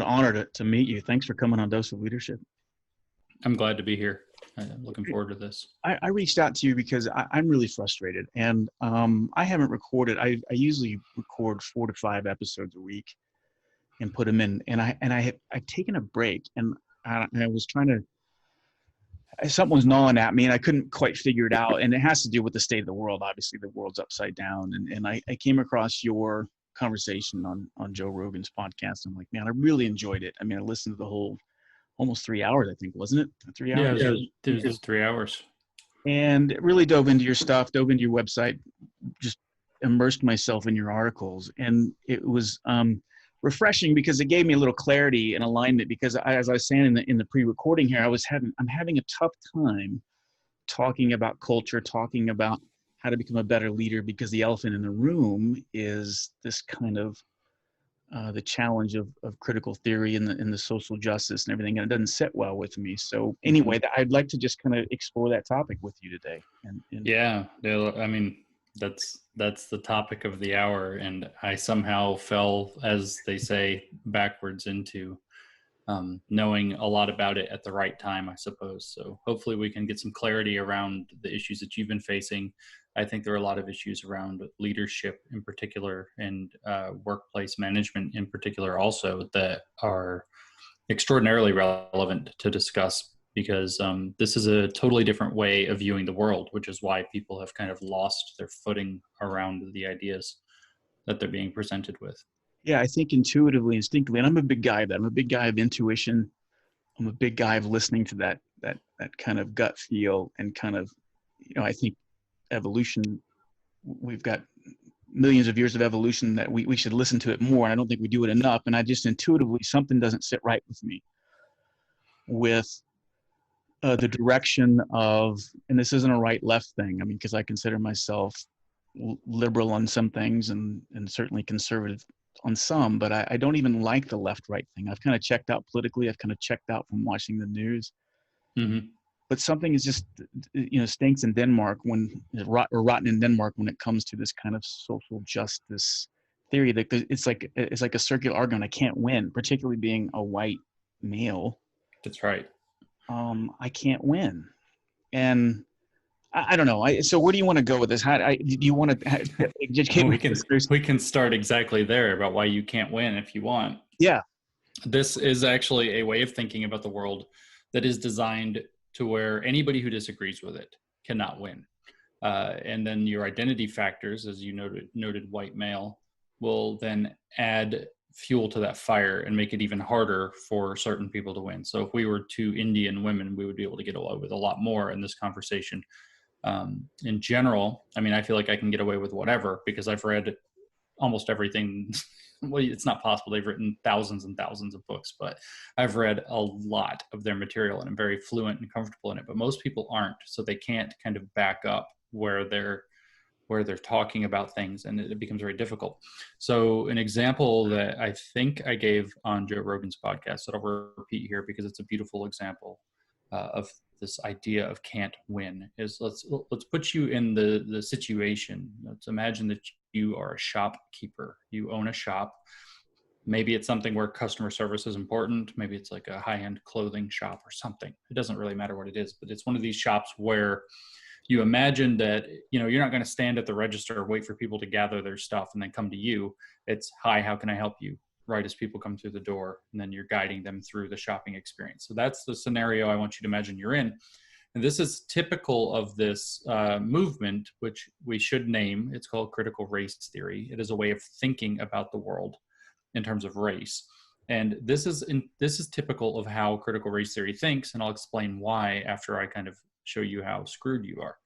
honor to meet you. Thanks for coming on Dose of Leadership. I'm glad to be here. I'm looking forward to this. I reached out to you because I'm really frustrated, and I haven't recorded. I usually record 4 to 5 episodes a week and put them in, and I've taken a break, and I was trying to. Something was gnawing at me, and I couldn't quite figure it out. And it has to do with the state of the world. Obviously, the world's upside down, and I came across your conversation on Joe Rogan's podcast. I'm like, man, I really enjoyed it. I mean, I listened to the whole. Almost 3 hours, I think, wasn't it? 3 hours? Yeah, it was 3 hours. And really dove into your stuff, dove into your website, just immersed myself in your articles. And it was refreshing because it gave me a little clarity and alignment, because as I was saying in the pre-recording here, I'm having a tough time talking about culture, talking about how to become a better leader, because the elephant in the room is this kind of the challenge of critical theory and the social justice and everything, and it doesn't sit well with me. So anyway, I'd like to just kind of explore that topic with you today. And yeah, I mean, that's the topic of the hour, and I somehow fell, as they say, backwards into knowing a lot about it at the right time, I suppose. So hopefully we can get some clarity around the issues that you've been facing. I think there are a lot of issues around leadership in particular, and workplace management in particular also, that are extraordinarily relevant to discuss, because this is a totally different way of viewing the world, which is why people have kind of lost their footing around the ideas that they're being presented with. Yeah, I think intuitively, instinctively, and I'm a big guy of that. I'm a big guy of intuition. I'm a big guy of listening to that kind of gut feel, and kind of, I think evolution, we've got millions of years of evolution that we should listen to it more, and I don't think we do it enough. And I just intuitively, something doesn't sit right with me with the direction of, and this isn't a right left thing, I mean, because I consider myself liberal on some things and certainly conservative on some, but I don't even like the left right thing. I've kind of checked out politically. I've kind of checked out from watching the news. Mm-hmm. But something is just, stinks in Denmark or rotten in Denmark when it comes to this kind of social justice theory. That it's like a circular argument. I can't win, particularly being a white male. That's right. I can't win, and I don't know. So where do you want to go with this? Do you want to? We can start exactly there about why you can't win if you want. Yeah. This is actually a way of thinking about the world that is designed to where anybody who disagrees with it cannot win. And then your identity factors, as you noted white male, will then add fuel to that fire and make it even harder for certain people to win. So if we were 2 Indian women, we would be able to get away with a lot more in this conversation. In general, I mean, I feel like I can get away with whatever because I've read almost everything. Well, it's not possible. They've written thousands and thousands of books, but I've read a lot of their material and I'm very fluent and comfortable in it. But most people aren't, so they can't kind of back up where they're talking about things, and it becomes very difficult. So an example that I think I gave on Joe Rogan's podcast that I'll repeat here because it's a beautiful example of this idea of can't win is let's put you in the situation. Let's imagine that you are a shopkeeper. You own a shop. Maybe it's something where customer service is important. Maybe it's like a high-end clothing shop or something. It doesn't really matter what it is, but it's one of these shops where you imagine that, you're not going to stand at the register, wait for people to gather their stuff and then come to you. It's, hi, how can I help you? Right as people come through the door, and then you're guiding them through the shopping experience. So that's the scenario I want you to imagine you're in. And this is typical of this movement, which we should name. It's called critical race theory. It is a way of thinking about the world in terms of race. And this is typical of how critical race theory thinks, and I'll explain why after I kind of show you how screwed you are.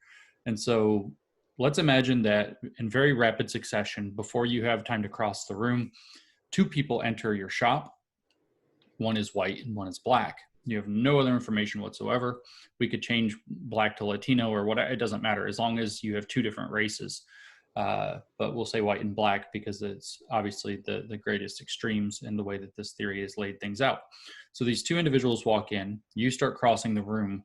And so let's imagine that in very rapid succession, before you have time to cross the room, 2 people enter your shop. One is white and one is black. You have no other information whatsoever. We could change black to Latino or whatever. It doesn't matter as long as you have 2 different races. But we'll say white and black because it's obviously the greatest extremes in the way that this theory has laid things out. So these 2 individuals walk in, you start crossing the room,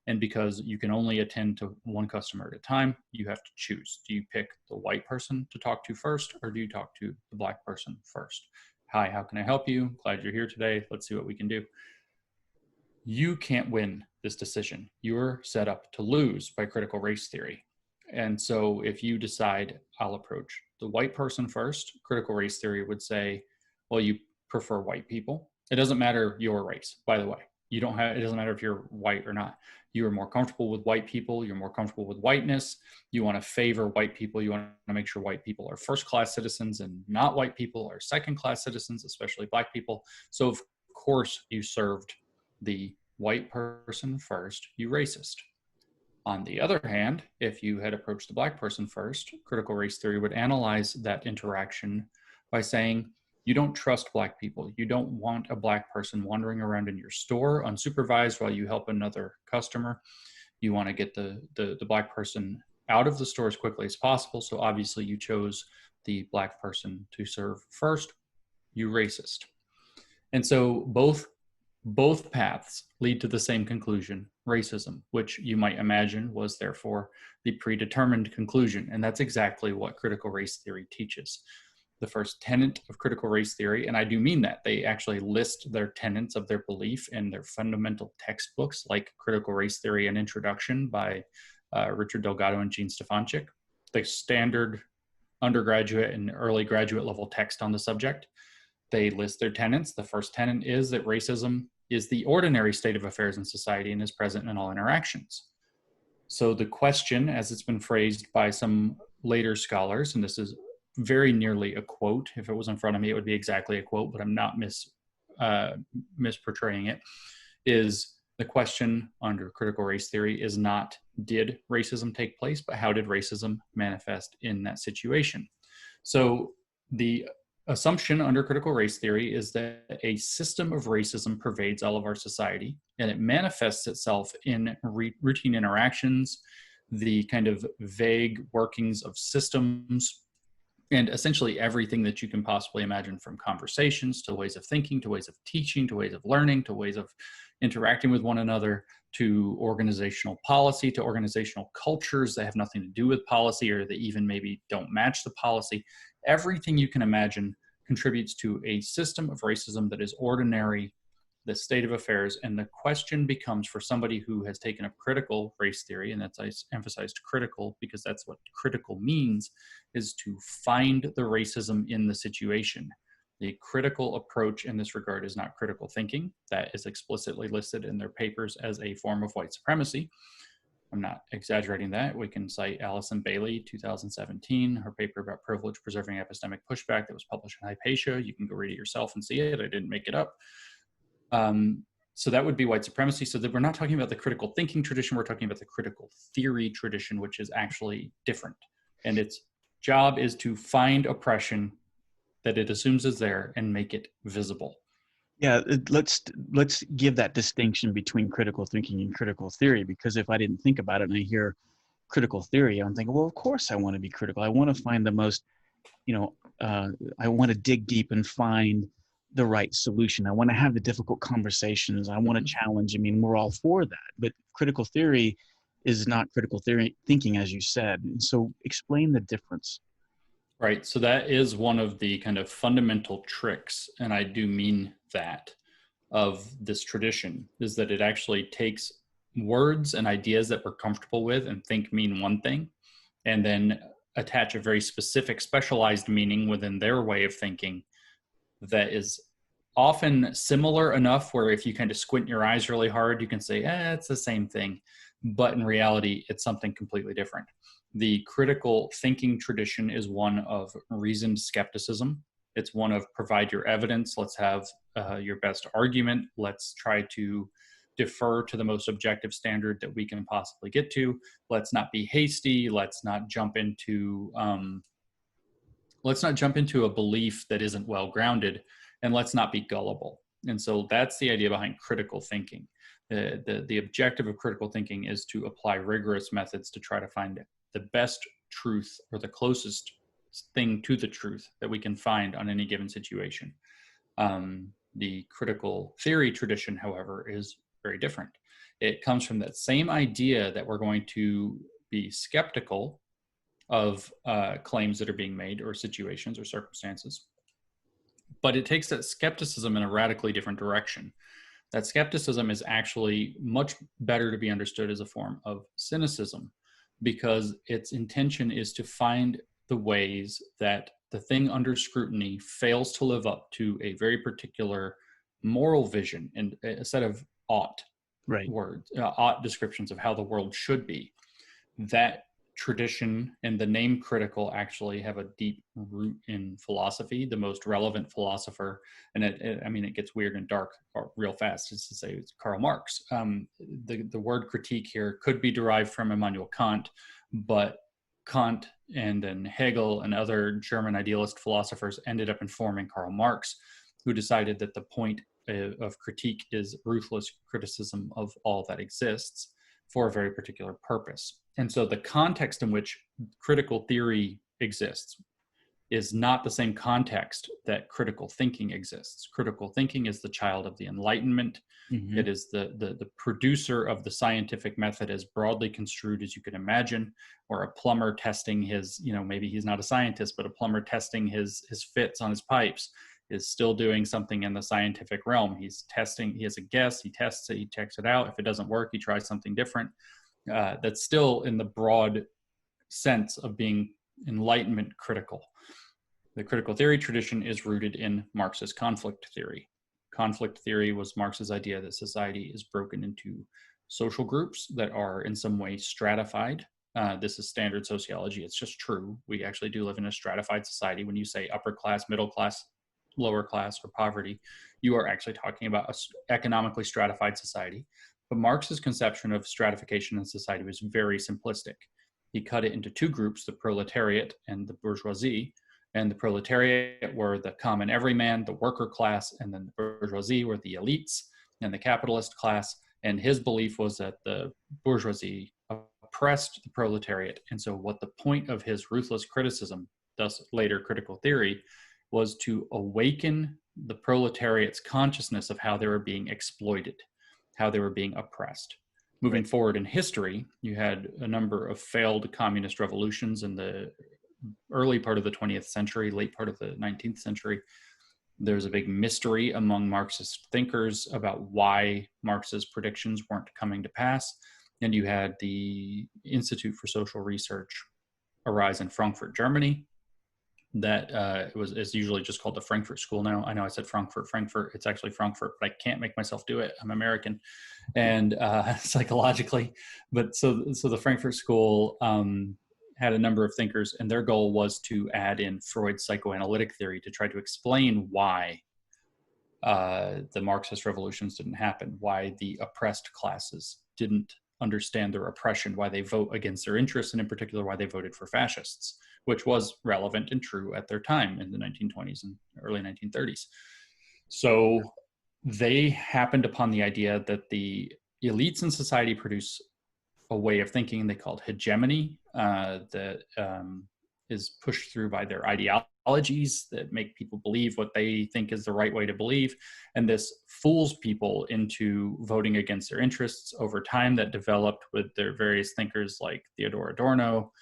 and because you can only attend to one customer at a time, you have to choose. Do you pick the white person to talk to first, or do you talk to the black person first? hi, how can I help you? Glad you're here today. Let's see what we can do. You can't win this decision. You're set up to lose by critical race theory. And so if you decide I'll approach the white person first, critical race theory would say, well, you prefer white people. It doesn't matter your race, by the way. It doesn't matter if you're white or not. You are more comfortable with white people. You're more comfortable with whiteness. You want to favor white people. You want to make sure white people are first-class citizens and not white people are second-class citizens, especially black people. So of course you served the white person first, you racist. On the other hand, if you had approached the black person first, critical race theory would analyze that interaction by saying, you don't trust black people. You don't want a black person wandering around in your store unsupervised while you help another customer. You want to get the black person out of the store as quickly as possible. So obviously you chose the black person to serve first, you racist. And so both paths lead to the same conclusion, racism, which you might imagine was therefore the predetermined conclusion. And that's exactly what critical race theory teaches. The first tenet of critical race theory, and I do mean that, they actually list their tenets of their belief in their fundamental textbooks, like Critical Race Theory and Introduction by Richard Delgado and Gene Stefanchik, the standard undergraduate and early graduate level text on the subject. They list their tenets. The first tenet is that racism is the ordinary state of affairs in society and is present in all interactions. So the question, as it's been phrased by some later scholars, and this is very nearly a quote. If it was in front of me, it would be exactly a quote, but I'm not misportraying it, is the question under critical race theory is not, did racism take place, but how did racism manifest in that situation? So the assumption under critical race theory is that a system of racism pervades all of our society, and it manifests itself in routine interactions, the kind of vague workings of systems, and essentially everything that you can possibly imagine, from conversations to ways of thinking, to ways of teaching, to ways of learning, to ways of interacting with one another, to organizational policy, to organizational cultures that have nothing to do with policy or that even maybe don't match the policy. Everything you can imagine contributes to a system of racism that is ordinary, the state of affairs. And the question becomes, for somebody who has taken up critical race theory, and that's, I emphasized critical because that's what critical means, is to find the racism in the situation. The critical approach in this regard is not critical thinking. That is explicitly listed in their papers as a form of white supremacy. I'm not exaggerating that. We can cite Allison Bailey, 2017, her paper about privilege preserving epistemic pushback that was published in Hypatia. You can go read it yourself and see it. I didn't make it up. So that would be white supremacy. So that we're not talking about the critical thinking tradition, we're talking about the critical theory tradition, which is actually different. And its job is to find oppression that it assumes is there and make it visible. Yeah, let's give that distinction between critical thinking and critical theory, because if I didn't think about it and I hear critical theory, I'm thinking, well, of course I want to be critical. I want to find the most, I want to dig deep and find the right solution. I want to have the difficult conversations. I want to challenge. I mean, we're all for that. But critical theory is not critical theory thinking, as you said. And so explain the difference. Right. So that is one of the kind of fundamental tricks, and I do mean that, of this tradition, is that it actually takes words and ideas that we're comfortable with and think mean one thing, and then attach a very specific specialized meaning within their way of thinking that is often similar enough where if you kind of squint your eyes really hard, you can say, it's the same thing. But in reality, it's something completely different. The critical thinking tradition is one of reasoned skepticism. It's one of provide your evidence. Let's have your best argument. Let's try to defer to the most objective standard that we can possibly get to. Let's not be hasty. Let's not jump into a belief that isn't well grounded, and let's not be gullible. And so that's the idea behind critical thinking. The objective of critical thinking is to apply rigorous methods to try to find the best truth, or the closest thing to the truth that we can find on any given situation. The critical theory tradition, however, is very different. It comes from that same idea that we're going to be skeptical of claims that are being made, or situations or circumstances. But it takes that skepticism in a radically different direction. That skepticism is actually much better to be understood as a form of cynicism, because its intention is to find the ways that the thing under scrutiny fails to live up to a very particular moral vision and a set of ought Right. words, ought descriptions of how the world should be. That tradition and the name critical actually have a deep root in philosophy. The most relevant philosopher, and I mean, it gets weird and dark real fast, is to say it's Karl Marx. The word critique here could be derived from Immanuel Kant, but Kant and then Hegel and other German idealist philosophers ended up informing Karl Marx, who decided that the point of critique is ruthless criticism of all that exists for a very particular purpose. And so the context in which critical theory exists is not the same context that critical thinking exists. Critical thinking is the child of the Enlightenment. Mm-hmm. It is the producer of the scientific method as broadly construed as you can imagine, or a plumber testing his, maybe he's not a scientist, but a plumber testing his fits on his pipes is still doing something in the scientific realm. He's testing, he has a guess, he tests it, he checks it out. If it doesn't work, he tries something different. That's still in the broad sense of being Enlightenment critical. The critical theory tradition is rooted in Marxist conflict theory. Conflict theory was Marx's idea that society is broken into social groups that are in some way stratified. This is standard sociology. It's just true. We actually do live in a stratified society. When you say upper class, middle class, lower class, or poverty, you are actually talking about an economically stratified society. But Marx's conception of stratification in society was very simplistic. He cut it into two groups, the proletariat and the bourgeoisie. And the proletariat were the common everyman, the worker class, and then the bourgeoisie were the elites and the capitalist class. And his belief was that the bourgeoisie oppressed the proletariat. And so what the point of his ruthless criticism, thus later critical theory, was to awaken the proletariat's consciousness of how they were being exploited, how they were being oppressed. Moving forward in history, you had a number of failed communist revolutions in the early part of the 20th century, late part of the 19th century. There's a big mystery among Marxist thinkers about why Marx's predictions weren't coming to pass. And you had the Institute for Social Research arise in Frankfurt, Germany. That is usually just called the Frankfurt School now. I know I said Frankfurt. It's actually Frankfurt, but I can't make myself do it. I'm American, and psychologically. But so the Frankfurt School had a number of thinkers, and their goal was to add in Freud's psychoanalytic theory to try to explain why the Marxist revolutions didn't happen, why the oppressed classes didn't understand their oppression, why they vote against their interests, and in particular, why they voted for fascists, which was relevant and true at their time in the 1920s and early 1930s. So they happened upon the idea that the elites in society produce a way of thinking they called hegemony that is pushed through by their ideologies that make people believe what they think is the right way to believe. And this fools people into voting against their interests. Over time, that developed with their various thinkers like Theodor Adorno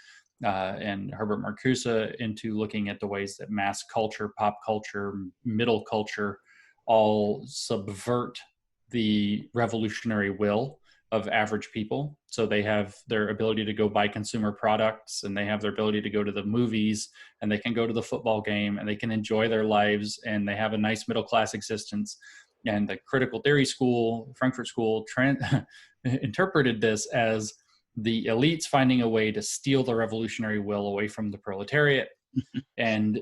and Herbert Marcuse into looking at the ways that mass culture, pop culture, middle culture all subvert the revolutionary will of average people. So they have their ability to go buy consumer products, and they have their ability to go to the movies, and they can go to the football game, and they can enjoy their lives, and they have a nice middle class existence. And the critical theory school, Frankfurt School, interpreted this as the elites finding a way to steal the revolutionary will away from the proletariat and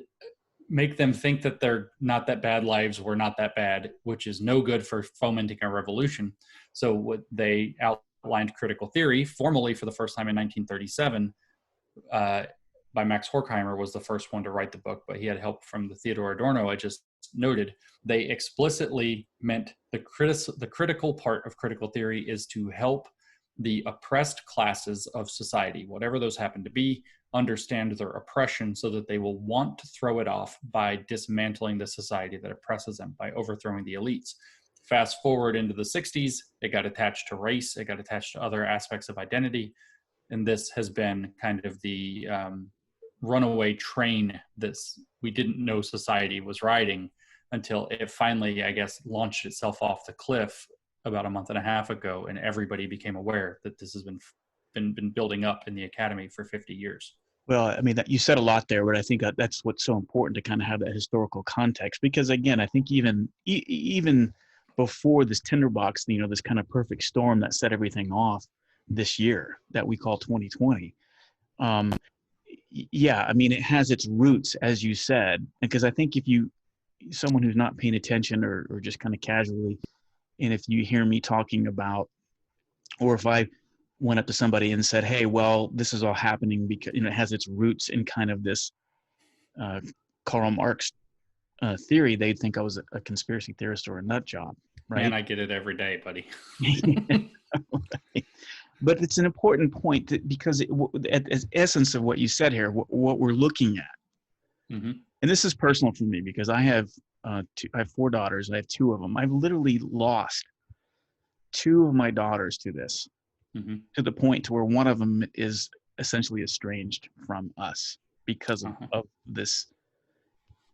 make them think that they're not that bad, lives were not that bad, which is no good for fomenting a revolution. So what they outlined critical theory formally for the first time in 1937 by Max Horkheimer was the first one to write the book, but he had help from the Theodor Adorno I just noted. They explicitly meant the critical part of critical theory is to help the oppressed classes of society, whatever those happen to be, understand their oppression so that they will want to throw it off by dismantling the society that oppresses them, by overthrowing the elites. Fast forward into the 60s, it got attached to race, it got attached to other aspects of identity, and this has been kind of the runaway train that we didn't know society was riding until it finally, I guess, launched itself off the cliff about a month and a half ago, and everybody became aware that this has been building up in the academy for 50 years. Well, I mean, that you said a lot there, but I think that's what's so important to kind of have that historical context, because again, I think even before this tinderbox, this kind of perfect storm that set everything off this year that we call 2020. Yeah, I mean, it has its roots, as you said, because I think someone who's not paying attention or just kind of casually, and if you hear me talking about, or if I went up to somebody and said, hey, well, this is all happening because it has its roots in kind of this Karl Marx theory, they'd think I was a conspiracy theorist or a nut job, right? Man, I get it every day, buddy. But it's an important point because at the essence of what you said here, what we're looking at, mm-hmm. and this is personal for me because I have 4 daughters. I have 2 of them. I've literally lost 2 of my daughters to this, mm-hmm. to the point to where one of them is essentially estranged from us because of this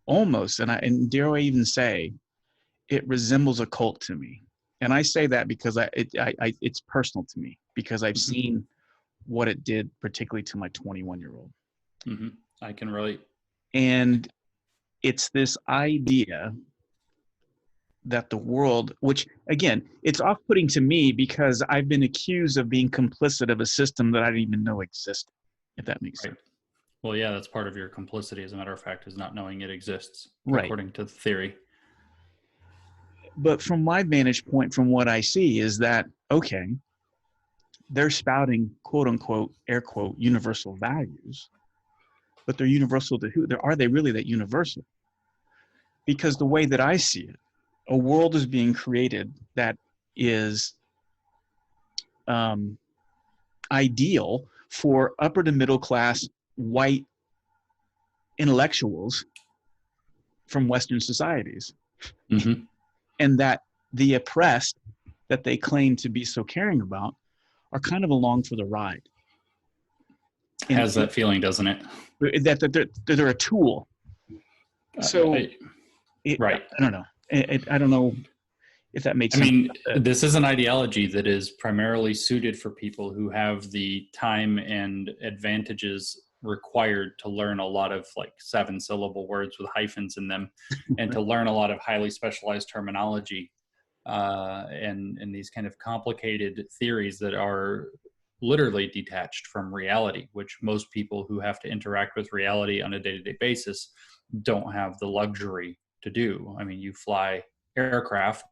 almost, and dare I even say, it resembles a cult to me. And I say that because it's personal to me, because I've mm-hmm. seen what it did, particularly to my 21-year-old. Mm-hmm. I can relate. And it's this idea that the world, which again, it's off-putting to me because I've been accused of being complicit of a system that I didn't even know existed, if that makes sense. Well, yeah, that's part of your complicity, as a matter of fact, is not knowing it exists, right, according to the theory. But from my vantage point, from what I see, is that, okay, they're spouting, quote unquote, air quote, universal values, but they're universal to who? Are they really that universal? Because the way that I see it, a world is being created that is ideal for upper to middle class white intellectuals from Western societies. Mm-hmm. And that the oppressed that they claim to be so caring about are kind of along for the ride. Has that feeling, doesn't it? That they're a tool. So, right. I don't know. I don't know if that makes sense. I mean, this is an ideology that is primarily suited for people who have the time and advantages required to learn a lot of 7-syllable words with hyphens in them, and to learn a lot of highly specialized terminology and these kind of complicated theories that are literally detached from reality, which most people who have to interact with reality on a day-to-day basis don't have the luxury to do. I mean, you fly aircraft,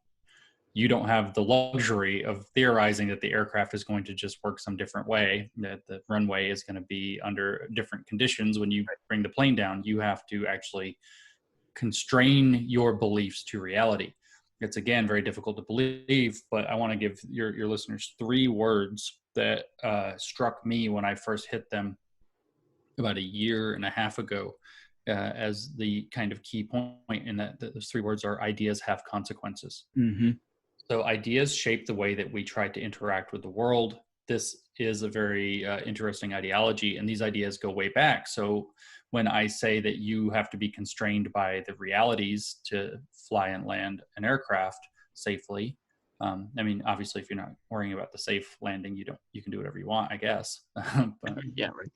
you don't have the luxury of theorizing that the aircraft is going to just work some different way, that the runway is going to be under different conditions when you bring the plane down. You have to actually constrain your beliefs to reality. It's, again, very difficult to believe, but I want to give your listeners 3 words that struck me when I first hit them about 1.5 years ago as the kind of key point, in that those 3 words are: ideas have consequences. Mm-hmm. So ideas shape the way that we try to interact with the world. This is a very interesting ideology, and these ideas go way back. So when I say that you have to be constrained by the realities to fly and land an aircraft safely, I mean, obviously, if you're not worrying about the safe landing, you can do whatever you want, I guess. But, yeah, right.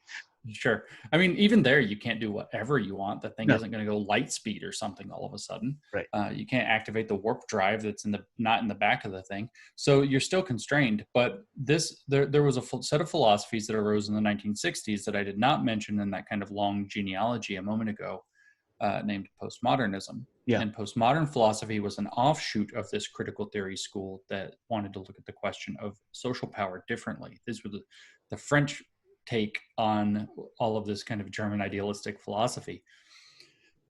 Sure. I mean, even there, you can't do whatever you want. The thing No. isn't going to go light speed or something all of a sudden. Right. You can't activate the warp drive that's not in the back of the thing. So you're still constrained. But there was a set of philosophies that arose in the 1960s that I did not mention in that kind of long genealogy a moment ago, named postmodernism. Yeah. And postmodern philosophy was an offshoot of this critical theory school that wanted to look at the question of social power differently. These were the French take on all of this kind of German idealist philosophy,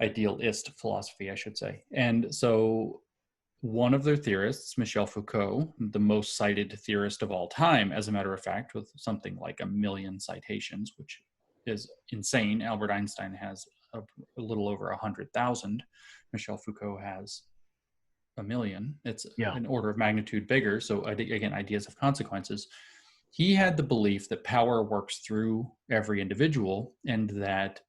I should say. And so one of their theorists, Michel Foucault, the most cited theorist of all time, as a matter of fact, with something like 1 million citations, which is insane. Albert Einstein has a little over 100,000. Michel Foucault has 1 million. It's an order of magnitude bigger. So again, ideas have consequences. He had the belief that power works through every individual, and that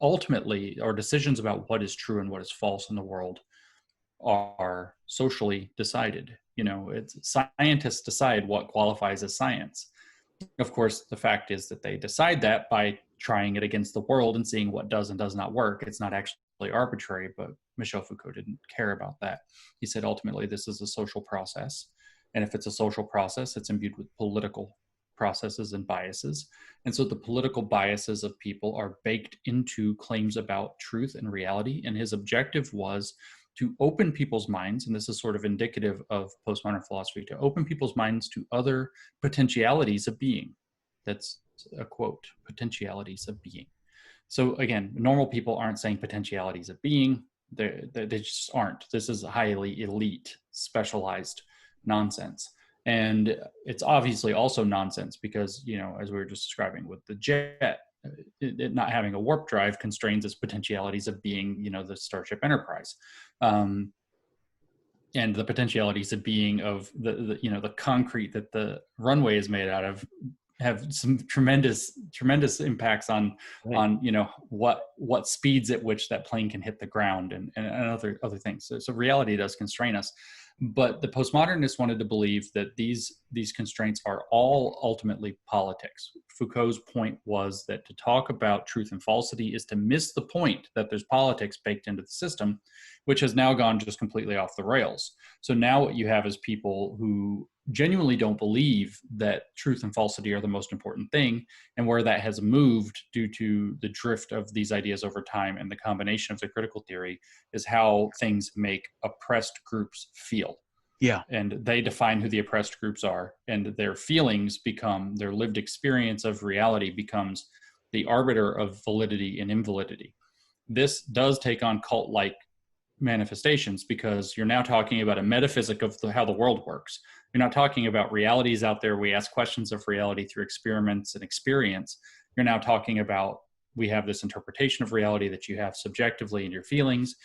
ultimately our decisions about what is true and what is false in the world are socially decided. You know, it's scientists decide what qualifies as science. Of course, the fact is that they decide that by trying it against the world and seeing what does and does not work. It's not actually arbitrary, but Michel Foucault didn't care about that. He said, ultimately, this is a social process. And if it's a social process, it's imbued with political processes and biases. And so the political biases of people are baked into claims about truth and reality. And his objective was to open people's minds, and this is sort of indicative of postmodern philosophy, to open people's minds to other potentialities of being. That's a quote, potentialities of being. So again, normal people aren't saying potentialities of being. They just aren't. This is highly elite, specialized nonsense. And it's obviously also nonsense because, you know, as we were just describing with the jet, it not having a warp drive constrains its potentialities of being, you know, the Starship Enterprise. And the potentialities of being of the you know, the concrete that the runway is made out of have some tremendous impacts on you know, what speeds at which that plane can hit the ground and other things. So reality does constrain us. But the postmodernists wanted to believe that these constraints are all ultimately politics. Foucault's point was that to talk about truth and falsity is to miss the point that there's politics baked into the system, which has now gone just completely off the rails. So now what you have is people who genuinely don't believe that truth and falsity are the most important thing, and where that has moved due to the drift of these ideas over time and the combination of the critical theory is how things make oppressed groups feel. Yeah. And they define who the oppressed groups are, and their feelings become, their lived experience of reality becomes the arbiter of validity and invalidity. This does take on cult-like manifestations because you're now talking about a metaphysic of how the world works. You're not talking about realities out there. We ask questions of reality through experiments and experience. You're now talking about, we have this interpretation of reality that you have subjectively in your feelings.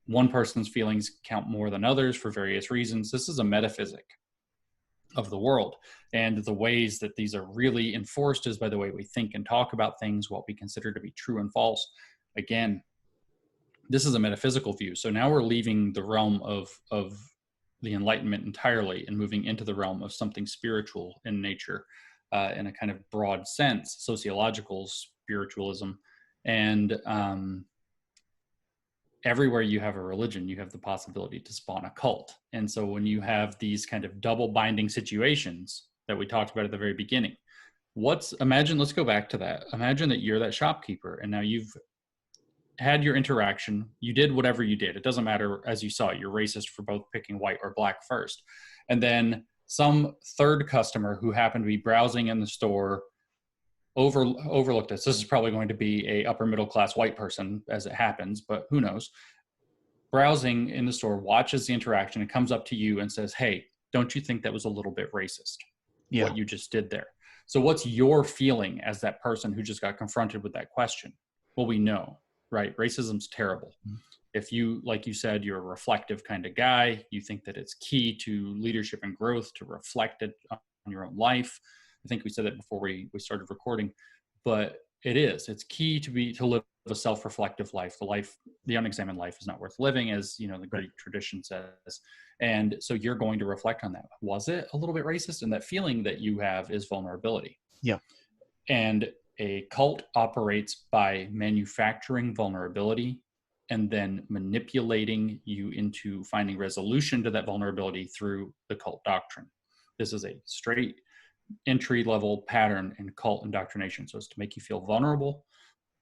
One person's feelings count more than others for various reasons. This is a metaphysic of the world. And the ways that these are really enforced is by the way we think and talk about things, what we consider to be true and false. Again, this is a metaphysical view. So now we're leaving the realm of the Enlightenment entirely and moving into the realm of something spiritual in nature, in a kind of broad sense, sociological spiritualism. And everywhere you have a religion, you have the possibility to spawn a cult. And so when you have these kind of double binding situations that we talked about at the very beginning, imagine, let's go back to that. Imagine that you're that shopkeeper and now you've had your interaction, you did whatever you did. It doesn't matter, as you saw, you're racist for both picking white or black first. And then some third customer who happened to be browsing in the store overlooked this. This is probably going to be a upper middle class white person as it happens, but who knows? Browsing in the store, watches the interaction and comes up to you and says, hey, don't you think that was a little bit racist? Yeah. What you just did there. So what's your feeling as that person who just got confronted with that question? Well, we know. Right? Racism's terrible. If you, like you said, you're a reflective kind of guy, you think that it's key to leadership and growth to reflect it on your own life. I think we said that before we started recording, but it's key to live a self-reflective life. The unexamined life is not worth living, as you know, the Greek tradition says. And so you're going to reflect on that. Was it a little bit racist? And that feeling that you have is vulnerability. Yeah. And a cult operates by manufacturing vulnerability and then manipulating you into finding resolution to that vulnerability through the cult doctrine. This is a straight entry-level pattern in cult indoctrination. So it's to make you feel vulnerable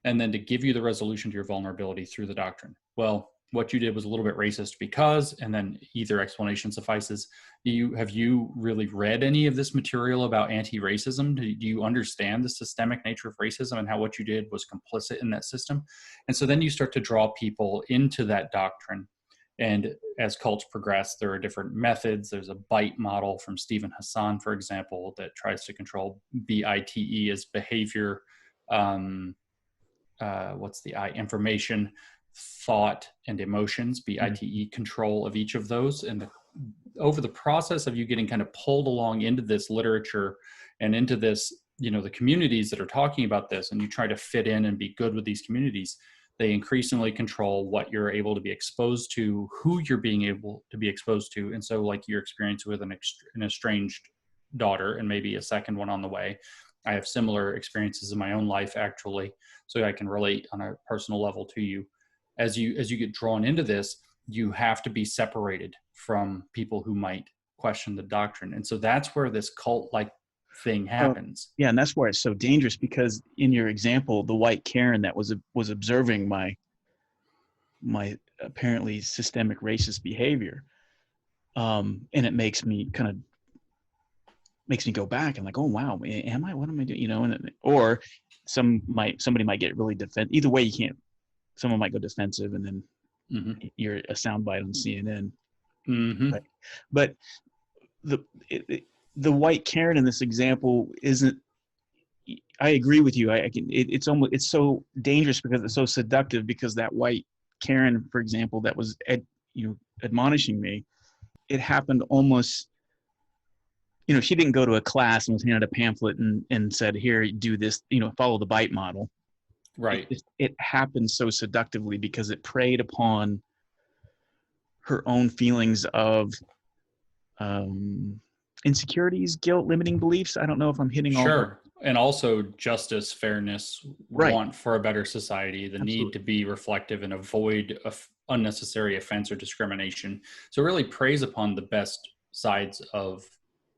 and then to give you the resolution to your vulnerability through the doctrine. Well, what you did was a little bit racist because, and then either explanation suffices. Have you really read any of this material about anti-racism? Do you understand the systemic nature of racism and how what you did was complicit in that system? And so then you start to draw people into that doctrine. And as cults progress, there are different methods. There's a BITE model from Stephen Hassan, for example, that tries to control BITE as behavior. What's the I? Information, thought, and emotions. BITE, control of each of those. And over the process of you getting kind of pulled along into this literature and into this, you know, the communities that are talking about this, and you try to fit in and be good with these communities, They increasingly control what you're able to be exposed to, who you're being able to be exposed to. And so like your experience with an estranged daughter and maybe a second one on the way, I have similar experiences in my own life, actually, so I can relate on a personal level to you. As you get drawn into this, you have to be separated from people who might question the doctrine. And so that's where this cult-like thing happens. Yeah, and that's where it's so dangerous, because in your example, the white Karen that was observing my apparently systemic racist behavior, and it makes me go back and like, oh wow, am I? What am I doing? You know, or somebody might get really defensive. Either way, you can't. Someone might go defensive, and then you're a soundbite on CNN. Right? But the white Karen in this example isn't. I agree with you. It's so dangerous because it's so seductive, because that white Karen, for example, that was admonishing me, it happened almost. She didn't go to a class and was handed a pamphlet and said, here, do this, follow the bite model. Right. It happened so seductively because it preyed upon her own feelings of insecurities, guilt, limiting beliefs. I don't know if I'm hitting all. Sure. And also justice, fairness, right. Want for a better society, the Absolutely. Need to be reflective and avoid unnecessary offense or discrimination. So it really preys upon the best sides of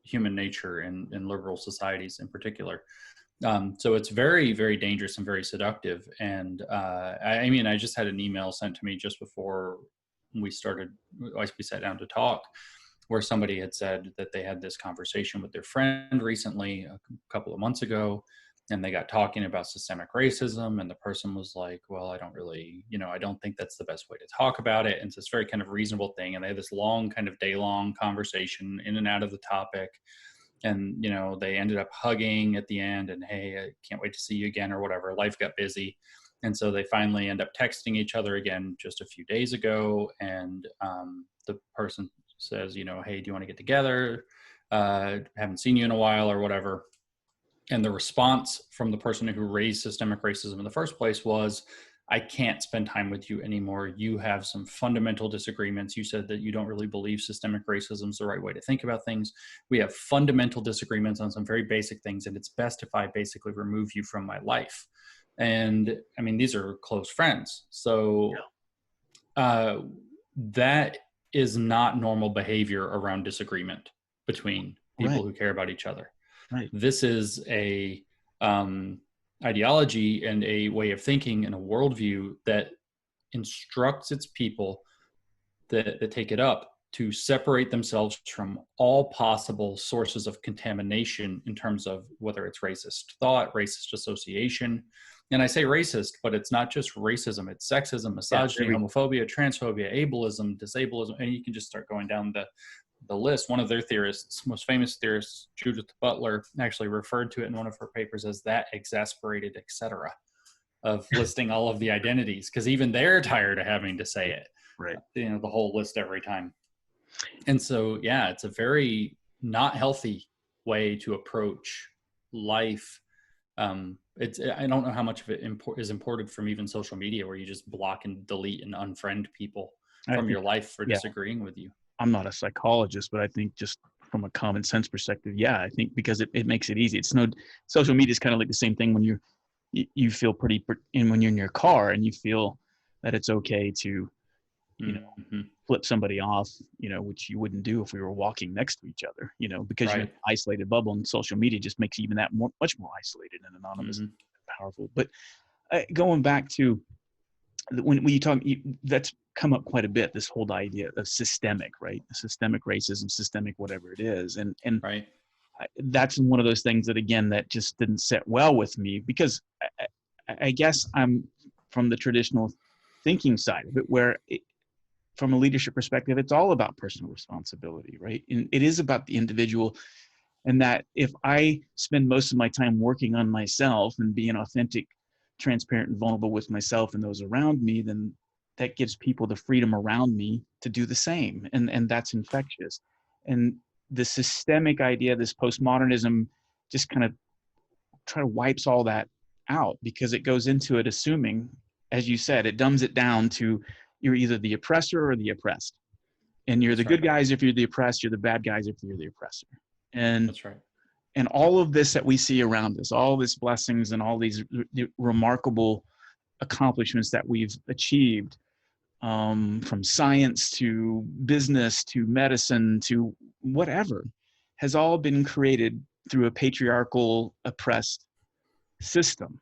human nature and liberal societies in particular. So it's very, very dangerous and very seductive. And I just had an email sent to me just before we sat down to talk, where somebody had said that they had this conversation with their friend recently, a couple of months ago, and they got talking about systemic racism. And the person was like, well, I don't really, I don't think that's the best way to talk about it. And it's this very kind of reasonable thing. And they had this long kind of day-long conversation in and out of the topic. And, they ended up hugging at the end and, hey, I can't wait to see you again or whatever. Life got busy. And so they finally end up texting each other again just a few days ago. And the person says, hey, do you want to get together? Haven't seen you in a while or whatever. And the response from the person who raised systemic racism in the first place was, I can't spend time with you anymore. You have some fundamental disagreements. You said that you don't really believe systemic racism is the right way to think about things. We have fundamental disagreements on some very basic things, and it's best if I basically remove you from my life. And I mean, these are close friends. So that is not normal behavior around disagreement between people who care about each other. Right. This is a ideology and a way of thinking and a worldview that instructs its people that take it up to separate themselves from all possible sources of contamination in terms of whether it's racist thought, racist association. And I say racist, but it's not just racism. It's sexism, misogyny, homophobia, transphobia, ableism, disableism, and you can just start going down the list. One of their theorists, most famous theorists, Judith Butler, actually referred to it in one of her papers as that exasperated etc. of listing all of the identities, because even they're tired of having to say it. Right. The whole list every time. And so, yeah, it's a very not healthy way to approach life. I don't know how much of it is imported from even social media, where you just block and delete and unfriend people from your life for disagreeing with you. I'm not a psychologist, but I think just from a common sense perspective, I think because it makes it easy. It's social media is kind of like the same thing when you feel when you're in your car and you feel that it's okay to, flip somebody off, which you wouldn't do if we were walking next to each other, because you're in an isolated bubble, and social media just makes even that much more isolated and anonymous and powerful. But going back to when you talk, that's come up quite a bit, this whole idea of systemic, right? Systemic racism, systemic whatever it is. And that's one of those things that, again, that just didn't sit well with me, because I guess I'm from the traditional thinking side of it, where from a leadership perspective, it's all about personal responsibility, right? And it is about the individual. And that if I spend most of my time working on myself and being authentic, transparent, and vulnerable with myself and those around me, then that gives people the freedom around me to do the same. And that's infectious. And the systemic idea, this postmodernism, just kind of wipes all that out, because it goes into it assuming as you said, it dumbs it down to you're either the oppressor or the oppressed. And you're That's the good right. guys if you're the oppressed, you're the bad guys if you're the oppressor. And That's right. and all of this that we see around us, all these blessings and all these remarkable accomplishments that we've achieved, from science to business to medicine to whatever, has all been created through a patriarchal, oppressed system.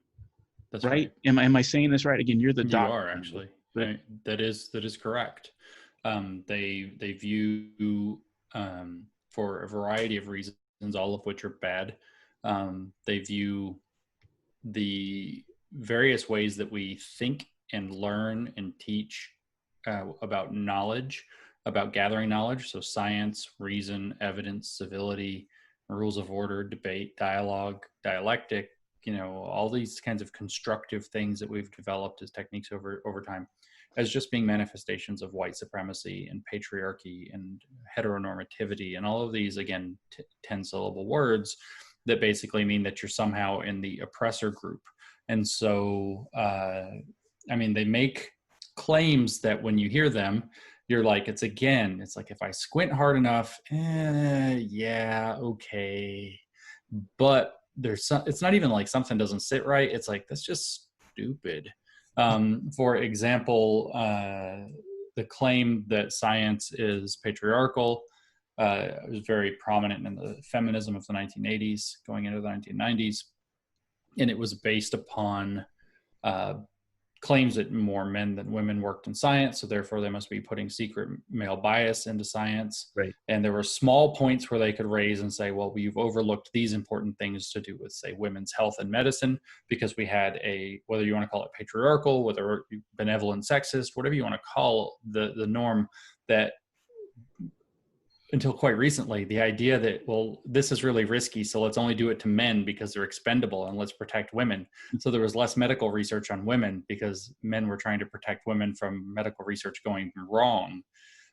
That's Right? right. Am I saying this right? Again, you're the You doctor. are actually. But That is correct. They view, for a variety of reasons, all of which are bad. They view the various ways that we think and learn and teach about knowledge, about gathering knowledge. So science, reason, evidence, civility, rules of order, debate, dialogue, dialectic, all these kinds of constructive things that we've developed as techniques over time, as just being manifestations of white supremacy and patriarchy and heteronormativity and all of these, again, 10-syllable words that basically mean that you're somehow in the oppressor group. And so, they make claims that when you hear them, you're like, it's like, if I squint hard enough, yeah, okay. But it's not even like something doesn't sit right. It's like, that's just stupid. For example, the claim that science is patriarchal was very prominent in the feminism of the 1980s, going into the 1990s. And it was based upon claims that more men than women worked in science, so therefore they must be putting secret male bias into science. right. And there were small points where they could raise and say, well, you've overlooked these important things to do with, say, women's health and medicine, because we had whether you want to call it patriarchal, whether benevolent sexist, whatever you want to call the norm, that until quite recently, the idea that, well, this is really risky, so let's only do it to men because they're expendable, and let's protect women. So there was less medical research on women because men were trying to protect women from medical research going wrong.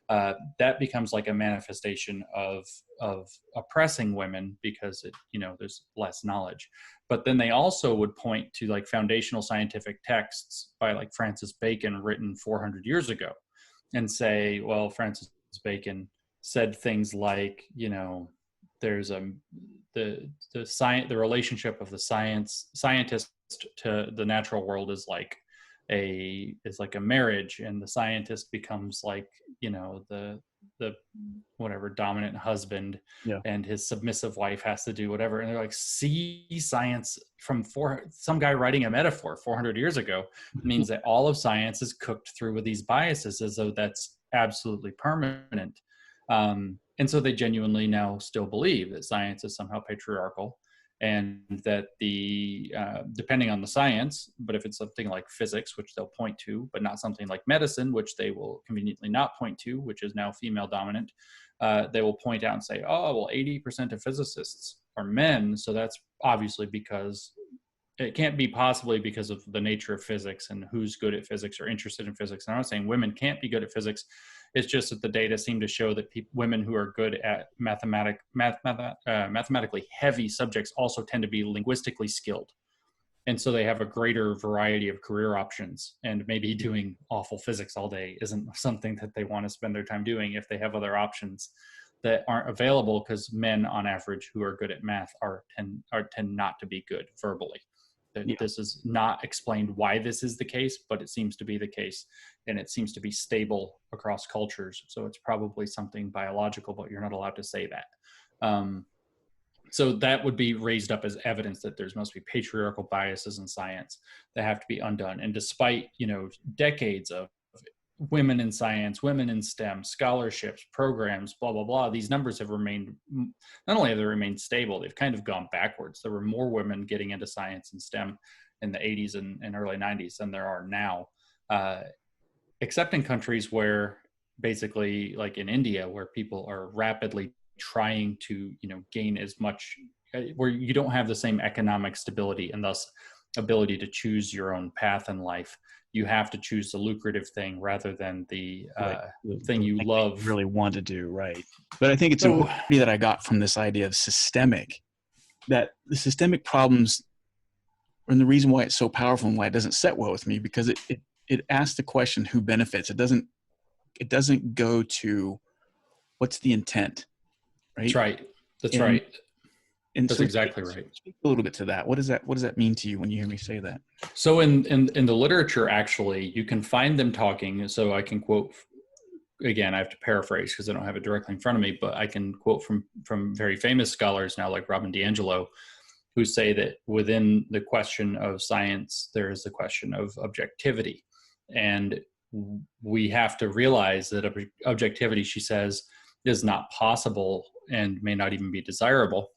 That becomes like a manifestation of oppressing women because there's less knowledge. But then they also would point to like foundational scientific texts by like Francis Bacon written 400 years ago and say, well, Francis Bacon said things like, there's the relationship of the scientist to the natural world is like a marriage, and the scientist becomes like, the whatever dominant husband, Yeah. and his submissive wife has to do whatever. And they're like, see, science from some guy writing a metaphor 400 years ago means that all of science is cooked through with these biases as though that's absolutely permanent. And so they genuinely now still believe that science is somehow patriarchal, and that depending on the science, but if it's something like physics, which they'll point to, but not something like medicine, which they will conveniently not point to, which is now female dominant, they will point out and say, oh, well, 80% of physicists are men. So that's obviously because it can't be possibly because of the nature of physics and who's good at physics or interested in physics. And I'm not saying women can't be good at physics. It's just that the data seem to show that women who are good at mathematically heavy subjects also tend to be linguistically skilled. And so they have a greater variety of career options, and maybe doing awful physics all day isn't something that they want to spend their time doing if they have other options that aren't available, because men on average who are good at math tend not to be good verbally. Yeah. This is not explained why this is the case, but it seems to be the case, and it seems to be stable across cultures. So it's probably something biological, but you're not allowed to say that. So that would be raised up as evidence that there must be patriarchal biases in science that have to be undone. And despite, decades of women in science, women in STEM, scholarships, programs, blah, blah, blah, these numbers have remained, not only have they remained stable, they've kind of gone backwards. There were more women getting into science and STEM in the 80s and early 90s than there are now, except in countries where basically, like in India, where people are rapidly trying to, gain as much, where you don't have the same economic stability and thus ability to choose your own path in life. You have to choose the lucrative thing rather than the thing you love. You really want to do, right? But I think it's an idea that I got from this idea of systemic, that the systemic problems and the reason why it's so powerful and why it doesn't set well with me, because it asks the question, who benefits? It doesn't go to what's the intent, That's right? right. That's And right. and That's so exactly right. speak a little bit to that. What does that mean to you when you hear me say that? So in the literature, actually, you can find them talking. So I can quote, again, I have to paraphrase because I don't have it directly in front of me, but I can quote from very famous scholars now, like Robin DiAngelo, who say that within the question of science, there is the question of objectivity. And we have to realize that objectivity, she says, is not possible and may not even be desirable,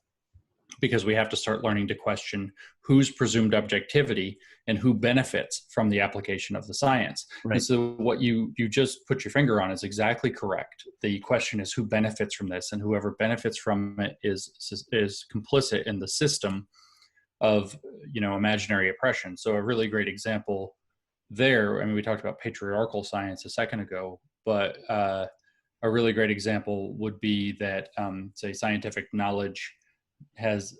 because we have to start learning to question who's presumed objectivity and who benefits from the application of the science. Right. And so what you just put your finger on is exactly correct. The question is who benefits from this, and whoever benefits from it is complicit in the system of, imaginary oppression. So a really great example there, I mean, we talked about patriarchal science a second ago, but a really great example would be that, say, scientific knowledge has,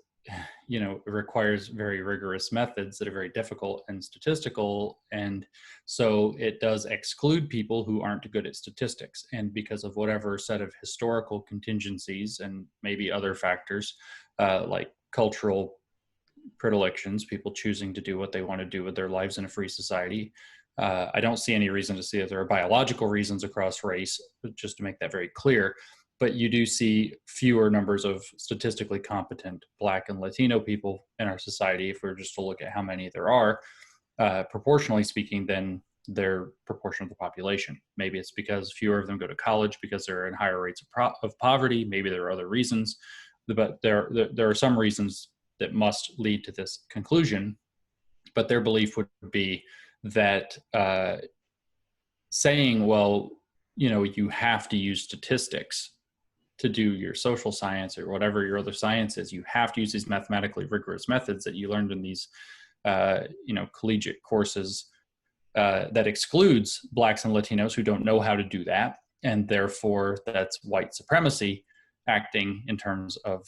it requires very rigorous methods that are very difficult and statistical. And so it does exclude people who aren't good at statistics. And because of whatever set of historical contingencies and maybe other factors, like cultural predilections, people choosing to do what they want to do with their lives in a free society. I don't see any reason to see that there are biological reasons across race, just to make that very clear. But you do see fewer numbers of statistically competent Black and Latino people in our society, if we were just to look at how many there are, proportionally speaking, than their proportion of the population. Maybe it's because fewer of them go to college because they're in higher rates of poverty. Maybe there are other reasons, but there are some reasons that must lead to this conclusion. But their belief would be that saying, well, you have to use statistics to do your social science or whatever your other science is. You have to use these mathematically rigorous methods that you learned in these, collegiate courses, that excludes Blacks and Latinos who don't know how to do that. And therefore that's white supremacy acting in terms of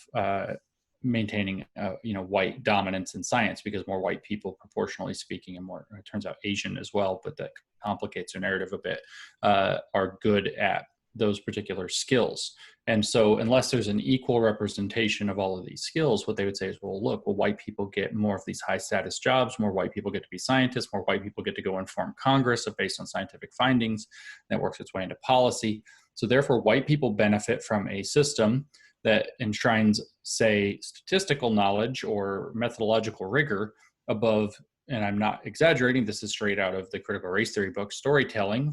maintaining, white dominance in science, because more white people, proportionally speaking, and more, it turns out, Asian as well, but that complicates their narrative a bit, are good at those particular skills. And so unless there's an equal representation of all of these skills, what they would say is, well, look, white people get more of these high status jobs, more white people get to be scientists, more white people get to go inform Congress based on scientific findings that works its way into policy. So therefore, white people benefit from a system that enshrines, say, statistical knowledge or methodological rigor above, and I'm not exaggerating, this is straight out of the critical race theory book, storytelling.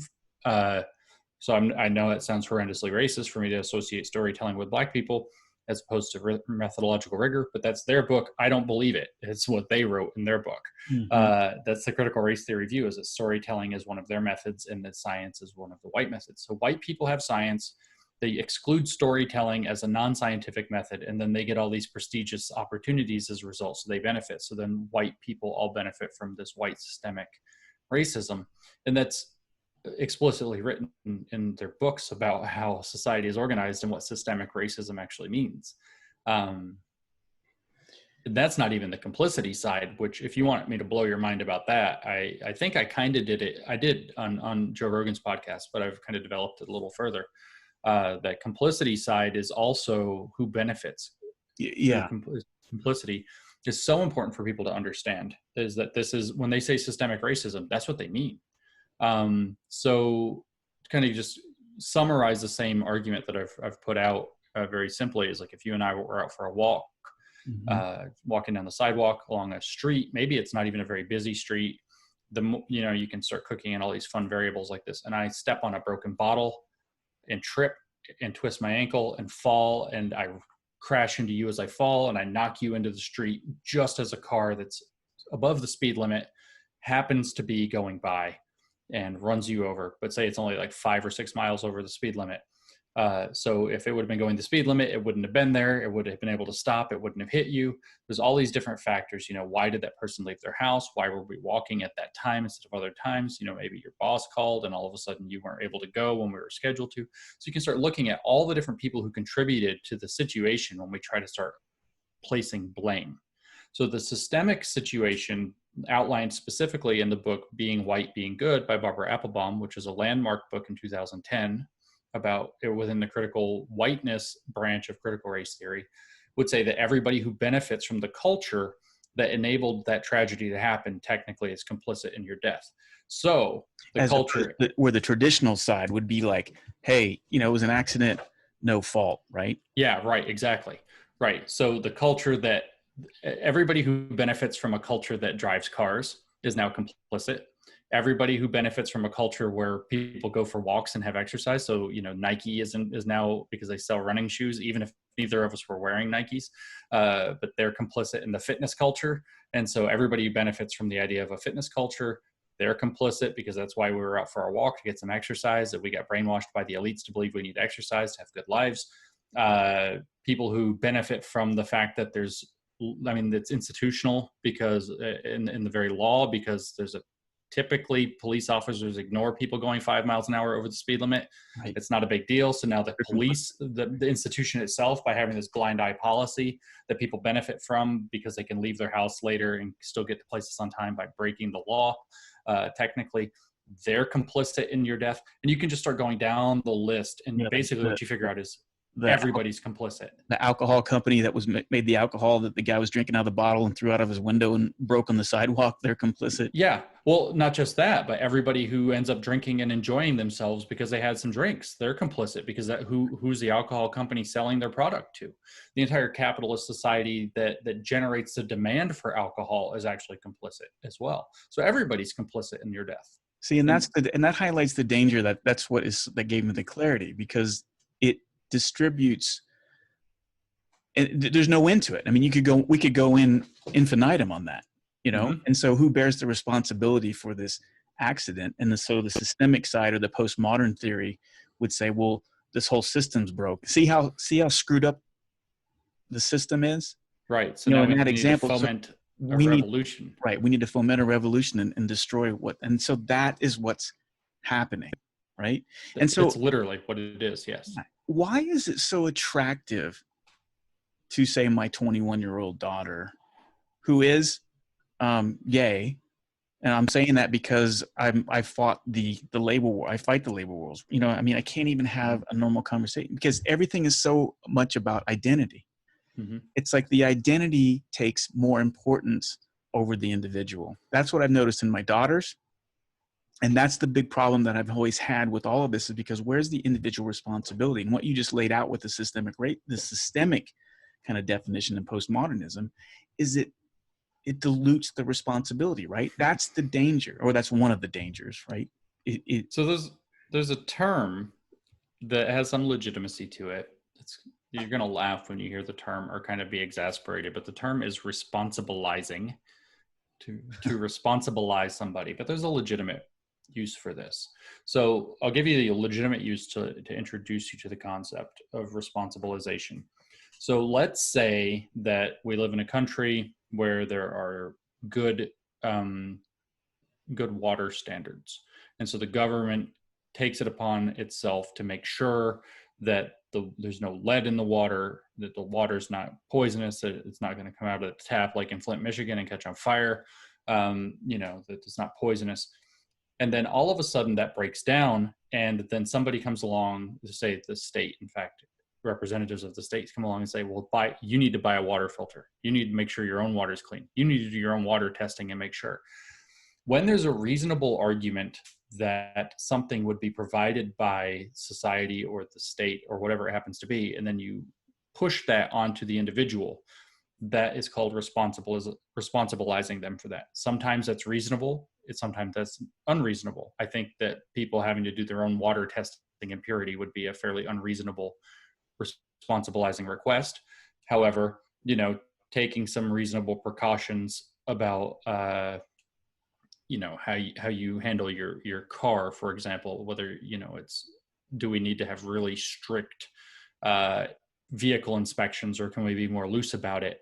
So I know it sounds horrendously racist for me to associate storytelling with Black people as opposed to methodological rigor, but that's their book. I don't believe it. It's what they wrote in their book. Mm-hmm. That's the critical race theory view, is that storytelling is one of their methods and that science is one of the white methods. So white people have science. They exclude storytelling as a non-scientific method, and then they get all these prestigious opportunities as a result, so they benefit. So then white people all benefit from this white systemic racism. And that's explicitly written in their books about how society is organized and what systemic racism actually means. That's not even the complicity side, which, if you want me to blow your mind about that, I think I kind of did it. I did on Joe Rogan's podcast, but I've kind of developed it a little further. That complicity side is also who benefits. Yeah. Complicity is so important for people to understand, is that this is, when they say systemic racism, that's what they mean. So to kind of just summarize the same argument that I've put out very simply, is like, if you and I were out for a walk, walking down the sidewalk along a street, maybe it's not even a very busy street, you can start cooking in all these fun variables like this, and I step on a broken bottle and trip and twist my ankle and fall, and I crash into you as I fall, and I knock you into the street just as a car that's above the speed limit happens to be going by and runs you over, but say it's only like 5 or 6 miles over the speed limit. So if it would have been going the speed limit, it wouldn't have been there. It would have been able to stop. It wouldn't have hit you. There's all these different factors. Why did that person leave their house? Why were we walking at that time instead of other times? Maybe your boss called and all of a sudden you weren't able to go when we were scheduled to. So you can start looking at all the different people who contributed to the situation when we try to start placing blame. So the systemic situation outlined specifically in the book Being White, Being Good by Barbara Applebaum, which is a landmark book in 2010 about it within the critical whiteness branch of critical race theory, would say that everybody who benefits from the culture that enabled that tragedy to happen technically is complicit in your death. So the As culture, where the traditional side would be like, hey, you know, it was an accident, no fault, right? yeah, right, exactly. Right. So the culture that everybody who benefits from a culture that drives cars is now complicit. Everybody who benefits from a culture where people go for walks and have exercise. So, you know, Nike is now, because they sell running shoes, even if neither of us were wearing Nikes, but they're complicit in the fitness culture. And so everybody who benefits from the idea of a fitness culture, they're complicit, because that's why we were out for our walk, to get some exercise, that we got brainwashed by the elites to believe we need exercise to have good lives. People who benefit from the fact that it's institutional, because in the very law, because there's typically police officers ignore people going 5 miles an hour over the speed limit. Right. It's not a big deal. So now the police, the institution itself, by having this blind eye policy that people benefit from because they can leave their house later and still get to places on time by breaking the law, technically, they're complicit in your death. And you can just start going down the list. And basically what you figure out is everybody's complicit. The alcohol company that was made the alcohol that the guy was drinking out of the bottle and threw out of his window and broke on the sidewalk, they're complicit. Yeah. Well, not just that, but everybody who ends up drinking and enjoying themselves because they had some drinks, they're complicit, because who's the alcohol company selling their product to? The entire capitalist society that generates the demand for alcohol is actually complicit as well. So everybody's complicit in your death. See, and that highlights the danger that gave me the clarity, because it distributes, and there's no end to it. I mean, we could go in infinitum on that, you know. Mm-hmm. And so who bears the responsibility for this accident? And so the systemic side, or the postmodern theory, would say, well, this whole system's broke. See how screwed up the system is? Right. So now in that example, foment a revolution. We need to foment a revolution and destroy and so that is what's happening, right? And so it's literally what it is. Yes. Why is it so attractive to, say, my 21-year-old daughter, who is gay, and I'm saying that because I fought the labor war. I fight the labor wars. You know, I mean, I can't even have a normal conversation because everything is so much about identity. Mm-hmm. It's like the identity takes more importance over the individual. That's what I've noticed in my daughters. And that's the big problem that I've always had with all of this, is because where's the individual responsibility? And what you just laid out with the systemic kind of definition in postmodernism is it dilutes the responsibility, right? That's the danger, or that's one of the dangers, right? So there's a term that has some legitimacy to it. You're going to laugh when you hear the term, or kind of be exasperated, but the term is responsibilizing, to responsibilize somebody, but there's a legitimate use for this. So I'll give you the legitimate use to introduce you to the concept of responsibilization. So let's say that we live in a country where there are good water standards. And so the government takes it upon itself to make sure that there's no lead in the water, that the water's not poisonous, that it's not going to come out of the tap like in Flint, Michigan, and catch on fire, that it's not poisonous. And then all of a sudden that breaks down, and then somebody comes along, to say the state, in fact, representatives of the states come along and say, well, you need to buy a water filter. You need to make sure your own water is clean. You need to do your own water testing and make sure. When there's a reasonable argument that something would be provided by society or the state or whatever it happens to be, and then you push that onto the individual, that is called responsibilizing them for that. Sometimes that's reasonable. Sometimes that's unreasonable. I think that people having to do their own water testing and purity would be a fairly unreasonable responsibilizing request. However, taking some reasonable precautions about how you handle your car, for example, whether do we need to have really strict vehicle inspections, or can we be more loose about it?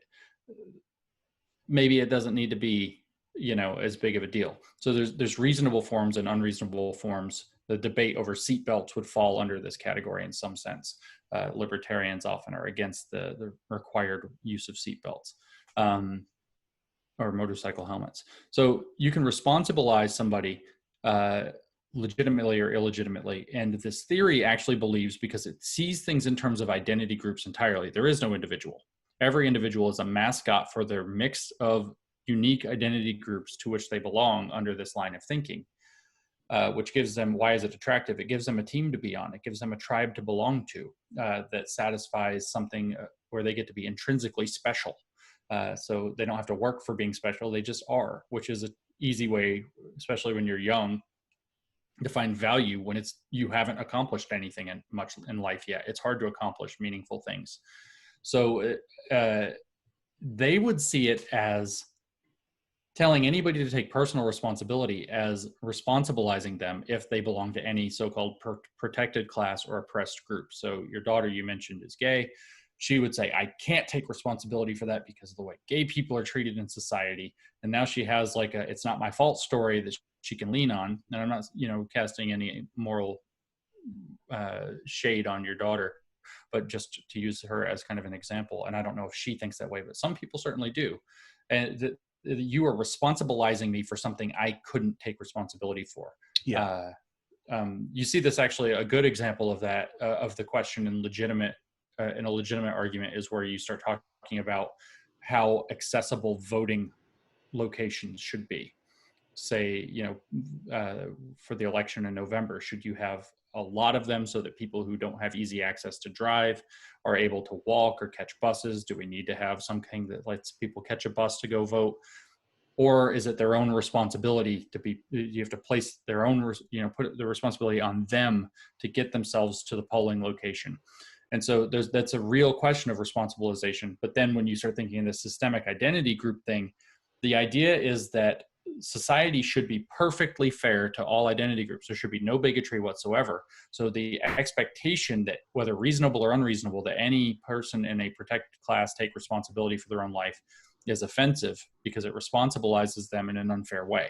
Maybe it doesn't need to be as big of a deal. So there's reasonable forms and unreasonable forms. The debate over seatbelts would fall under this category in some sense. Libertarians often are against the required use of seatbelts. or motorcycle helmets. So you can responsibilize somebody legitimately or illegitimately. And this theory actually believes, because it sees things in terms of identity groups entirely, there is no individual. Every individual is a mascot for their mix of unique identity groups to which they belong under this line of thinking, which gives them, why is it attractive? It gives them a team to be on. It gives them a tribe to belong to that satisfies something where they get to be intrinsically special. So they don't have to work for being special. They just are, which is an easy way, especially when you're young, to find value when you haven't accomplished anything much in life yet. It's hard to accomplish meaningful things. So they would see it as telling anybody to take personal responsibility as responsibilizing them if they belong to any so-called protected class or oppressed group. So your daughter, you mentioned, is gay. She would say, I can't take responsibility for that because of the way gay people are treated in society. And now she has like a, it's not my fault story that she can lean on. And I'm not, casting any moral shade on your daughter, but just to use her as kind of an example. And I don't know if she thinks that way, but some people certainly do. And you are responsibilizing me for something I couldn't take responsibility for. Yeah. You see this actually, a good example of that, of the question in a legitimate argument is where you start talking about how accessible voting locations should be. Say, for the election in November, should you have a lot of them so that people who don't have easy access to drive are able to walk or catch buses? Do we need to have something that lets people catch a bus to go vote? Or is it their own responsibility you have to place their own, put the responsibility on them to get themselves to the polling location? And so that's a real question of responsibilization. But then when you start thinking of the systemic identity group thing, the idea is that society should be perfectly fair to all identity groups. There should be no bigotry whatsoever. So the expectation that, whether reasonable or unreasonable, that any person in a protected class take responsibility for their own life is offensive because it responsibilizes them in an unfair way.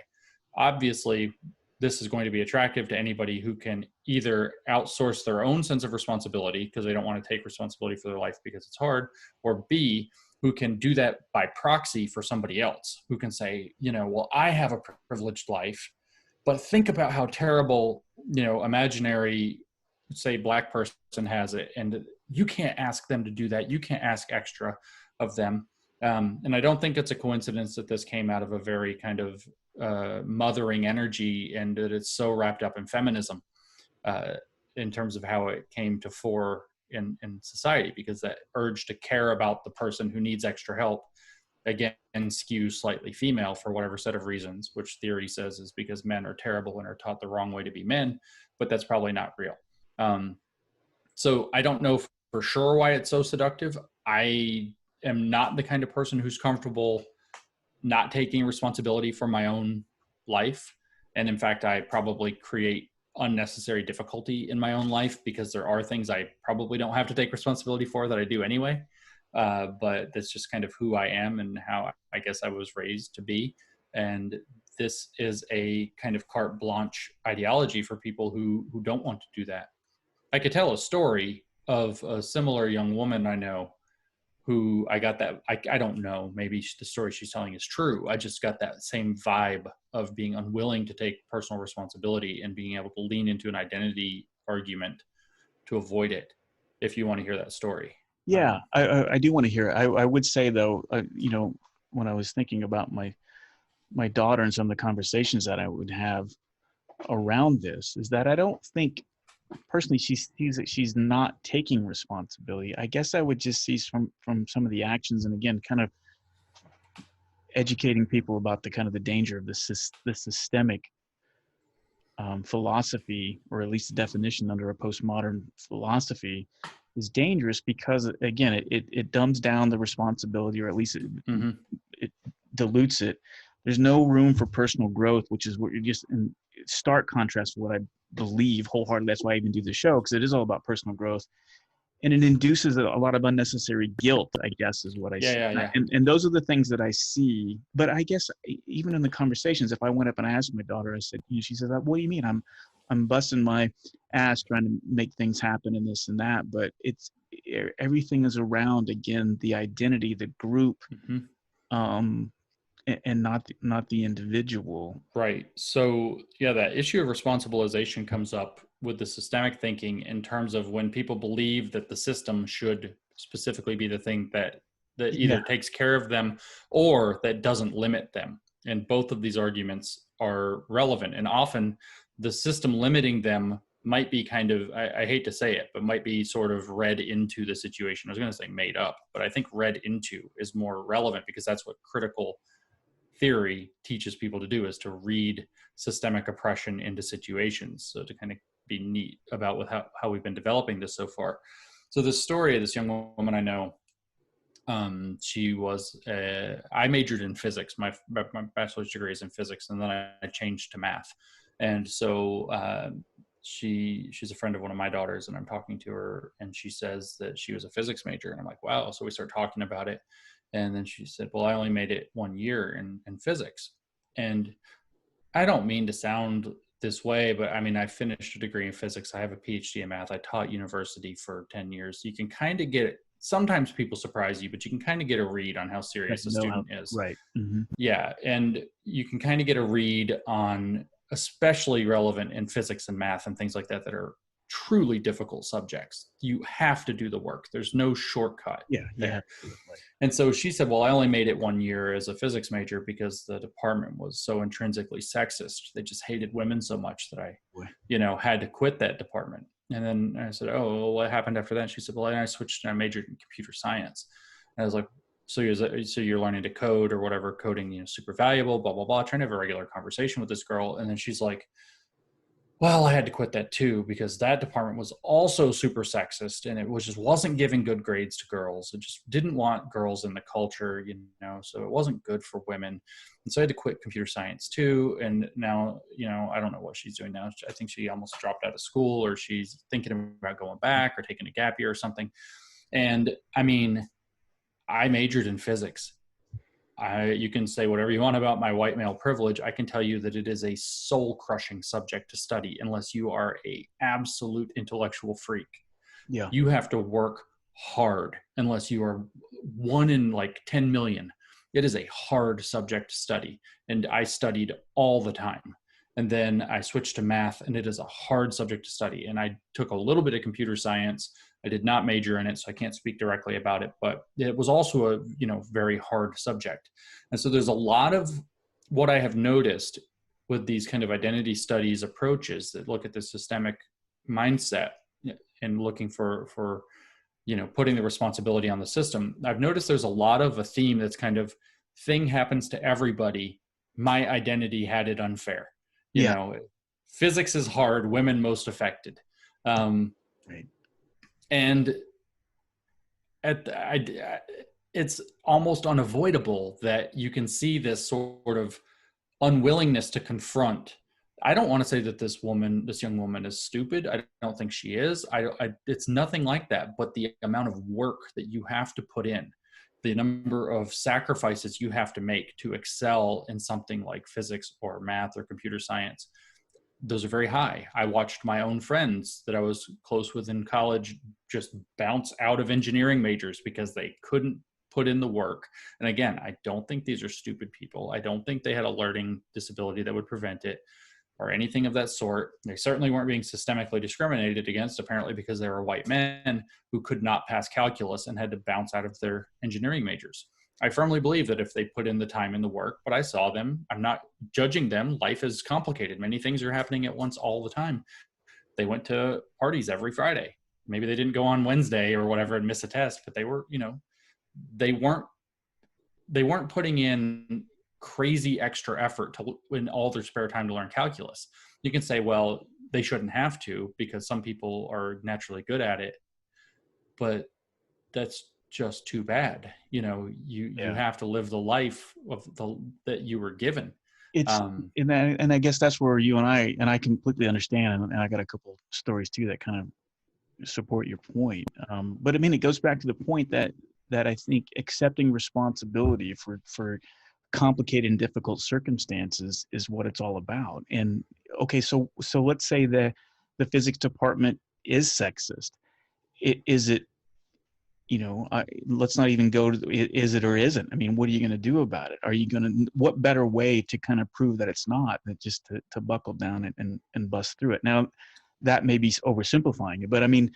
Obviously, this is going to be attractive to anybody who can either outsource their own sense of responsibility because they don't want to take responsibility for their life because it's hard, or B, who can do that by proxy for somebody else, who can say, well, I have a privileged life, but think about how terrible, imaginary, say, Black person has it. And you can't ask them to do that. You can't ask extra of them. And I don't think it's a coincidence that this came out of a very kind of mothering energy, and that it's so wrapped up in feminism in terms of how it came to fore in society, because that urge to care about the person who needs extra help, again, skews slightly female for whatever set of reasons, which theory says is because men are terrible and are taught the wrong way to be men, but that's probably not real. So I don't know for sure why it's so seductive. I am not the kind of person who's comfortable not taking responsibility for my own life. And in fact, I probably create unnecessary difficulty in my own life because there are things I probably don't have to take responsibility for that I do anyway. But that's just kind of who I am and how I guess I was raised to be. And this is a kind of carte blanche ideology for people who don't want to do that. I could tell a story of a similar young woman I know who I got that, I don't know, maybe the story she's telling is true. I just got that same vibe of being unwilling to take personal responsibility and being able to lean into an identity argument to avoid it, if you want to hear that story. Yeah, I do want to hear it. I would say, though, when I was thinking about my daughter and some of the conversations that I would have around this, is that I don't think personally she sees that she's not taking responsibility. I guess I would just see from some of the actions, and again, kind of educating people about the kind of the danger of the systemic philosophy, or at least the definition under a postmodern philosophy, is dangerous because, again, it dumbs down the responsibility, or at least it dilutes it. There's no room for personal growth, which is what you're just in stark contrast to what I believe wholeheartedly. That's why I even do the show, because it is all about personal growth. And it induces a lot of unnecessary guilt, I guess, is what I see. Yeah. And those are the things that I see. But I guess even in the conversations, if I went up and I asked my daughter, I said, she says, what do you mean? I'm busting my ass trying to make things happen and this and that. But everything is around, again, the identity, the group. and not the individual. Right. So yeah, that issue of responsibilization comes up with the systemic thinking in terms of when people believe that the system should specifically be the thing that Yeah, either takes care of them or that doesn't limit them. And both of these arguments are relevant. And often the system limiting them might be kind of, I hate to say it, but might be sort of read into the situation. I was going to say made up, but I think read into is more relevant because that's what critical theory teaches people to do, is to read systemic oppression into situations. So to kind of be neat about with how we've been developing this so far. So this story of this young woman I know, she was, I majored in physics. My bachelor's degree is in physics, and then I changed to math. And so she's a friend of one of my daughters, and I'm talking to her, and she says that she was a physics major. And I'm like, wow. So we start talking about it. And then she said, well, I only made it 1 year in physics. And I don't mean to sound this way, but I mean, I finished a degree in physics. I have a PhD in math. I taught university for 10 years. You can kind of get it. Sometimes people surprise you, but you can kind of get a read on how serious a student is. Right. Mm-hmm. Yeah. And you can kind of get a read on, especially relevant in physics and math and things like that are truly difficult subjects. You have to do the work. There's no shortcut there. Right. And so she said, well, I only made it 1 year as a physics major because the department was so intrinsically sexist. They just hated women so much that I, had to quit that department. And then I said, oh, well, what happened after that? She said, well, I switched and I majored in computer science. And I was like, so you're learning to code or whatever, coding, super valuable, blah, blah, blah. Trying to have a regular conversation with this girl. And then she's like, well, I had to quit that too because that department was also super sexist, and it just wasn't giving good grades to girls. It just didn't want girls in the culture, so it wasn't good for women. And so I had to quit computer science too. And now, I don't know what she's doing now. I think she almost dropped out of school, or she's thinking about going back or taking a gap year or something. And I mean, I majored in physics. You can say whatever you want about my white male privilege. I can tell you that it is a soul-crushing subject to study unless you are an absolute intellectual freak. Yeah. You have to work hard unless you are one in like 10 million. It is a hard subject to study. And I studied all the time. And then I switched to math, and it is a hard subject to study. And I took a little bit of computer science. I did not major in it, so I can't speak directly about it, but it was also a, very hard subject. And so there's a lot of what I have noticed with these kind of identity studies approaches that look at the systemic mindset and looking for putting the responsibility on the system. I've noticed there's a lot of a theme that's kind of thing happens to everybody. My identity had it unfair. Physics is hard, women most affected. Right. And it's almost unavoidable that you can see this sort of unwillingness to confront. I don't want to say that this young woman is stupid. I don't think she is. It's nothing like that. But the amount of work that you have to put in, the number of sacrifices you have to make to excel in something like physics or math or computer science, those are very high. I watched my own friends that I was close with in college just bounce out of engineering majors because they couldn't put in the work. And again, I don't think these are stupid people. I don't think they had a learning disability that would prevent it or anything of that sort. They certainly weren't being systemically discriminated against, apparently because they were white men who could not pass calculus and had to bounce out of their engineering majors. I firmly believe that if they put in the time and the work, but I saw them, I'm not judging them. Life is complicated. Many things are happening at once all the time. They went to parties every Friday. Maybe they didn't go on Wednesday or whatever and miss a test, but they were, they weren't putting in crazy extra effort in all their spare time to learn calculus. You can say, well, they shouldn't have to because some people are naturally good at it, but that's just too bad. You have to live the life that you were given. It's and I guess that's where you and I completely understand, and I got a couple stories too that kind of support your point. But I mean, it goes back to the point that I think accepting responsibility for complicated and difficult circumstances is what it's all about. And okay, so let's say the physics department is sexist. Is it let's not even go to is it or isn't. I mean, what are you going to do about it? Are you going to, what better way to kind of prove that it's not than just to buckle down and bust through it? Now, that may be oversimplifying it, but I mean,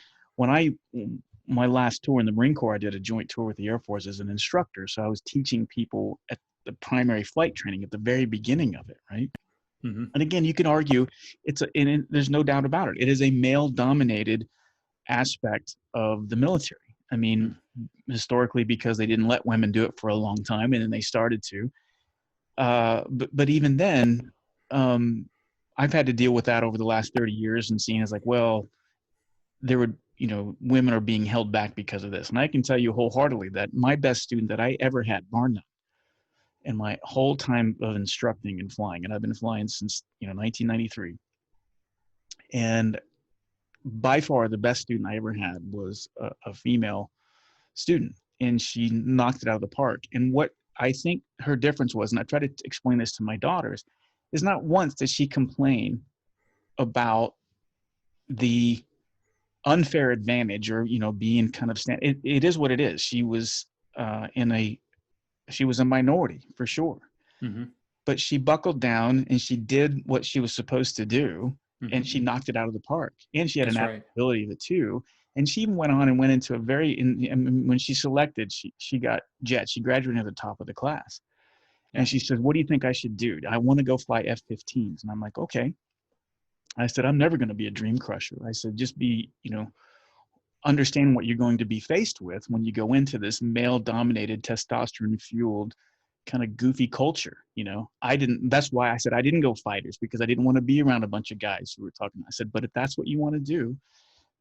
my last tour in the Marine Corps, I did a joint tour with the Air Force as an instructor. So I was teaching people at the primary flight training at the very beginning of it, right? Mm-hmm. And again, you can argue there's no doubt about it. It is a male-dominated aspect of the military. I mean, historically, because they didn't let women do it for a long time, and then they started to. But even then, I've had to deal with that over the last 30 years and seeing as like, well, there would, women are being held back because of this. And I can tell you wholeheartedly that my best student that I ever had, bar none, in my whole time of instructing and flying, and I've been flying since 1993, and by far the best student I ever had was a female student, and she knocked it out of the park. And what I think her difference was, and I try to explain this to my daughters, is not once did she complain about the unfair advantage or being kind of it is what it is. She was she was a minority for sure. Mm-hmm. But she buckled down and she did what she was supposed to do, Mm-hmm. and she knocked it out of the park. And she had That's an right. ability of it too. And she even went on and went into when she selected, she got jet. She graduated at the top of the class. And she said, "What do you think I should do? I want to go fly F-15s." And I'm like, "Okay." I said, "I'm never going to be a dream crusher." I said, "Just be, understand what you're going to be faced with when you go into this male-dominated, testosterone-fueled kind of goofy culture. That's why I said I didn't go fighters, because I didn't want to be around a bunch of guys who were talking. I said, but if that's what you want to do,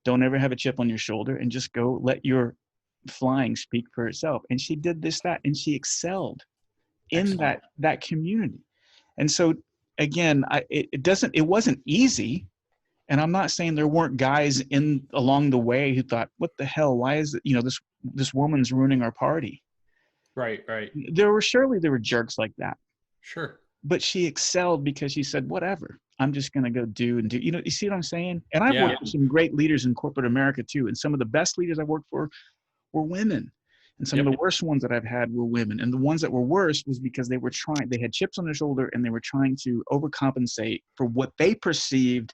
don't ever have a chip on your shoulder and just go let your flying speak for itself." And she did that, and she excelled in Excellent. that community. And so again, it wasn't easy. And I'm not saying there weren't guys along the way who thought, what the hell, why is it, this woman's ruining our party. Right. There were jerks like that. Sure. But she excelled because she said, whatever, I'm just going to go do. You see what I'm saying? And I've worked with some great leaders in corporate America too. And some of the best leaders I've worked for were women. And some of the worst ones that I've had were women. And the ones that were worse was because they had chips on their shoulder and they were trying to overcompensate for what they perceived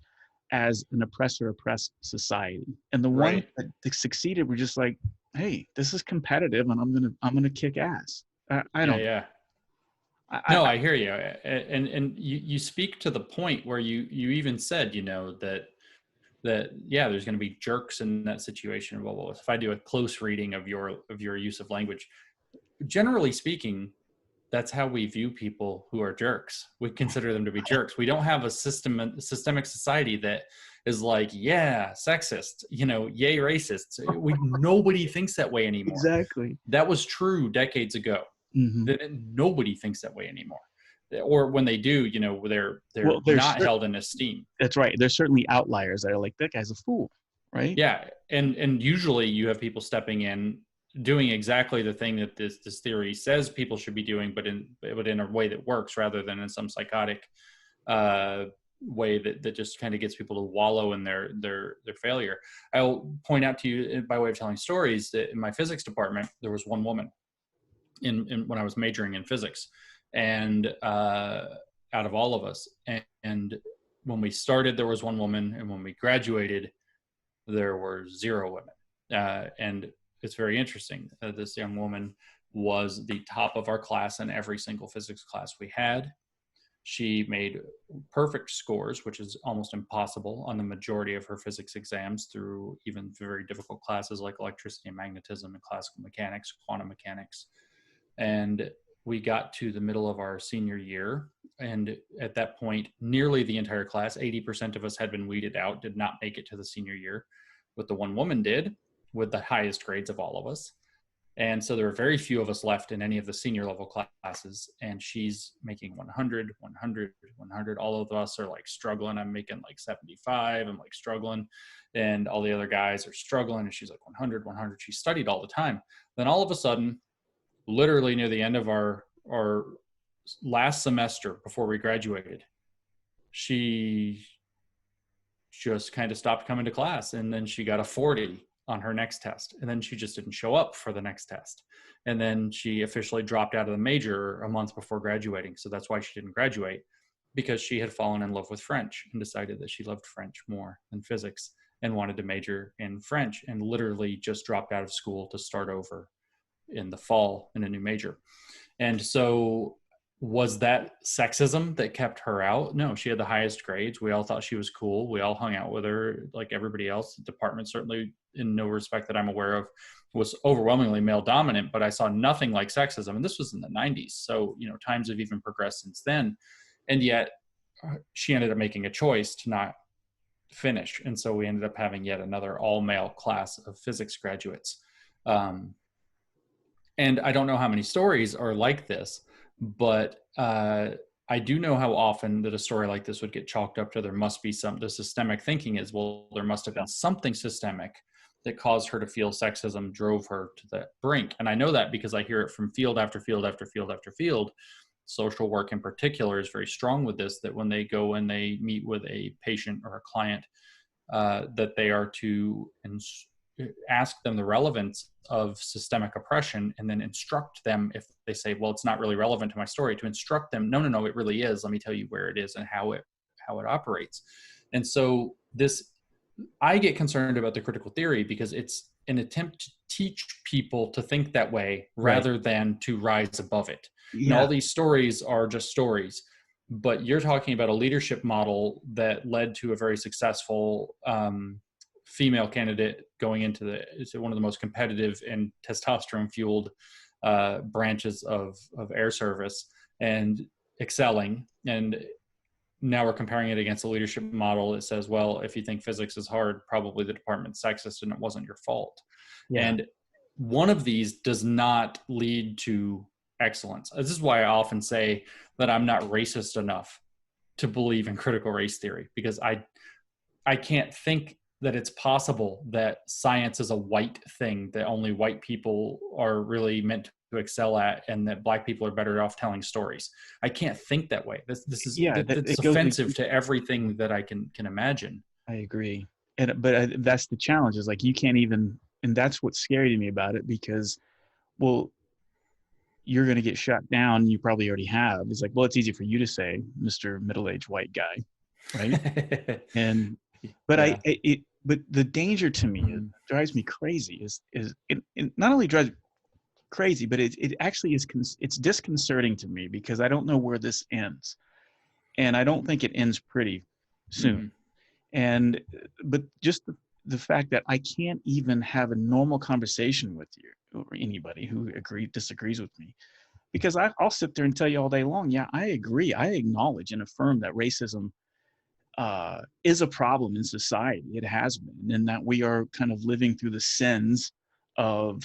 as an oppressor-oppressed society. And the ones that succeeded were just like, hey, this is competitive and I'm gonna kick ass. I don't. Yeah. No, I hear you. And you speak to the point where you even said, that there's going to be jerks in that situation. Well, if I do a close reading of your use of language, generally speaking, that's how we view people who are jerks. We consider them to be jerks. We don't have a systemic society that is like, yeah, sexist, yay, racist. Nobody thinks that way anymore. Exactly. That was true decades ago. Nobody thinks that way anymore. Or when they do, they're not held in esteem. That's right. There's certainly outliers that are like, that guy's a fool, right? Yeah, and usually you have people stepping in, doing exactly the thing that this theory says people should be doing, but in a way that works rather than in some psychotic way that just kind of gets people to wallow in their failure. I'll point out to you by way of telling stories that in my physics department there was one woman in when I was majoring in physics, and out of all of us, and when we started there was one woman, and when we graduated there were 0 women, and it's very interesting. This young woman was the top of our class in every single physics class we had. She made perfect scores, which is almost impossible on the majority of her physics exams, through even very difficult classes like electricity and magnetism and classical mechanics, quantum mechanics. And we got to the middle of our senior year, and at that point, nearly the entire class, 80% of us had been weeded out, did not make it to the senior year. But the one woman did, with the highest grades of all of us. And so there were very few of us left in any of the senior level classes, and she's making 100, 100, 100. All of us are like struggling. I'm making like 75. I'm like struggling, and all the other guys are struggling, and she's like 100, 100. She studied all the time. Then all of a sudden, literally near the end of our last semester before we graduated, she just kind of stopped coming to class, and then she got a 40 on her next test. And then she just didn't show up for the next test. And then she officially dropped out of the major a month before graduating. So that's why she didn't graduate, because she had fallen in love with French and decided that she loved French more than physics and wanted to major in French, and literally just dropped out of school to start over in the fall in a new major. And so, was that sexism that kept her out? No, she had the highest grades. We all thought she was cool. We all hung out with her like everybody else. The department, certainly in no respect that I'm aware of, was overwhelmingly male dominant, but I saw nothing like sexism. And this was in the 90s. So, times have even progressed since then. And yet she ended up making a choice to not finish. And so we ended up having yet another all male class of physics graduates. And I don't know how many stories are like this, but I do know how often that a story like this would get chalked up to there must be the systemic thinking is, well, there must have been something systemic that caused her to feel sexism, drove her to the brink. And I know that because I hear it from field after field after field after field. Social work in particular is very strong with this, that when they go and they meet with a patient or a client, that they are to ask them the relevance of systemic oppression, and then instruct them if they say, well, it's not really relevant to my story, to instruct them, no, it really is. Let me tell you where it is and how it operates. And so I get concerned about the critical theory because it's an attempt to teach people to think that way rather than to rise above it. Yeah. And all these stories are just stories, but you're talking about a leadership model that led to a very successful female candidate going into one of the most competitive and testosterone fueled branches of air service and excelling. And now we're comparing it against a leadership model that says, well, if you think physics is hard, probably the department's sexist and it wasn't your fault. Yeah. And one of these does not lead to excellence. This is why I often say that I'm not racist enough to believe in critical race theory, because I can't think that it's possible that science is a white thing that only white people are really meant to excel at, and that black people are better off telling stories. I can't think that way. This is it's offensive to everything that I can imagine. I agree, but that's the challenge. Is like you can't even, and that's what's scary to me about it, because, well, you're going to get shut down. You probably already have. It's like, well, it's easy for you to say, Mr. Middle-aged white guy, right? But yeah. But the danger to me, it drives me crazy, is it not only drives me crazy, but it actually is, it's disconcerting to me, because I don't know where this ends, and I don't think it ends pretty soon. But just the fact that I can't even have a normal conversation with you or anybody who disagrees with me, because I'll sit there and tell you all day long, yeah, I agree, I acknowledge and affirm that racism is a problem in society. It has been, and that we are kind of living through the sins of,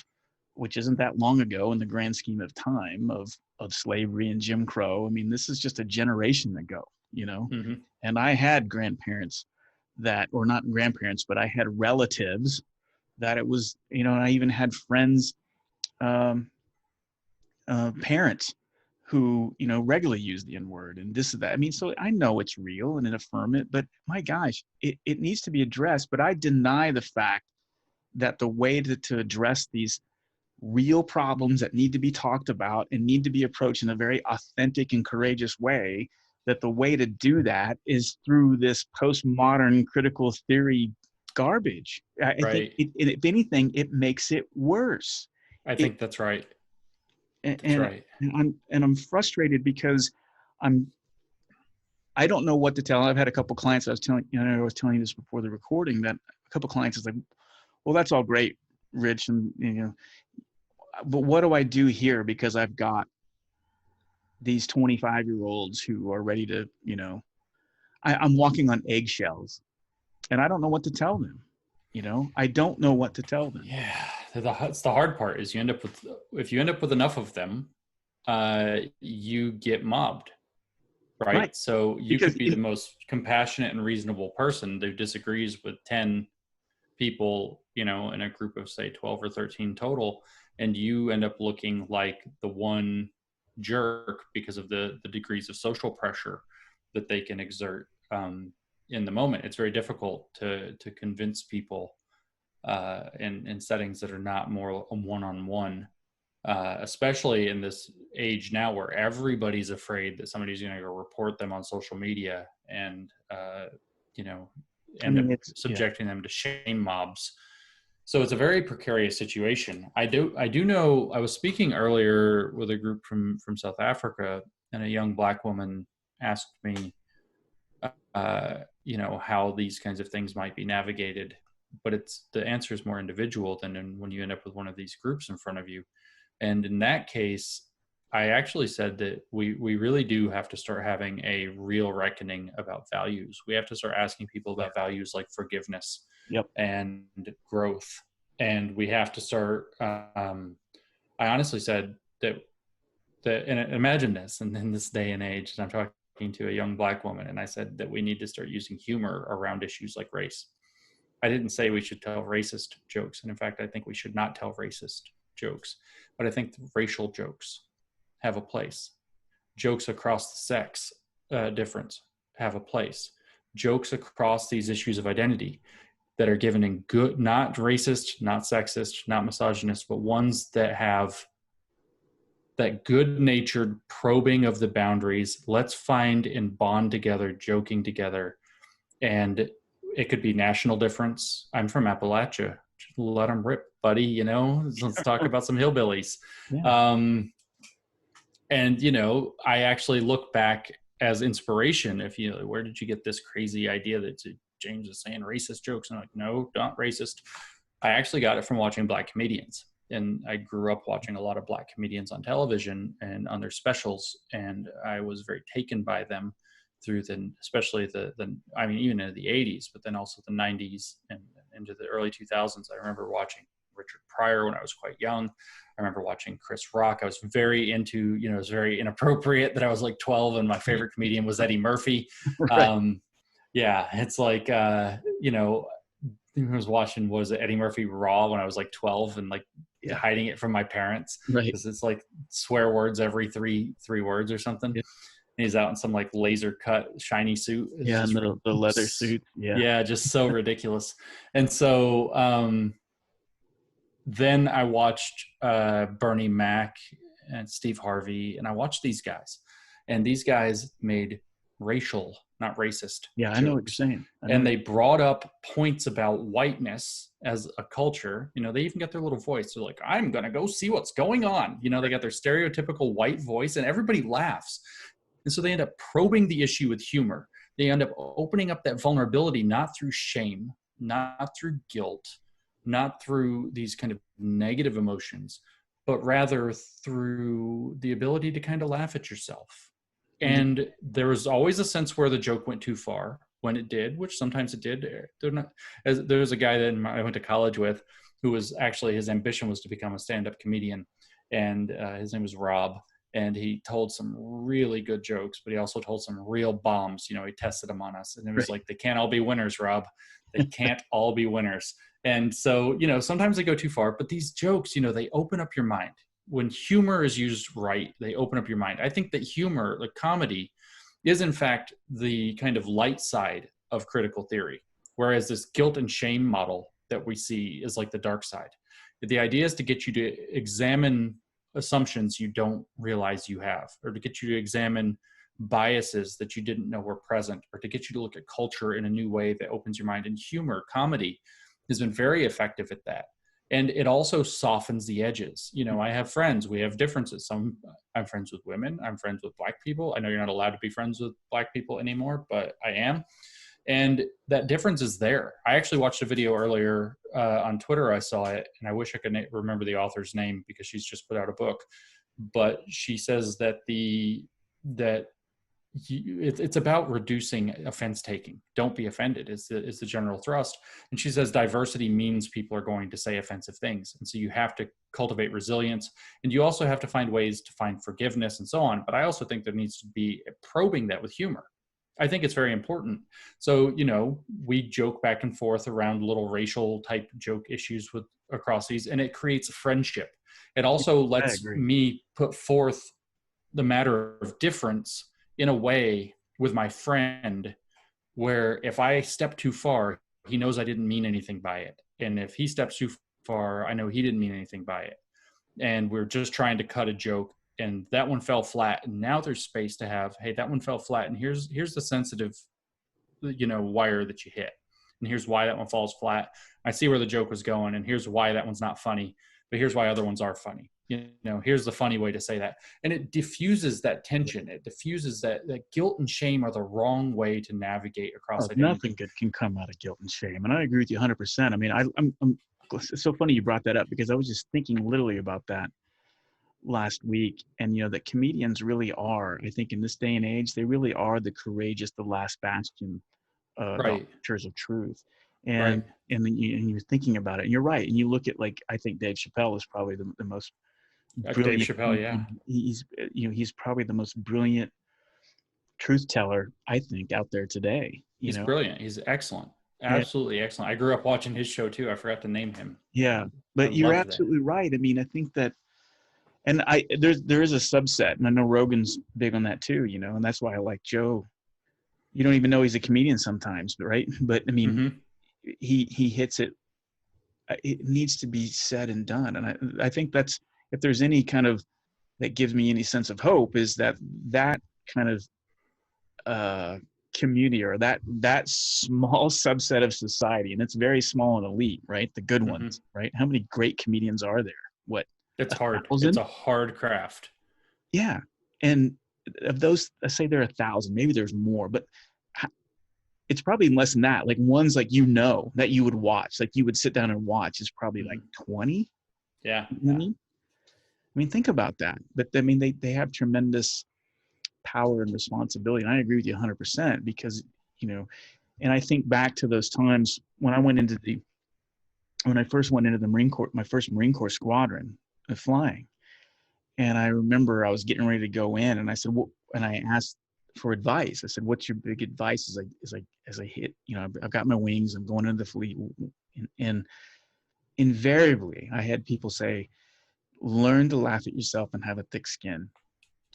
which isn't that long ago in the grand scheme of time, of slavery and Jim Crow. I mean, this is just a generation ago, and I had grandparents that, or not grandparents, but I had relatives that it was, and I even had friends, parents who, regularly use the N-word and this and that. I mean, so I know it's real and affirm it, but my gosh, it needs to be addressed. But I deny the fact that the way to address these real problems that need to be talked about and need to be approached in a very authentic and courageous way, that the way to do that is through this postmodern critical theory garbage. I think if anything, it makes it worse. I think that's right. And I'm frustrated because I don't know what to tell. I've had a couple clients. I was telling you this before the recording, that a couple clients is like, well, that's all great, Rich, and but what do I do here? Because I've got these 25-year-olds who are ready to, I'm walking on eggshells, and I don't know what to tell them. I don't know what to tell them. Yeah, it's the hard part. Is if you end up with enough of them, you get mobbed, right? So you could be the most compassionate and reasonable person who disagrees with 10 people, in a group of say 12 or 13 total, and you end up looking like the one jerk because of the degrees of social pressure that they can exert in the moment. It's very difficult to convince people in settings that are not more one-on-one, especially in this age now where everybody's afraid that somebody's going to go report them on social media and, you know, end up subjecting them to shame mobs. So it's a very precarious situation. I do know, I was speaking earlier with a group from South Africa, and a young Black woman asked me, you know, how these kinds of things might be navigated. But the answer is more individual than when you end up with one of these groups in front of you. And in that case, I actually said that we really do have to start having a real reckoning about values. We have to start asking people about values like forgiveness and growth. And we have to start, I honestly said that and imagine this, and in this day and age, and I'm talking to a young Black woman, and I said that we need to start using humor around issues like race. I didn't say we should tell racist jokes. And in fact, I think we should not tell racist jokes, but I think racial jokes have a place. Jokes across the sex difference have a place. Jokes across these issues of identity that are given in good, not racist, not sexist, not misogynist, but ones that have that good-natured probing of the boundaries. Let's find and bond together, joking together. And it could be national difference. I'm from Appalachia. Just let them rip, buddy. You know, let's talk about some hillbillies. And, you know, I actually look back as inspiration. If you, where did you get this crazy idea that James is saying racist jokes? And I'm like, no, not racist. I actually got it from watching Black comedians. And I grew up watching a lot of Black comedians on television and on their specials. And I was very taken by them through especially I mean, even in the 80s, but then also the 90s and into the early 2000s. I remember watching Richard Pryor when I was quite young. I remember watching Chris Rock. I was very into, you know, it was very inappropriate that I was like 12 and my favorite comedian was Eddie Murphy. Right. Yeah, it's like, you know, I was watching, Eddie Murphy Raw when I was like 12 and like hiding it from my parents. Right. Because it's like swear words every three words or something. Yeah. And he's out in some like laser cut shiny suit. It's the leather suit. Yeah, just so ridiculous. And so then I watched Bernie Mac and Steve Harvey, and I watched these guys. And these guys made racial, not racist. Yeah, jokes. I know what you're saying. And they brought up points about whiteness as a culture. You know, they even got their little voice. They're like, I'm going to go see what's going on. You know, they got their stereotypical white voice, and everybody laughs. And so they end up probing the issue with humor. They end up opening up that vulnerability, not through shame, not through guilt, not through these kind of negative emotions, but rather through the ability to kind of laugh at yourself. And there was always a sense where the joke went too far when it did, which sometimes it did. There was a guy that I went to college with who was actually, his ambition was to become a stand-up comedian. And his name was Rob. And he told some really good jokes, but he also told some real bombs. You know, he tested them on us. And it was like, they can't all be winners, Rob. They can't all be winners. And so, you know, sometimes they go too far. But these jokes, you know, they open up your mind. When humor is used right, they open up your mind. I think that humor, like comedy, is in fact the kind of light side of critical theory. Whereas this guilt and shame model that we see is like the dark side. The idea is to get you to examine assumptions you don't realize you have, or to get you to examine biases that you didn't know were present, or to get you to look at culture in a new way that opens your mind. And humor, comedy, has been very effective at that. And it also softens the edges. You know, I have friends, we have differences. I'm friends with women, I'm friends with Black people. I know you're not allowed to be friends with Black people anymore, but I am. And that difference is there. I actually watched a video earlier on Twitter. I saw it, and I wish I could remember the author's name because she's just put out a book. But she says that it's about reducing offense taking. Don't be offended is the general thrust. And she says diversity means people are going to say offensive things. And so you have to cultivate resilience, and you also have to find ways to find forgiveness and so on. But I also think there needs to be probing that with humor. I think it's very important. So, you know, we joke back and forth around little racial type joke issues across these, and it creates a friendship. It also lets me put forth the matter of difference in a way with my friend where if I step too far, he knows I didn't mean anything by it. And if he steps too far, I know he didn't mean anything by it. And we're just trying to cut a joke, and that one fell flat. And now there's space to have, hey, that one fell flat, and here's the sensitive, wire that you hit. And here's why that one falls flat. I see where the joke was going, and here's why that one's not funny, but here's why other ones are funny. Here's the funny way to say that. And it diffuses that tension. It diffuses that guilt and shame are the wrong way to navigate across identity. Nothing good can come out of guilt and shame. And I agree with you 100%. I mean, it's so funny you brought that up, because I was just thinking literally about that last week. And, that comedians really are, I think in this day and age, they really are the courageous, the last bastion, the arbiters of truth. And, and you're thinking about it, and you're right. And you look at, I think Dave Chappelle is probably the most brilliant. Dave Chappelle, yeah. He's probably the most brilliant truth teller, I think, out there today. He's brilliant. He's excellent. Absolutely excellent. I grew up watching his show too. I forgot to name him. Yeah, but you're absolutely right. I mean, I think that, and there is a subset, and I know Rogan's big on that too, and that's why I like Joe. You don't even know he's a comedian sometimes, right? But I mean, he hits it. It needs to be said and done. And I think that's, if there's any kind of, that gives me any sense of hope, is that kind of community, or that small subset of society, and it's very small and elite, right? The good ones, right? How many great comedians are there? What? It's hard. It's a hard craft. Yeah. And of those, let's say there are 1,000, maybe there's more, but it's probably less than that. Like ones that you would watch, like you would sit down and watch, is probably like 20. Yeah. I mean, think about that. But I mean, they have tremendous power and responsibility. And I agree with you 100%, because, and I think back to those times when I first went into the Marine Corps, my first Marine Corps squadron of flying. And I remember I was getting ready to go in, and I said, and I asked for advice. I said, what's your big advice as I hit, I've got my wings, I'm going into the fleet. And invariably I had people say, learn to laugh at yourself and have a thick skin.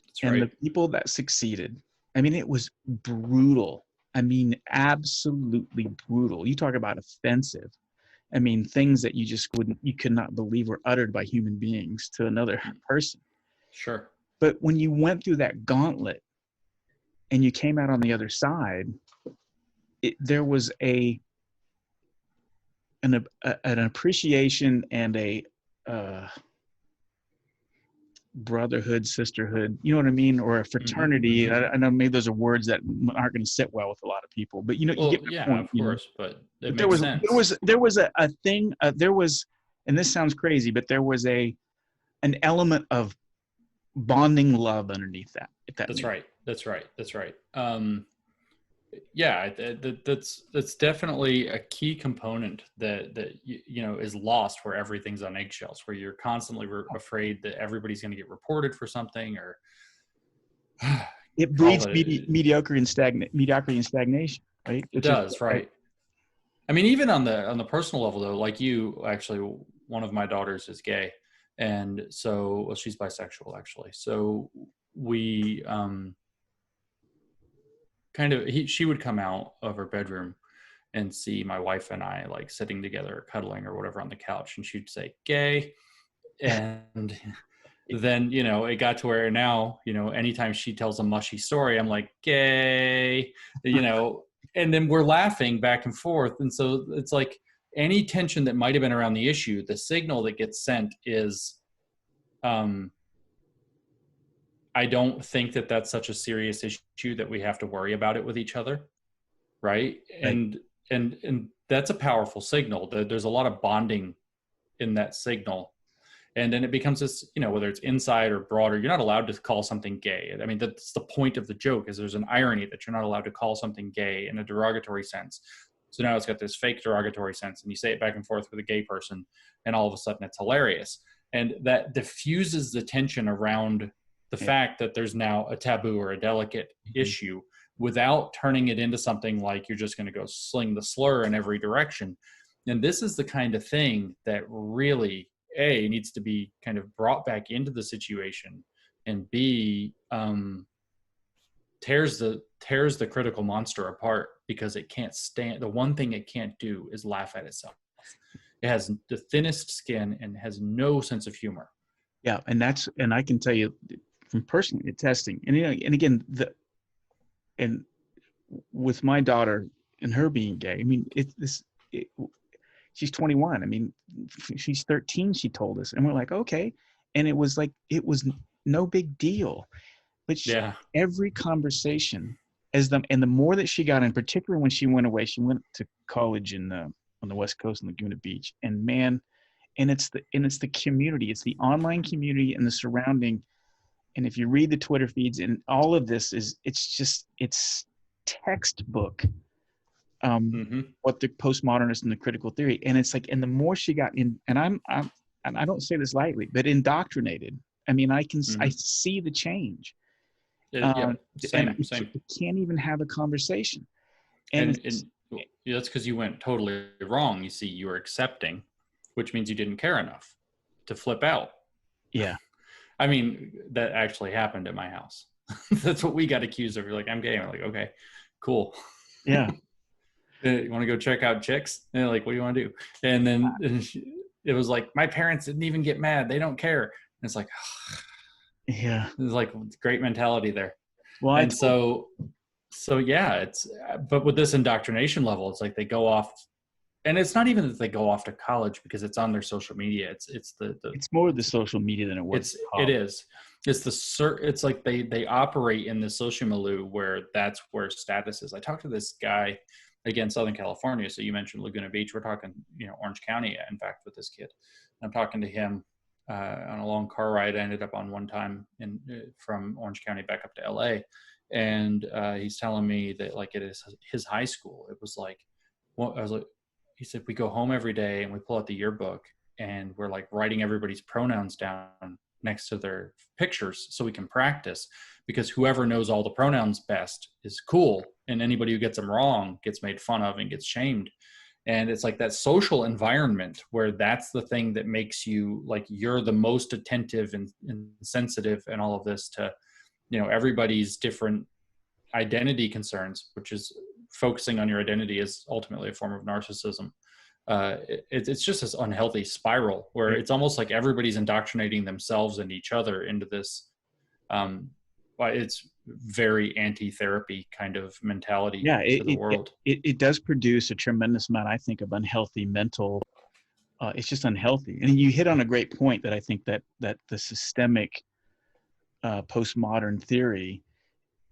That's right. And the people that succeeded, I mean, it was brutal. I mean, absolutely brutal. You talk about offensive. I mean, things that you could not believe were uttered by human beings to another person. Sure. But when you went through that gauntlet and you came out on the other side, there was an appreciation and a brotherhood, sisterhood, you know what I mean? Or a fraternity. I know maybe those are words that aren't going to sit well with a lot of people, but you get my point. Of course, but it makes sense. There was a thing, and this sounds crazy, but there was an element of bonding love underneath that. That's right. That's definitely a key component that is lost, where everything's on eggshells, where you're constantly afraid that everybody's going to get reported for something, or it breeds mediocrity and stagnation, right? It does, right? I mean, even on the personal level, though, like you, actually, one of my daughters is gay, and so she's bisexual, actually. So we she would come out of her bedroom and see my wife and I like sitting together, cuddling or whatever on the couch, and she'd say gay. And then, it got to where now, anytime she tells a mushy story, I'm like, gay, and then we're laughing back and forth. And so it's like any tension that might've been around the issue, the signal that gets sent is, I don't think that that's such a serious issue that we have to worry about it with each other. Right. And that's a powerful signal. There's a lot of bonding in that signal. And then it becomes this, whether it's inside or broader, you're not allowed to call something gay. I mean, that's the point of the joke, is there's an irony that you're not allowed to call something gay in a derogatory sense. So now it's got this fake derogatory sense, and you say it back and forth with a gay person, and all of a sudden it's hilarious. And that diffuses the tension around the fact that there's now a taboo or a delicate issue, without turning it into something like you're just going to go sling the slur in every direction. And this is the kind of thing that really, A, needs to be kind of brought back into the situation, and B, tears the critical monster apart, because it can't stand. The one thing it can't do is laugh at itself. It has the thinnest skin and has no sense of humor. Yeah, and I can tell you from personally testing, and and again, and with my daughter and her being gay, I mean, she's 21. I mean, she's 13. She told us, and we're like, okay, and it was no big deal, but Yeah. every conversation and the more that she got in, particularly when she went away, she went to college on the West Coast in Laguna Beach, and man, and it's the community, it's the online community and the surrounding. And if you read the Twitter feeds and all of this it's textbook what the postmodernist and the critical theory. And it's like, and the more she got in, and and I don't say this lightly, but indoctrinated. I mean, I see the change. Yeah, same. I can't even have a conversation. And that's because you went totally wrong. You see, you were accepting, which means you didn't care enough to flip out. Yeah. I mean, that actually happened at my house. That's what we got accused of. You're like, I'm gay. I'm like, okay, cool. Yeah. You want to go check out chicks? And they're like, what do you want to do? And then it was like, my parents didn't even get mad. They don't care. And it's like, yeah, it's like great mentality there. Well, and so yeah, but with this indoctrination level, it's like they go off, and it's not even that they go off to college because it's on their social media. It's more the social media than it was. It's like they operate in the social milieu where that's where status is. I talked to this guy, again, Southern California. So you mentioned Laguna Beach. We're talking, Orange County, in fact, with this kid. I'm talking to him on a long car ride I ended up on one time from Orange County back up to LA. And he's telling me that like it is his high school. It was like, he said, we go home every day and we pull out the yearbook and we're like writing everybody's pronouns down next to their pictures so we can practice, because whoever knows all the pronouns best is cool. And anybody who gets them wrong gets made fun of and gets shamed. And it's like that social environment where that's the thing that makes you like, you're the most attentive and sensitive and all of this to, everybody's different identity concerns, which is focusing on your identity is ultimately a form of narcissism. It's just this unhealthy spiral where it's almost like everybody's indoctrinating themselves and each other into this. It's very anti-therapy kind of mentality to the world. It does produce a tremendous amount, I think, of unhealthy mental. It's just unhealthy. And you hit on a great point that I think that the systemic postmodern theory,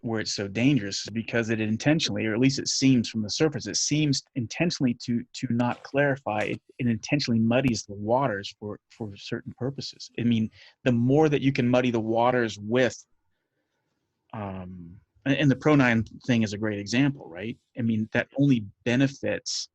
where it's so dangerous, is because it intentionally, or at least it seems from the surface, it seems intentionally to not clarify. It intentionally muddies the waters for certain purposes. I mean, the more that you can muddy the waters with, and the pronoun thing is a great example, right? I mean, that only benefits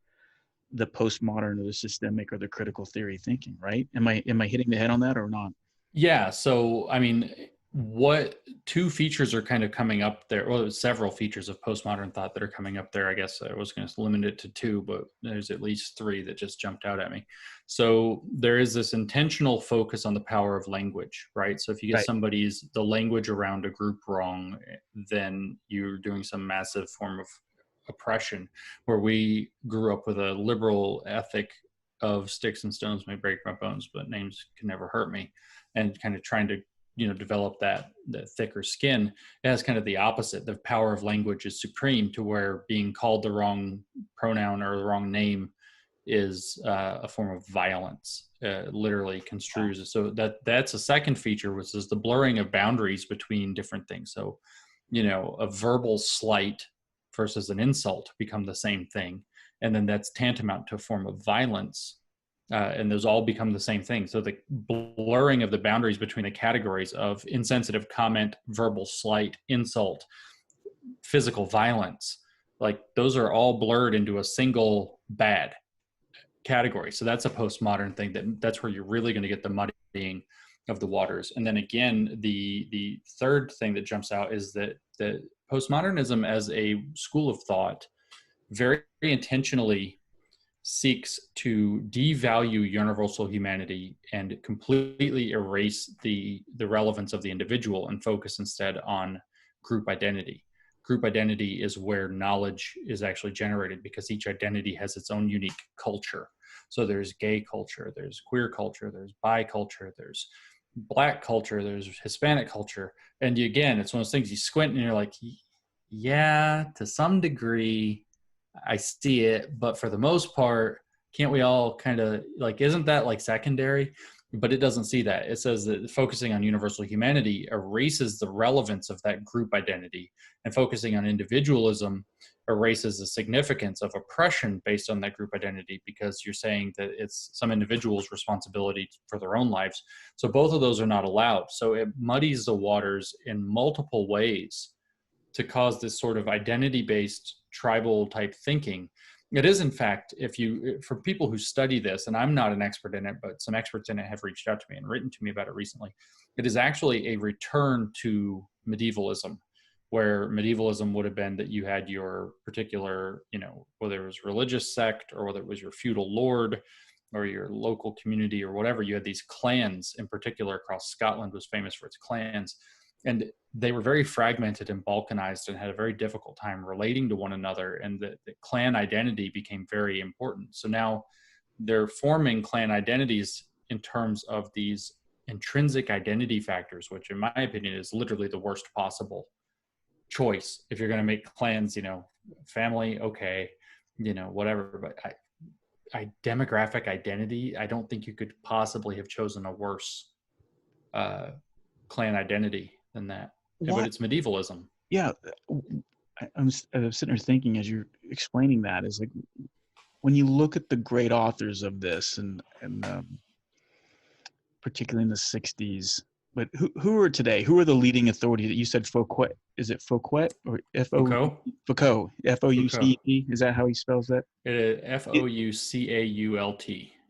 the postmodern or the systemic or the critical theory thinking, right? Am I hitting the head on that or not? Yeah. So, I mean, what two features are kind of coming up there? Well, there's several features of postmodern thought that are coming up there. I guess I was going to limit it to two, but there's at least three that just jumped out at me. So there is this intentional focus on the power of language, right? So if you get the language around a group wrong, then you're doing some massive form of oppression. Where we grew up with a liberal ethic of sticks and stones may break my bones, but names can never hurt me, and kind of trying to develop that thicker skin. It has kind of the opposite. The power of language is supreme, to where being called the wrong pronoun or the wrong name is a form of violence, literally construes. So that's a second feature, which is the blurring of boundaries between different things. So, a verbal slight versus an insult become the same thing. And then that's tantamount to a form of violence. And those all become the same thing. So the blurring of the boundaries between the categories of insensitive comment, verbal slight, insult, physical violence, like those are all blurred into a single bad category. So that's a postmodern thing. That's where you're really going to get the muddying of the waters. And then again, the third thing that jumps out is that postmodernism as a school of thought very intentionally seeks to devalue universal humanity and completely erase the relevance of the individual and focus instead on group identity. group identity is where knowledge is actually generated, because each identity has its own unique culture. So there's gay culture, there's queer culture, there's bi culture, there's Black culture, there's Hispanic culture. And again, it's one of those things you squint and you're like, yeah, to some degree, I see it. But for the most part, can't we all kind of like, isn't that like secondary? But it doesn't see that. It says that focusing on universal humanity erases the relevance of that group identity, and focusing on individualism erases the significance of oppression based on that group identity, because you're saying that it's some individual's responsibility for their own lives. So both of those are not allowed. So it muddies the waters in multiple ways to cause this sort of identity-based tribal type thinking. It is, in fact, for people who study this, and I'm not an expert in it, but some experts in it have reached out to me and written to me about it recently. It is actually a return to medievalism, where medievalism would have been that you had your particular, whether it was religious sect or whether it was your feudal lord or your local community or whatever, you had these clans in particular. Across Scotland was famous for its clans. And they were very fragmented and balkanized and had a very difficult time relating to one another. And the clan identity became very important. So now they're forming clan identities in terms of these intrinsic identity factors, which in my opinion is literally the worst possible choice. If you're going to make clans, family, okay, whatever. But demographic identity, I don't think you could possibly have chosen a worse clan identity than that. But it's medievalism. Yeah, I'm sitting there thinking as you're explaining that, is like, when you look at the great authors of this, and particularly in the 60s, but who are today? Who are the leading authority? That you said Foucault? Is it Foucault or Foucault? Foucault. F-O-U-C-E. Is that how he spells that? Foucault.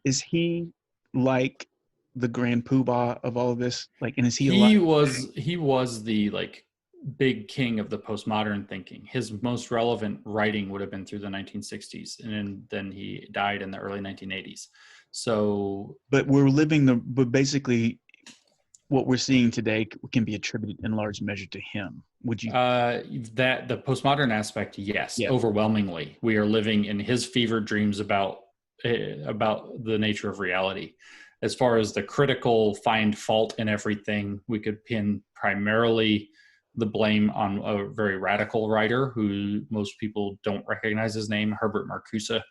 Is he like the grand poobah of all of this? Like, and is he was the like big king of the postmodern thinking. His most relevant writing would have been through the 1960s, and then he died in the early 1980s. So, but basically what we're seeing today can be attributed in large measure to him. Would you? That the postmodern aspect, yes, yeah. Overwhelmingly, we are living in his fevered dreams about the nature of reality. As far as the critical find fault in everything, we could pin primarily the blame on a very radical writer who most people don't recognize his name, Herbert Marcuse,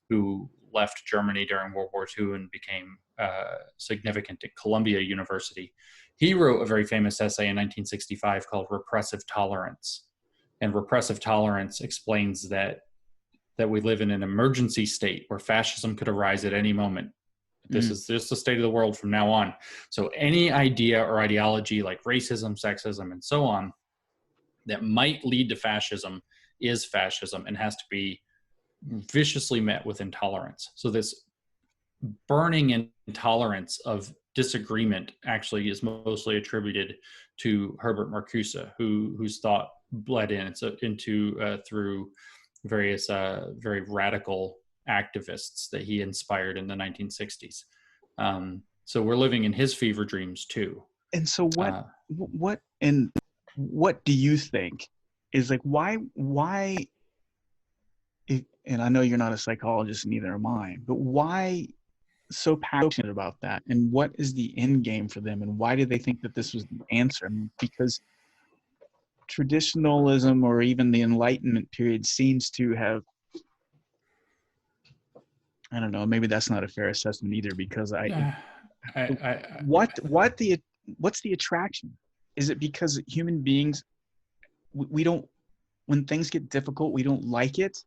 who left Germany during World War II and became significant at Columbia University. He wrote a very famous essay in 1965 called Repressive Tolerance. And repressive tolerance explains that we live in an emergency state where fascism could arise at any moment. This is just the state of the world from now on. So any idea or ideology like racism, sexism, and so on that might lead to fascism is fascism and has to be viciously met with intolerance. So this burning intolerance of disagreement actually is mostly attributed to Herbert Marcuse, whose thought bled into through various very radical activists that he inspired in the 1960s. So we're living in his fever dreams too. And so what do you think is like, why and I know you're not a psychologist, neither am I, but why so passionate about that? And what is the end game for them? And why do they think that this was the answer? I mean, because traditionalism or even the Enlightenment period seems to have, I don't know, maybe that's not a fair assessment either, because what's the attraction? Is it because human beings, we don't, when things get difficult, we don't like it?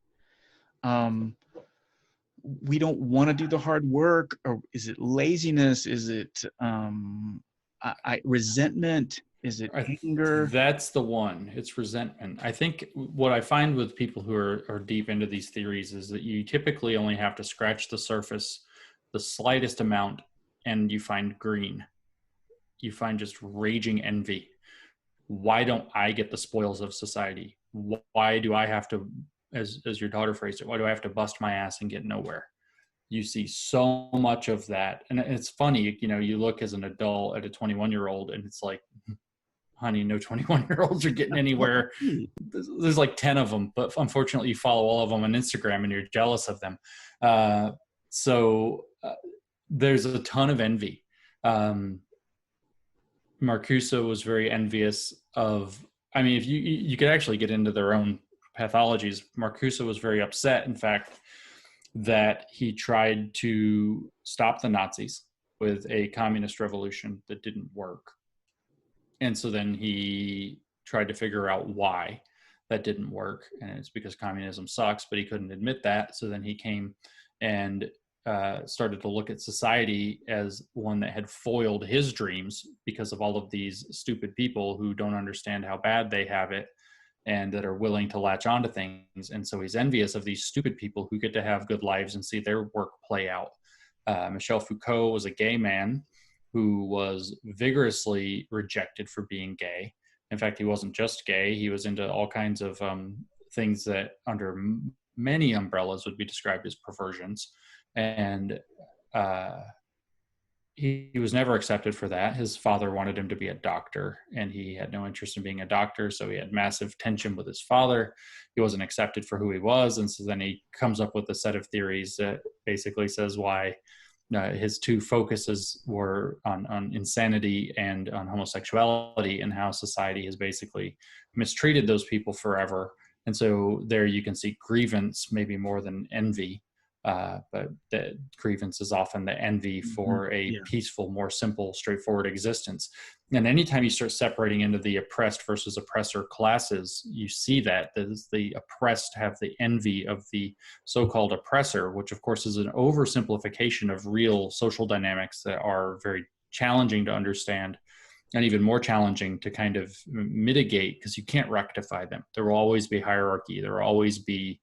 We don't want to do the hard work? Or is it laziness? Is it resentment? Is it anger? That's the one. It's resentment. I think what I find with people who are deep into these theories is that you typically only have to scratch the surface the slightest amount and you find green. You find just raging envy. Why don't I get the spoils of society? Why do I have to, as your daughter phrased it, why do I have to bust my ass and get nowhere? You see so much of that. And it's funny, you look as an adult at a 21-year-old and it's like, honey, no 21-year-olds are getting anywhere. There's like 10 of them, but unfortunately you follow all of them on Instagram and you're jealous of them. So there's a ton of envy. Marcuse was very envious of, I mean, if you could actually get into their own pathologies. Marcuse was very upset, in fact, that he tried to stop the Nazis with a communist revolution that didn't work. And so then he tried to figure out why that didn't work. And it's because communism sucks, but he couldn't admit that. So then he came and started to look at society as one that had foiled his dreams because of all of these stupid people who don't understand how bad they have it and that are willing to latch onto things. And so he's envious of these stupid people who get to have good lives and see their work play out. Michel Foucault was a gay man who was vigorously rejected for being gay. In fact, he wasn't just gay. He was into all kinds of things that under many umbrellas would be described as perversions. And he was never accepted for that. His father wanted him to be a doctor, and he had no interest in being a doctor. So he had massive tension with his father. He wasn't accepted for who he was. And so then he comes up with a set of theories that basically says why his two focuses were on insanity and on homosexuality, and how society has basically mistreated those people forever. And so there you can see grievance maybe more than envy. But the grievance is often the envy for a peaceful, more simple, straightforward existence. And anytime you start separating into the oppressed versus oppressor classes, you see that the oppressed have the envy of the so-called oppressor, which of course is an oversimplification of real social dynamics that are very challenging to understand and even more challenging to kind of mitigate because you can't rectify them. There will always be hierarchy. There will always be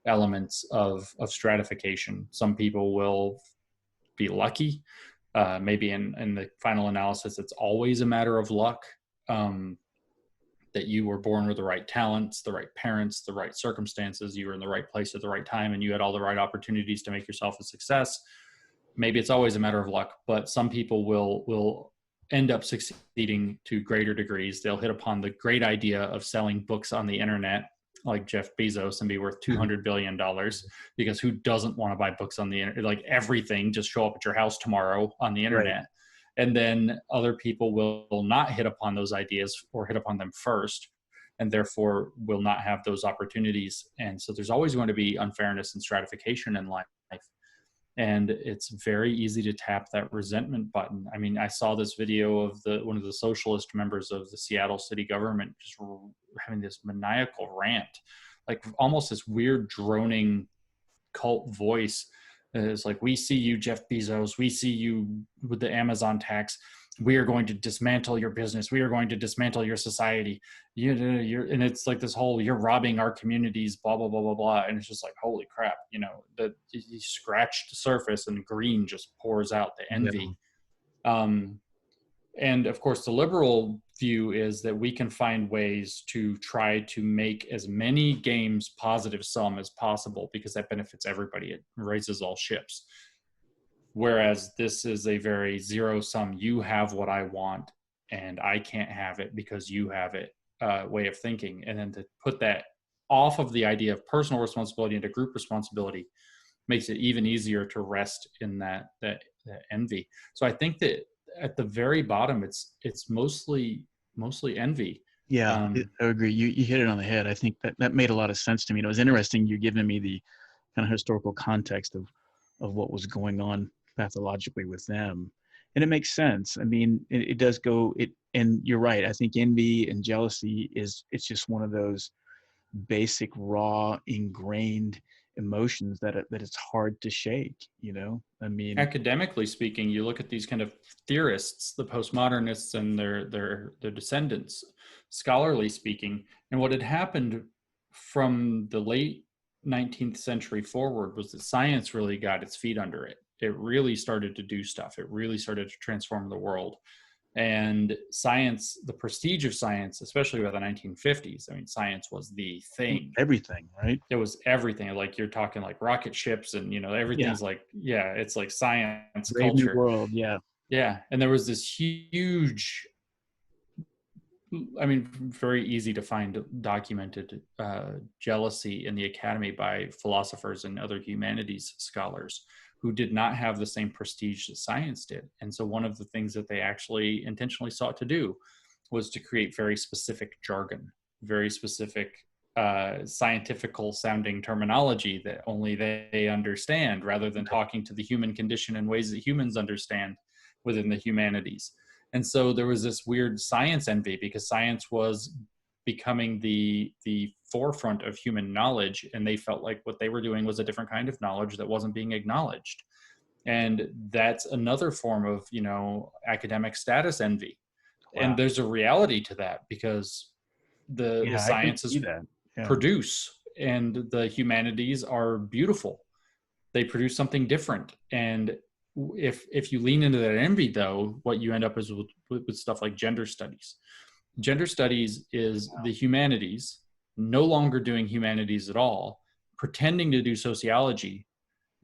elements of stratification. Some people will be lucky. Maybe in the final analysis, it's always a matter of luck, that you were born with the right talents, the right parents, the right circumstances. You were in the right place at the right time, and you had all the right opportunities to make yourself a success. Maybe it's always a matter of luck, but some people will end up succeeding to greater degrees. They'll hit upon the great idea of selling books on the internet like Jeff Bezos and be worth $200 billion, because who doesn't want to buy books on the internet? Like everything just show up at your house tomorrow on the internet. Right. And then other people will not hit upon those ideas or hit upon them first, and therefore will not have those opportunities. And so there's always going to be unfairness and stratification in life. And it's very easy to tap that resentment button. I mean, I saw this video of one of the socialist members of the Seattle city government just having this maniacal rant, like almost this weird droning cult voice. It's like, we see you, Jeff Bezos. We see you with the Amazon tax. We are going to dismantle your business. We are going to dismantle your society. And it's like this whole, you're robbing our communities, blah, blah, blah, blah, blah. And it's just like, holy crap, you scratch the surface and green just pours out, the envy. Yeah. And of course, the liberal view is that we can find ways to try to make as many games positive sum as possible, because that benefits everybody. It raises all ships. Whereas this is a very zero sum, you have what I want and I can't have it because you have it way of thinking. And then to put that off of the idea of personal responsibility into group responsibility makes it even easier to rest in that envy. So I think that at the very bottom, it's mostly envy. Yeah, I agree. You hit it on the head. I think that made a lot of sense to me. And it was interesting you giving me the kind of historical context of what was going on pathologically with them. And it makes sense. I mean, it does go, and you're right. I think envy and jealousy it's just one of those basic, raw, ingrained emotions that it's hard to shake, I mean, academically speaking, you look at these kind of theorists, the postmodernists and their descendants, scholarly speaking, and what had happened from the late 19th century forward was that science really got its feet under it. It really started to do stuff. It really started to transform the world. And science, the prestige of science, especially by the 1950s, I mean, science was the thing. Everything, right? It was everything. Like you're talking like rocket ships and, everything's it's like science Brave culture. New world, yeah. Yeah. And there was this huge I mean, very easy to find documented jealousy in the academy by philosophers and other humanities scholars who did not have the same prestige that science did. And so one of the things that they actually intentionally sought to do was to create very specific jargon, very specific scientifical sounding terminology that only they understand, rather than talking to the human condition in ways that humans understand within the humanities. And so there was this weird science envy, because science was becoming the forefront of human knowledge, and they felt like what they were doing was a different kind of knowledge that wasn't being acknowledged. And that's another form of, you know, academic status envy. Wow. And there's a reality to that, because the sciences produce, and the humanities are beautiful. They produce something different. And if you lean into that envy, though, what you end up is with stuff like gender studies. Gender studies is the humanities no longer doing humanities at all, pretending to do sociology,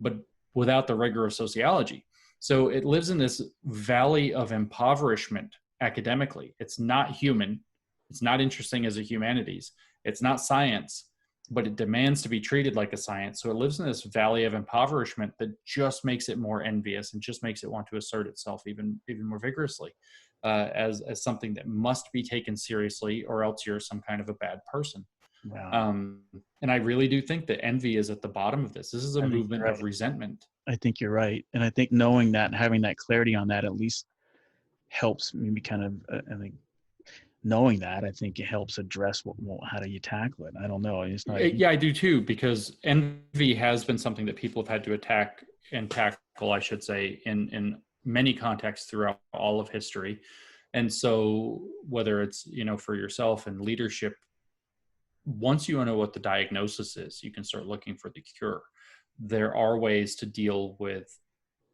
but without the rigor of sociology. So it lives in this valley of impoverishment academically. It's not human. It's not interesting as a humanities. It's not science, but it demands to be treated like a science. So it lives in this valley of impoverishment that just makes it more envious, and just makes it want to assert itself even more vigorously as something that must be taken seriously, or else you're some kind of a bad person. Wow. And I really do think that envy is at the bottom of this. This is a movement of resentment. I think you're right. And I think knowing that and having that clarity on that at least helps maybe kind of, I think, knowing that, I think it helps address how do you tackle it. I don't know. It's not. Yeah, I do too, because envy has been something that people have had to attack and tackle, I should say, in many contexts throughout all of history. And so whether it's, you know, for yourself and leadership, once you know what the diagnosis is, you can start looking for the cure. There are ways to deal with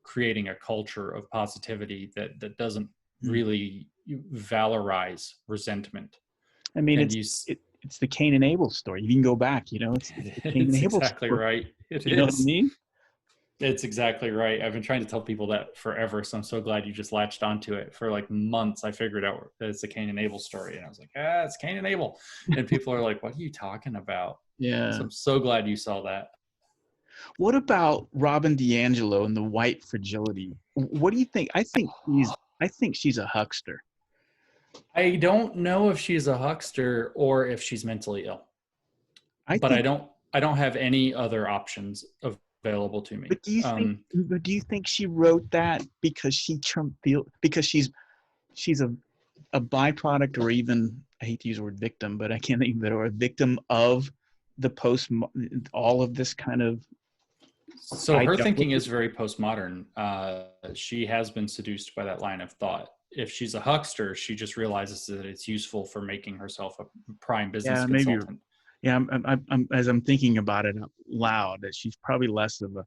creating a culture of positivity that doesn't really valorize resentment. I mean, it's the Cain and Abel story. You can go back, you know, it's the Cain and Abel exactly story. Right. You know what I mean? It's exactly right. I've been trying to tell people that forever, so I'm so glad you just latched onto it. For like months, I figured out that it's the Cain and Abel story, and I was like, it's Cain and Abel. And people are like, what are you talking about? Yeah. So I'm so glad you saw that. What about Robin DiAngelo and the white fragility? What do you think? I think she's a huckster. I don't know if she's a huckster or if she's mentally ill. I don't have any other options available to me. But do you think she wrote that because she's a byproduct, or even, I hate to use the word victim, but I can't think of it, or a victim of all of this kind of. So her thinking is very postmodern. She has been seduced by that line of thought. If she's a huckster, she just realizes that it's useful for making herself a prime business consultant. I'm as I'm thinking about it out loud, that she's probably less of a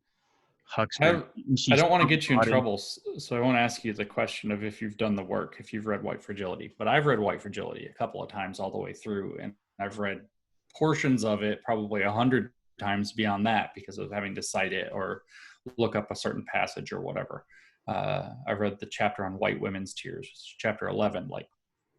huckster. I don't want to get you in trouble, so I won't ask you the question of if you've done the work, if you've read White Fragility. But I've read White Fragility a couple of times all the way through, and I've read portions of it probably 100 times beyond that, because of having to cite it or look up a certain passage or whatever. I've read the chapter on white women's tears, chapter 11, like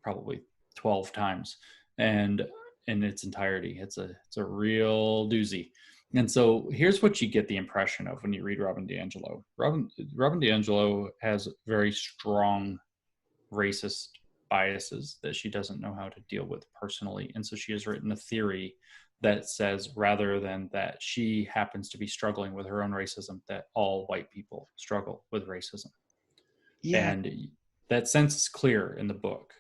probably 12 times, and in its entirety. It's a real doozy. And so here's what you get the impression of when you read Robin DiAngelo. Robin DiAngelo has very strong racist biases that she doesn't know how to deal with personally. And so she has written a theory that says, rather than that she happens to be struggling with her own racism, that all white people struggle with racism. Yeah. And that sense is clear in the book.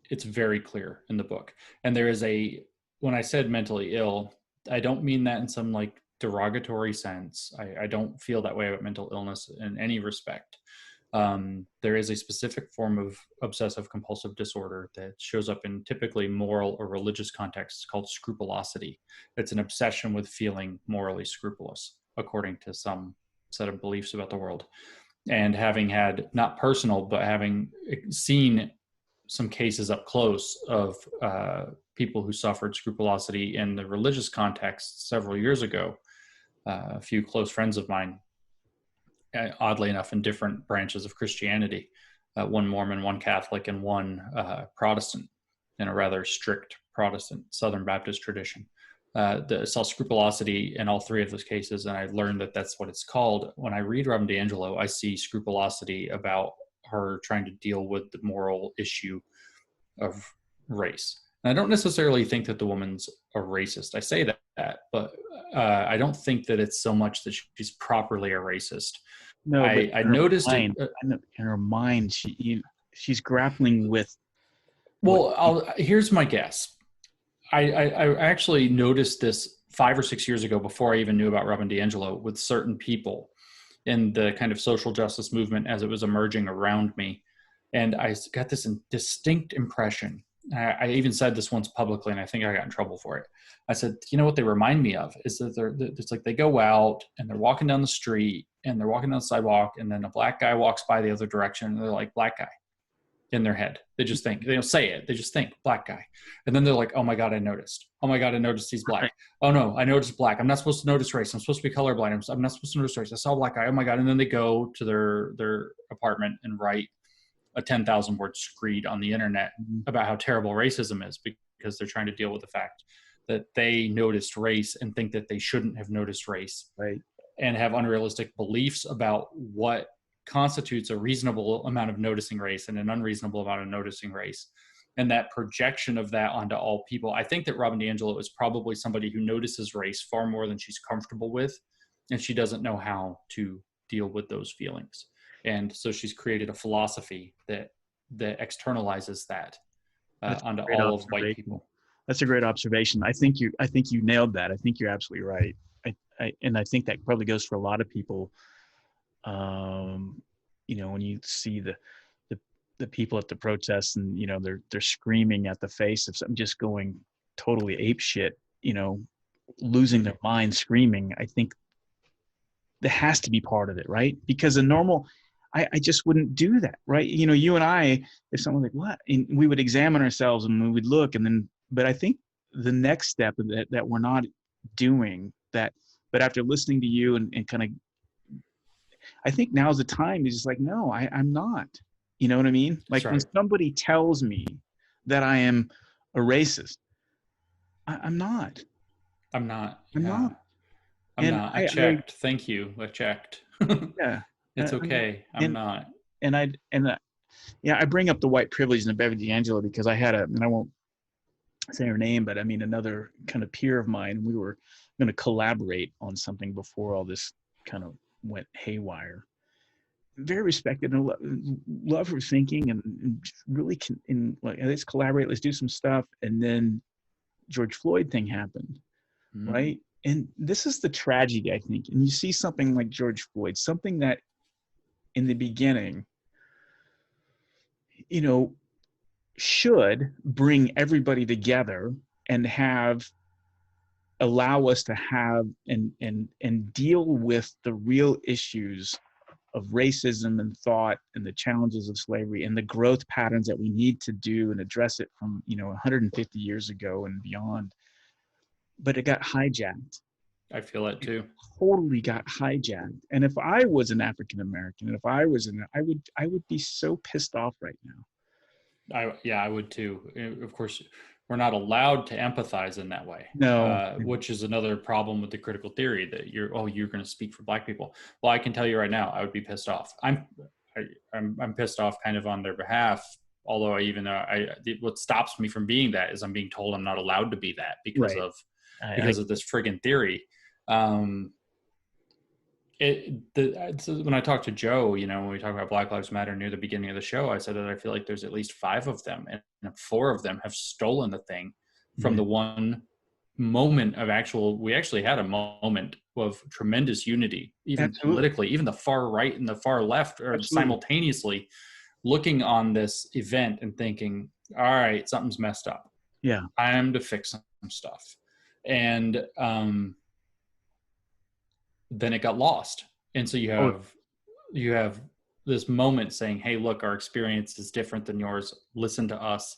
It's very clear in the book. And there is when I said mentally ill, I don't mean that in some like derogatory sense. I don't feel that way about mental illness in any respect. There is a specific form of obsessive compulsive disorder that shows up in typically moral or religious contexts called scrupulosity. It's an obsession with feeling morally scrupulous, according to some set of beliefs about the world. And having had, not personal, but having seen some cases up close of people who suffered scrupulosity in the religious context several years ago, a few close friends of mine, oddly enough, in different branches of Christianity, one Mormon, one Catholic, and one Protestant. in a rather strict Protestant Southern Baptist tradition. Saw scrupulosity in all three of those cases, and I learned that that's what it's called. When I read Robin DiAngelo, I see scrupulosity about her trying to deal with the moral issue of race. And I don't necessarily think that the woman's a racist. I say that, but I don't think that it's so much that she's properly a racist. No, but I noticed in her mind, she's grappling with. Well, here's my guess. I actually noticed this 5 or 6 years ago, before I even knew about Robin DiAngelo, with certain people in the kind of social justice movement as it was emerging around me. And I got this distinct impression. I even said this once publicly, and I think I got in trouble for it. I said, you know what they remind me of is that it's like they go out and they're walking down the street and they're walking down the sidewalk, and then a black guy walks by the other direction, and they're like, black guy. In their head, they just think, they don't say it, they just think black guy, and then they're like, oh my god, I noticed he's black. Oh no, I noticed black. I'm not supposed to notice race. I'm supposed to be colorblind. I'm not supposed to notice race. I saw a black guy. Oh my god. And then they go to their apartment and write a 10,000 word screed on the internet about how terrible racism is, because they're trying to deal with the fact that they noticed race and think that they shouldn't have noticed race, right? And have unrealistic beliefs about what constitutes a reasonable amount of noticing race and an unreasonable amount of noticing race, and that projection of that onto all people. I think that Robin DiAngelo is probably somebody who notices race far more than she's comfortable with, and she doesn't know how to deal with those feelings. And so she's created a philosophy that externalizes that onto all of white people. That's a great observation. I think you nailed that. I think you're absolutely right. And I think that probably goes for a lot of people. When you see the people at the protests, and they're screaming at the face of something, just going totally ape shit, losing their mind, screaming. I think that has to be part of it, right? Because I just wouldn't do that, right? You and I, if someone like what, and we would examine ourselves and we would look, but I think the next step of that we're not doing that, but after listening to you and kind of, I think now's the time is just like, no, I'm not. You know what I mean? Like when somebody tells me that I am a racist, I'm not. I'm not. I checked. Thank you. I checked. Yeah. It's okay. I'm not. I bring up the white privilege in the Beverly D'Angelo because I had and I won't say her name, but I mean, another kind of peer of mine, we were going to collaborate on something before all this kind of went haywire. Very respected and love her thinking, and really let's collaborate, let's do some stuff. And then George Floyd thing happened, right? And this is the tragedy, I think. And you see something like George Floyd, something that in the beginning, should bring everybody together and allow us to have and deal with the real issues of racism and thought and the challenges of slavery and the growth patterns that we need to do and address it from 150 years ago and beyond. But it got hijacked. I feel that too. It totally got hijacked. And if I was an African American, and if I was I would be so pissed off right now. I would too. Of course, we're not allowed to empathize in that way. No, which is another problem with the critical theory that you're going to speak for Black people. Well, I can tell you right now, I would be pissed off. I'm pissed off kind of on their behalf. Although what stops me from being that is I'm being told I'm not allowed to be that because of this friggin' theory. When I talked to Joe, when we talk about Black Lives Matter near the beginning of the show, I said that I feel like there's at least 5 of them, and 4 of them have stolen the thing from the one moment of we actually had a moment of tremendous unity, even politically, even the far right and the far left are simultaneously looking on this event and thinking, all right, something's messed up. Yeah. I am to fix some stuff. And, then it got lost. And so you have this moment saying, hey, look, our experience is different than yours. Listen to us.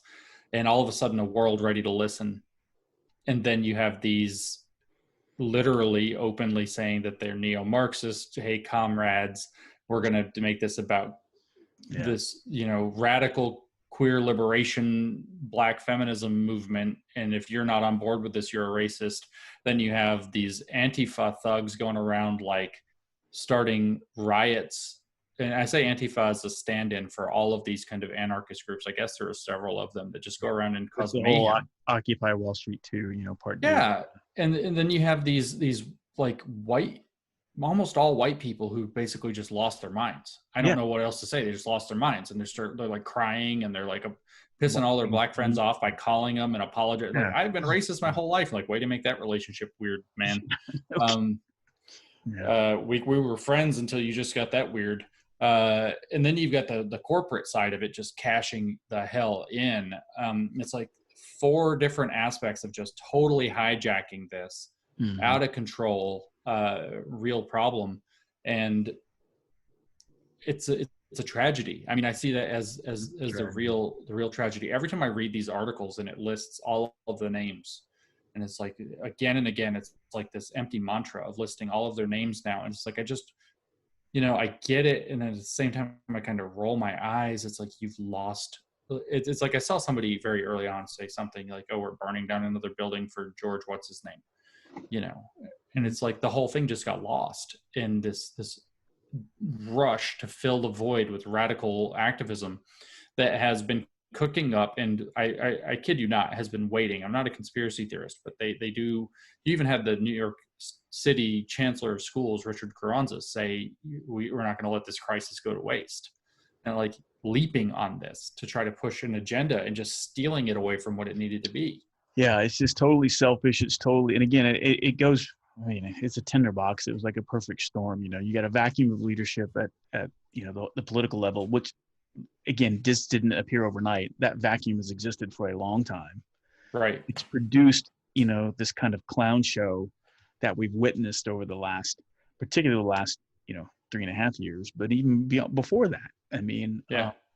And all of a sudden a world ready to listen. And then you have these literally openly saying that they're neo-Marxist. Hey, comrades, we're going to make this about this, radical queer liberation, black feminism movement. And if you're not on board with this, you're a racist. Then you have these Antifa thugs going around like starting riots. And I say Antifa as a stand-in for all of these kind of anarchist groups. I guess there are several of them that just go around and cause the whole mayhem. Occupy Wall Street too, part D. Yeah. And then you have these like white, almost all white people who basically just lost their minds. I don't know what else to say. They just lost their minds, and they're like crying, and they're like pissing all their black friends off by calling them and apologizing. Like, I've been racist my whole life. Like, way to make that relationship weird, man. We were friends until you just got that weird. And then you've got the corporate side of it, just cashing the hell in. It's like 4 different aspects of just totally hijacking this, out of control, real problem. And it's a tragedy. I mean, I see that as the real tragedy. Every time I read these articles and it lists all of the names, and it's like again and again, it's like this empty mantra of listing all of their names now. And it's like, I just, I get it. And then at the same time, I kind of roll my eyes. It's like, you've lost. It's like I saw somebody very early on say something like, "Oh, we're burning down another building for George, what's his name?" And it's like the whole thing just got lost in this rush to fill the void with radical activism that has been cooking up. And I kid you not, has been waiting. I'm not a conspiracy theorist, but they do. You even had the New York City Chancellor of Schools, Richard Carranza, say, we're not going to let this crisis go to waste. And like leaping on this to try to push an agenda and just stealing it away from what it needed to be. Yeah, it's just totally selfish. It's totally, and again, it goes, it's a tinderbox. It was like a perfect storm. You got a vacuum of leadership at the political level, which again, just didn't appear overnight. That vacuum has existed for a long time. Right. It's produced, this kind of clown show that we've witnessed over particularly the last, 3.5 years, but even before that. I mean,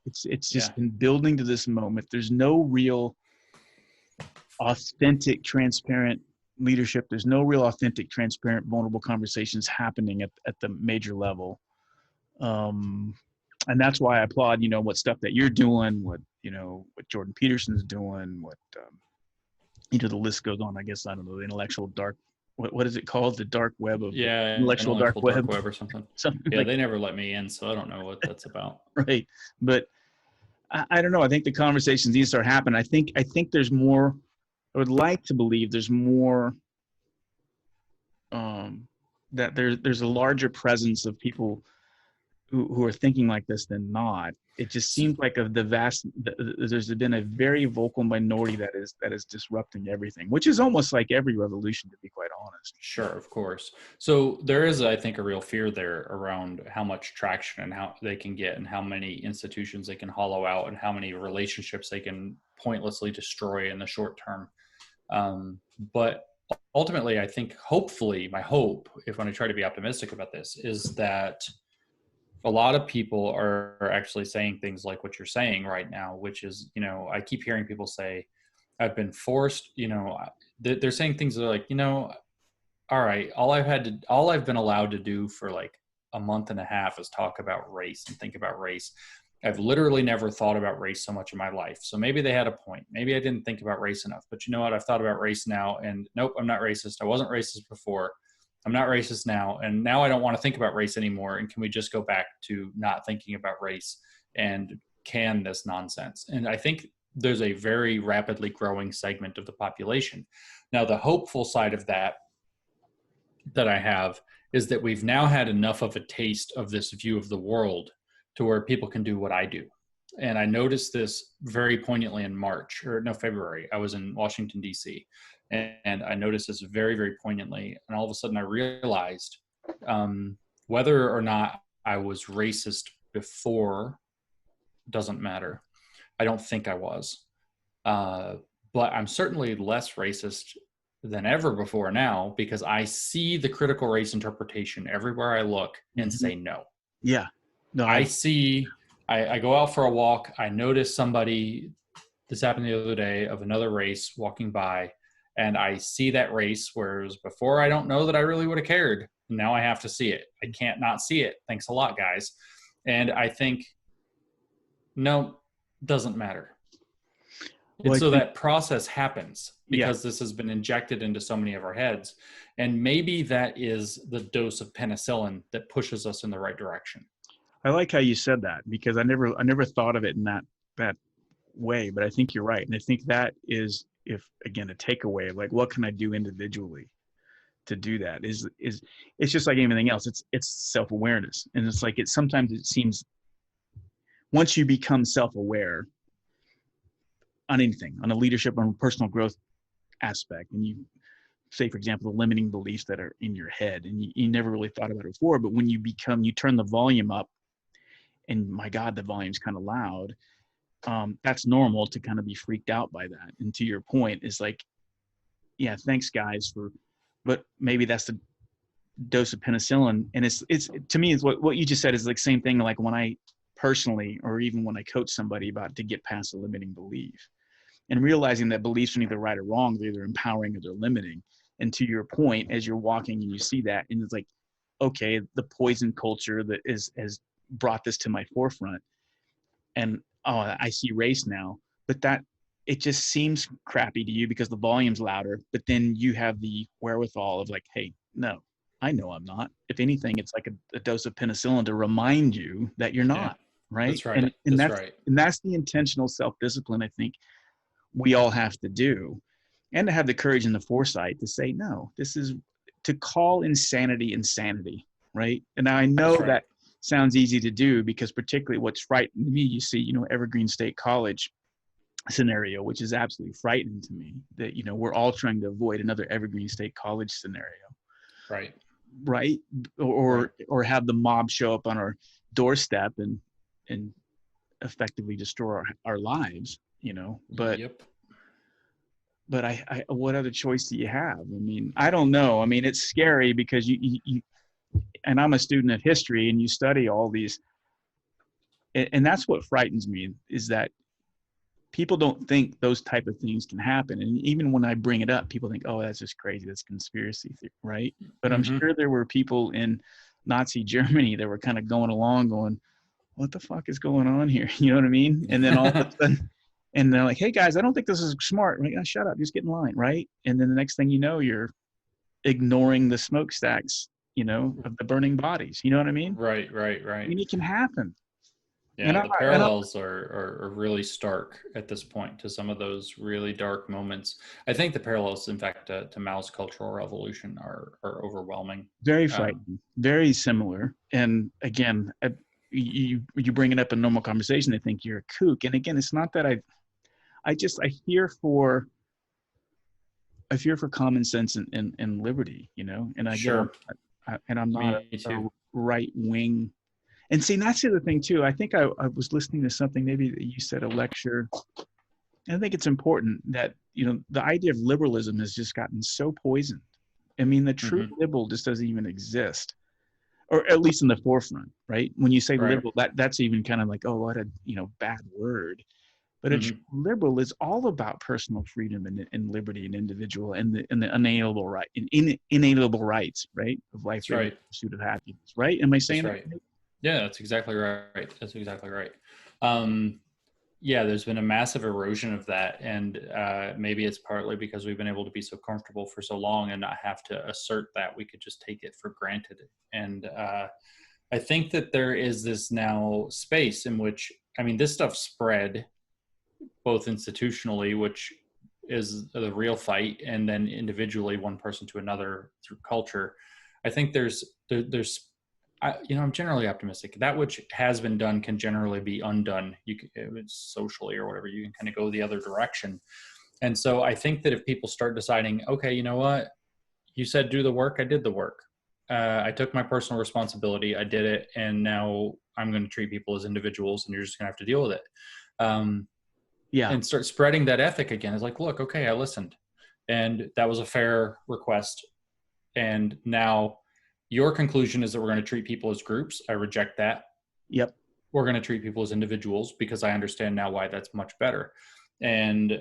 it's just been building to this moment. There's no real authentic, transparent leadership. There's no real authentic, transparent, vulnerable conversations happening at the major level. And that's why I applaud, what stuff that you're doing, what Jordan Peterson's doing, what, the list goes on. I guess, I don't know, the intellectual dark, what is it called? The dark web of intellectual dark web or something. Something like, they never let me in, so I don't know what that's about. Right. But I don't know. I think the conversations need to start happening. I think there's more. I would like to believe there's more, that there's a larger presence of people who are thinking like this than not. It just seems like there's been a very vocal minority that is disrupting everything, which is almost like every revolution, to be quite honest. Sure, of course. So there is, I think, a real fear there around how much traction and how they can get, and how many institutions they can hollow out, and how many relationships they can pointlessly destroy in the short term. But ultimately, I think, hopefully, my hope, if when I try to be optimistic about this, is that a lot of people are actually saying things like what you're saying right now, which is, I keep hearing people say, I've been forced, they're saying things that are like, all right, all I've been allowed to do for like a month and a half is talk about race and think about race. I've literally never thought about race so much in my life. So maybe they had a point. Maybe I didn't think about race enough, but you know what? I've thought about race now, and nope, I'm not racist. I wasn't racist before. I'm not racist now. And now I don't want to think about race anymore. And can we just go back to not thinking about race and can this nonsense? And I think there's a very rapidly growing segment of the population. Now, the hopeful side of that I have is that we've now had enough of a taste of this view of the world to where people can do what I do. And I noticed this very poignantly in February. I was in Washington, D.C., and I noticed this very, very poignantly. And all of a sudden I realized whether or not I was racist before doesn't matter. I don't think I was. But I'm certainly less racist than ever before now, because I see the critical race interpretation everywhere I look and say no. Yeah. No, I go out for a walk. I notice somebody, this happened the other day, of another race walking by, and I see that race, whereas before I don't know that I really would have cared. Now I have to see it. I can't not see it. Thanks a lot, guys. And I think, no, doesn't matter. Well, And I so think, that process happens yeah, because this has been injected into so many of our heads. And maybe that is the dose of penicillin that pushes us in the right direction. I like how you said that, because I never thought of it in that way, but I think you're right. And I think that is, if again, a takeaway, like what can I do individually to do that, is it's just like anything else. It's self-awareness. And it's like, sometimes it seems, once you become self-aware on anything, on a leadership, on a personal growth aspect, and you say, for example, the limiting beliefs that are in your head, and you never really thought about it before, but when you turn the volume up, and my God, the volume's kind of loud. That's normal to kind of be freaked out by that. And to your point, is like, yeah, thanks guys but maybe that's the dose of penicillin. And it's to me, is what you just said is like same thing. Like when I personally, or even when I coach somebody about to get past a limiting belief, and realizing that beliefs are neither right or wrong, they're either empowering or they're limiting. And to your point, as you're walking and you see that, and it's like, okay, the poison culture that has brought this to my forefront, and oh, I see race now, but that, it just seems crappy to you because the volume's louder, but then you have the wherewithal of like, hey, no, I know I'm not. If anything, it's like a dose of penicillin to remind you that you're Yeah, not, right? that's right. And That's that's right. and that's the intentional self-discipline I think we all have to do, and to have the courage and the foresight to say, no, this is, to call insanity, right? And I know That's right. that sounds easy to do, because particularly what's frightening to me, you see, Evergreen State College scenario, which is absolutely frightening to me, that, we're all trying to avoid another Evergreen State College scenario, Right. right? Right. Or have the mob show up on our doorstep and effectively destroy our lives, but Yep. what other choice do you have? I mean, I don't know. I mean, it's scary because you and I'm a student of history, and you study all these, and that's what frightens me, is that people don't think those type of things can happen. And even when I bring it up, people think, oh, that's just crazy. That's conspiracy theory, right? But I'm Mm-hmm. sure there were people in Nazi Germany that were kind of going along going, what the fuck is going on here? You know what I mean? And then all of a sudden, and they're like, hey guys, I don't think this is smart. Right? Oh, shut up, just get in line, right? And then the next thing you know, you're ignoring the smokestacks, of the burning bodies. You know what I mean? Right. Right. I Right. mean, it can happen. And Yeah, I, the and I, parallels are really stark at this point to some of those really dark moments. I think the parallels, in fact, to Mao's Cultural Revolution are overwhelming. very Um, frightening, very similar. And again, you bring it up in normal conversation, they think you're a kook. And again, it's not that I fear for common sense and liberty, and again, sure, I'm not me a too. right wing. And see, that's the other thing too. I think I was listening to something, maybe that you said, a lecture. And I think it's important that, the idea of liberalism has just gotten so poisoned. I mean, the true Hmm. liberal just doesn't even exist, or at least in the forefront, right? When you say Right. liberal, that's even kind of like, oh, what a, bad word. But a true Hmm. liberal is all about personal freedom and liberty and individual and the inalienable right, inalienable rights, right, of life, That's liberty, right. pursuit of happiness, right? Am I saying That's that right. right? Yeah, that's exactly right. That's exactly right. Um, yeah, there's been a massive erosion of that, and maybe it's partly because we've been able to be so comfortable for so long and not have to assert that. We could just take it for granted. And I think that there is this now space in which, I mean, this stuff spread both institutionally, which is the real fight, and then individually, one person to another through culture. I think there's I'm generally optimistic. That which has been done can generally be undone. You can, if it's socially or whatever, you can kind of go the other direction. And so I think that if people start deciding, okay, you know what, you said do the work, I did the work. I took my personal responsibility, I did it, and now I'm going to treat people as individuals, and you're just going to have to deal with it. Um, Yeah. and start spreading that ethic again. It's like, look, okay, I listened, and that was a fair request. And now your conclusion is that we're going to treat people as groups. I reject that. Yep. We're going to treat people as individuals because I understand now why that's much better. And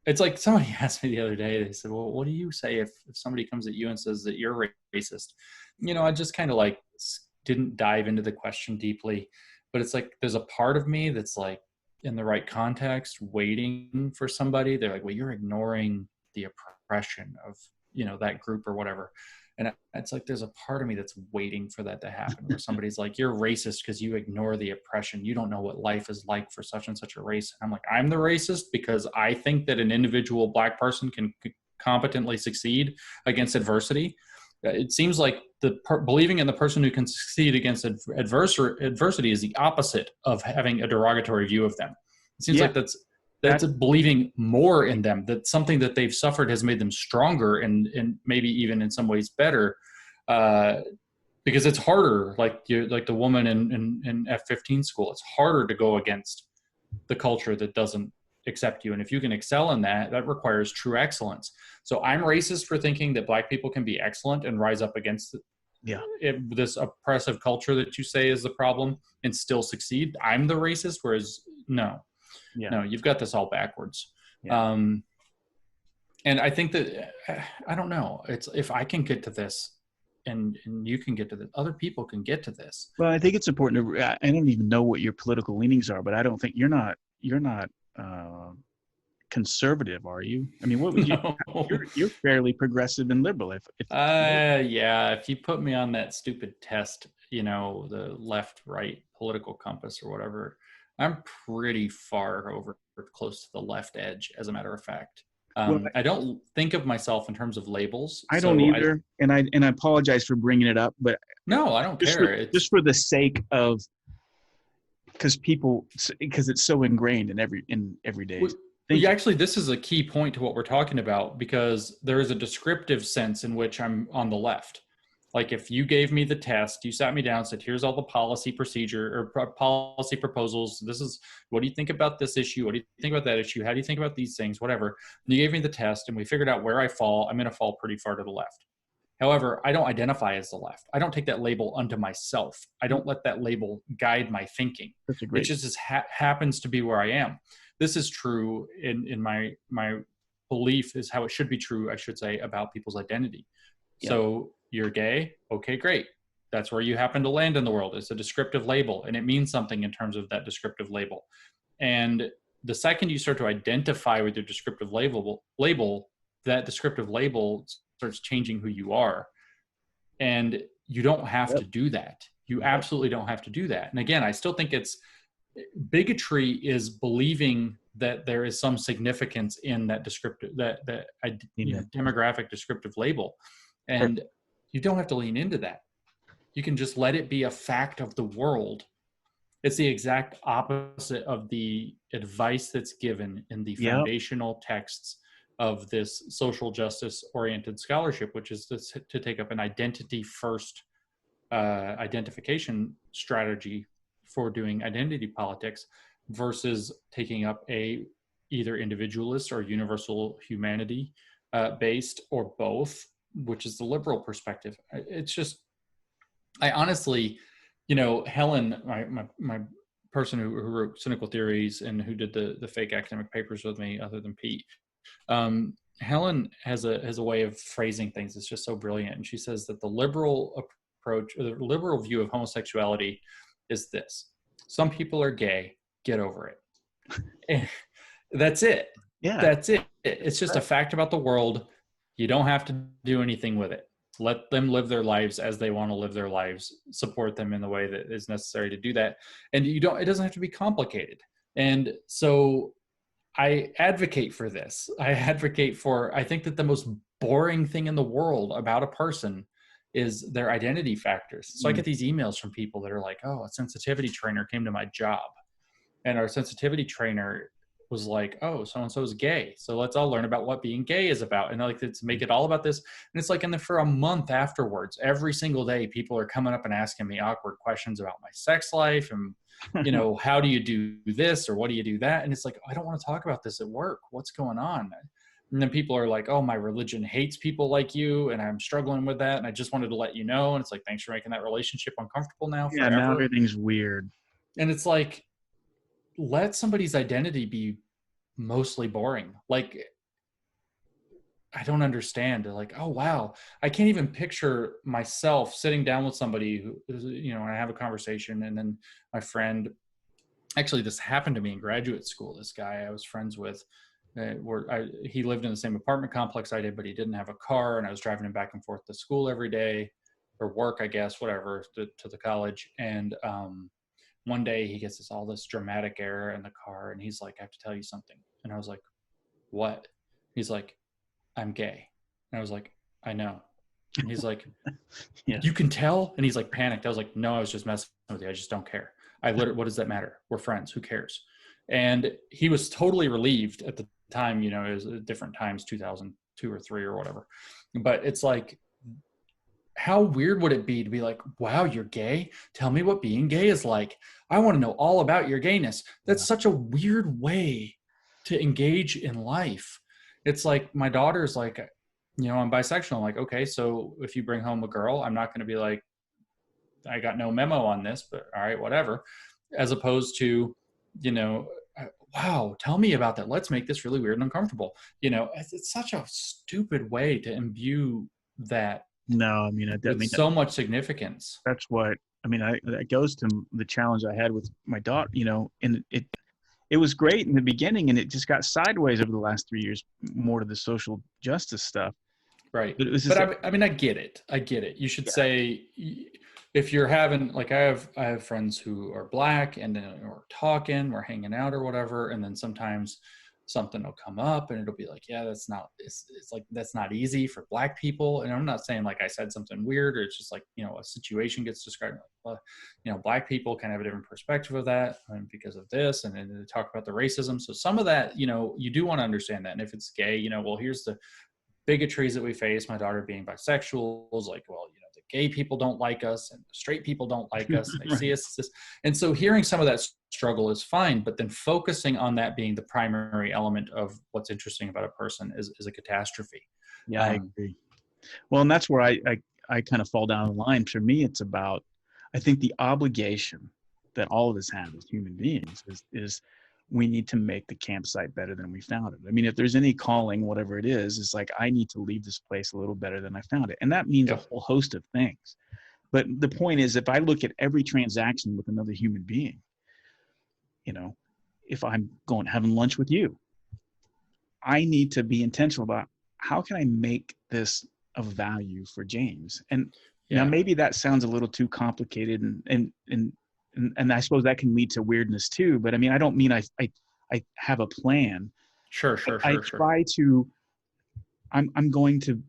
it's like somebody asked me the other day, they said, well, what do you say if somebody comes at you and says that you're racist? I just kind of like didn't dive into the question deeply, but it's like there's a part of me that's like, in the right context, waiting for somebody, they're like, well, you're ignoring the oppression of, that group or whatever. And it's like, there's a part of me that's waiting for that to happen, where somebody's like, you're racist because you ignore the oppression. You don't know what life is like for such and such a race. And I'm like, I'm the racist because I think that an individual Black person can competently succeed against adversity. It seems like believing in the person who can succeed against adversity is the opposite of having a derogatory view of them. It seems like that's believing more in them, that something that they've suffered has made them stronger and maybe even in some ways better, because it's harder. Like the woman in F-15 school, it's harder to go against the culture that doesn't accept you. And if you can excel in that, that requires true excellence. So I'm racist for thinking that Black people can be excellent and rise up against this oppressive culture that you say is the problem and still succeed. I'm the racist, whereas no, you've got this all backwards. Yeah. And I think that, I don't know, it's, if I can get to this and you can get to this, other people can get to this. Well, I think it's important to, I don't even know what your political leanings are, but I don't think you're not conservative, are you? I mean, what would No. you're fairly progressive and liberal. If you put me on that stupid test, the left, right political compass or whatever, I'm pretty far over close to the left edge, as a matter of fact. I don't think of myself in terms of labels. I don't either. And I apologize for bringing it up, but no, I don't care. Just for the sake of, because it's so ingrained in every day. Actually, this is a key point to what we're talking about, because there is a descriptive sense in which I'm on the left. Like, if you gave me the test, you sat me down and said, here's all the policy procedure or policy proposals. This is, what do you think about this issue? What do you think about that issue? How do you think about these things? Whatever. And you gave me the test and we figured out where I fall. I'm going to fall pretty far to the left. However, I don't identify as the left. I don't take that label unto myself. I don't let that label guide my thinking. It just happens to be where I am. This is true in my belief, is how it should be true, I should say, about people's identity. Yeah. So you're gay. Okay, great. That's where you happen to land in the world. It's a descriptive label, and it means something in terms of that descriptive label. And the second you start to identify with your descriptive label, that descriptive label starts changing who you are. And you don't have to do that. You absolutely don't have to do that. And again, I still think bigotry is believing that there is some significance in that descriptive, demographic descriptive label. And you don't have to lean into that. You can just let it be a fact of the world. It's the exact opposite of the advice that's given in the foundational texts of this social justice oriented scholarship, which is to take up an identity first identification strategy for doing identity politics, versus taking up a either individualist or universal humanity based, or both, which is the liberal perspective. It's just, I honestly, Helen, my person who wrote Cynical Theories and who did the fake academic papers with me, other than Pete, Helen has a way of phrasing things that's just so brilliant. And she says that the liberal approach, or the liberal view of homosexuality, is this: some people are gay, get over it. And that's it. Yeah, that's it. It's just a fact about the world. You don't have to do anything with it. Let them live their lives as they want to live their lives. Support them in the way that is necessary to do that. And it doesn't have to be complicated. And so I advocate for this. I think that the most boring thing in the world about a person is their identity factors. So I get these emails from people that are like, oh, a sensitivity trainer came to my job, and our sensitivity trainer was like, oh, so-and-so is gay, so let's all learn about what being gay is about. And like, let's make it all about this. And it's like, and then for a month afterwards, every single day, people are coming up and asking me awkward questions about my sex life and, how do you do this or what do you do that? And it's like, I don't want to talk about this at work. What's going on? And then people are like, oh, my religion hates people like you, and I'm struggling with that, and I just wanted to let you know. And it's like, thanks for making that relationship uncomfortable now forever. Yeah, now everything's weird. And it's like, let somebody's identity be mostly boring. Like, I don't understand. Like, oh, wow, I can't even picture myself sitting down with somebody who, and I have a conversation, and then my friend actually, this happened to me in graduate school. This guy I was friends with, he lived in the same apartment complex I did, but he didn't have a car, and I was driving him back and forth to school every day, or work, I guess, whatever, to the college. And one day he gets all this dramatic error in the car, and he's like, "I have to tell you something." And I was like, "What?" He's like, "I'm gay." And I was like, "I know." And he's like, Yeah. "You can tell?" And he's like panicked. I was like, "No, I was just messing with you. I just don't care. What does that matter? We're friends. Who cares?" And he was totally relieved at the time. You know, it was different times, 2002 or three or whatever. But it's like, how weird would it be to be like, "Wow, you're gay? Tell me what being gay is like. I want to know all about your gayness." That's such a weird way to engage in life. It's like, my daughter's like, "I'm bisexual." I'm like, "Okay, so if you bring home a girl, I'm not going to be like, I got no memo on this, but all right, whatever." As opposed to, you know, "Wow, tell me about that. Let's make this really weird and uncomfortable." It's such a stupid way to imbue that No, I mean, with so much significance. that's what I mean. That goes to the challenge I had with my daughter. And it was great in the beginning, and it just got sideways over the last 3 years, more to the social justice stuff. Right. But it was But just, I mean, I get it. I get it. You should yeah, say, if you're having, like, I have friends who are black, and then we're talking, we're hanging out or whatever. And then sometimes something will come up and it'll be like, "Yeah, it's like, that's not easy for black people." And I'm not saying like I said something weird, or it's just like, a situation gets described. Like, well, black people kind of have a different perspective of that, because of this. And then they talk about the racism. So some of that, you do want to understand that. And if it's gay, well, here's the bigotries that we face. My daughter being bisexual is like, "Well, the gay people don't like us, and the straight people don't like us, and they see right. us as this." And so hearing some of that struggle is fine, but then focusing on that being the primary element of what's interesting about a person is a catastrophe. Yeah, I Um, agree. Well, and that's where I kind of fall down the line. For me, it's about, I think the obligation that all of us have as human beings is we need to make the campsite better than we found it. I mean, if there's any calling, whatever it is, it's like, I need to leave this place a little better than I found it. And that means a yeah, whole host of things. But the point is, if I look at every transaction with another human being, you know, if I'm going having lunch with you, I need to be intentional about, how can I make this of value for James? And now yeah, maybe that sounds a little too complicated, and I suppose that can lead to weirdness too. But I mean, I don't mean I have a plan. sure, I, sure, I sure, sure. try to. I'm going to.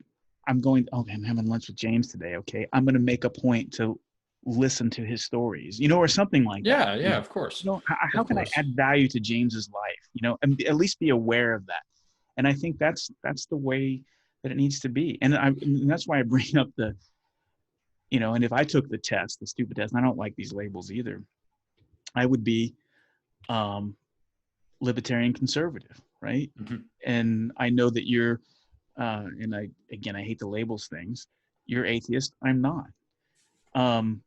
I'm going. Okay, I'm having lunch with James today. Okay, I'm going to make a point to listen to his stories, or something like that. Yeah, yeah, of course, How of can I course. add value to James's life? And at least be aware of that. And I think that's the way that it needs to be. And that's why I bring up and if I took the test, the stupid test, and I don't like these labels either, I would be um, libertarian conservative, right? Hmm. And I know that you're, and I hate the labels things. You're atheist. I'm not. Um,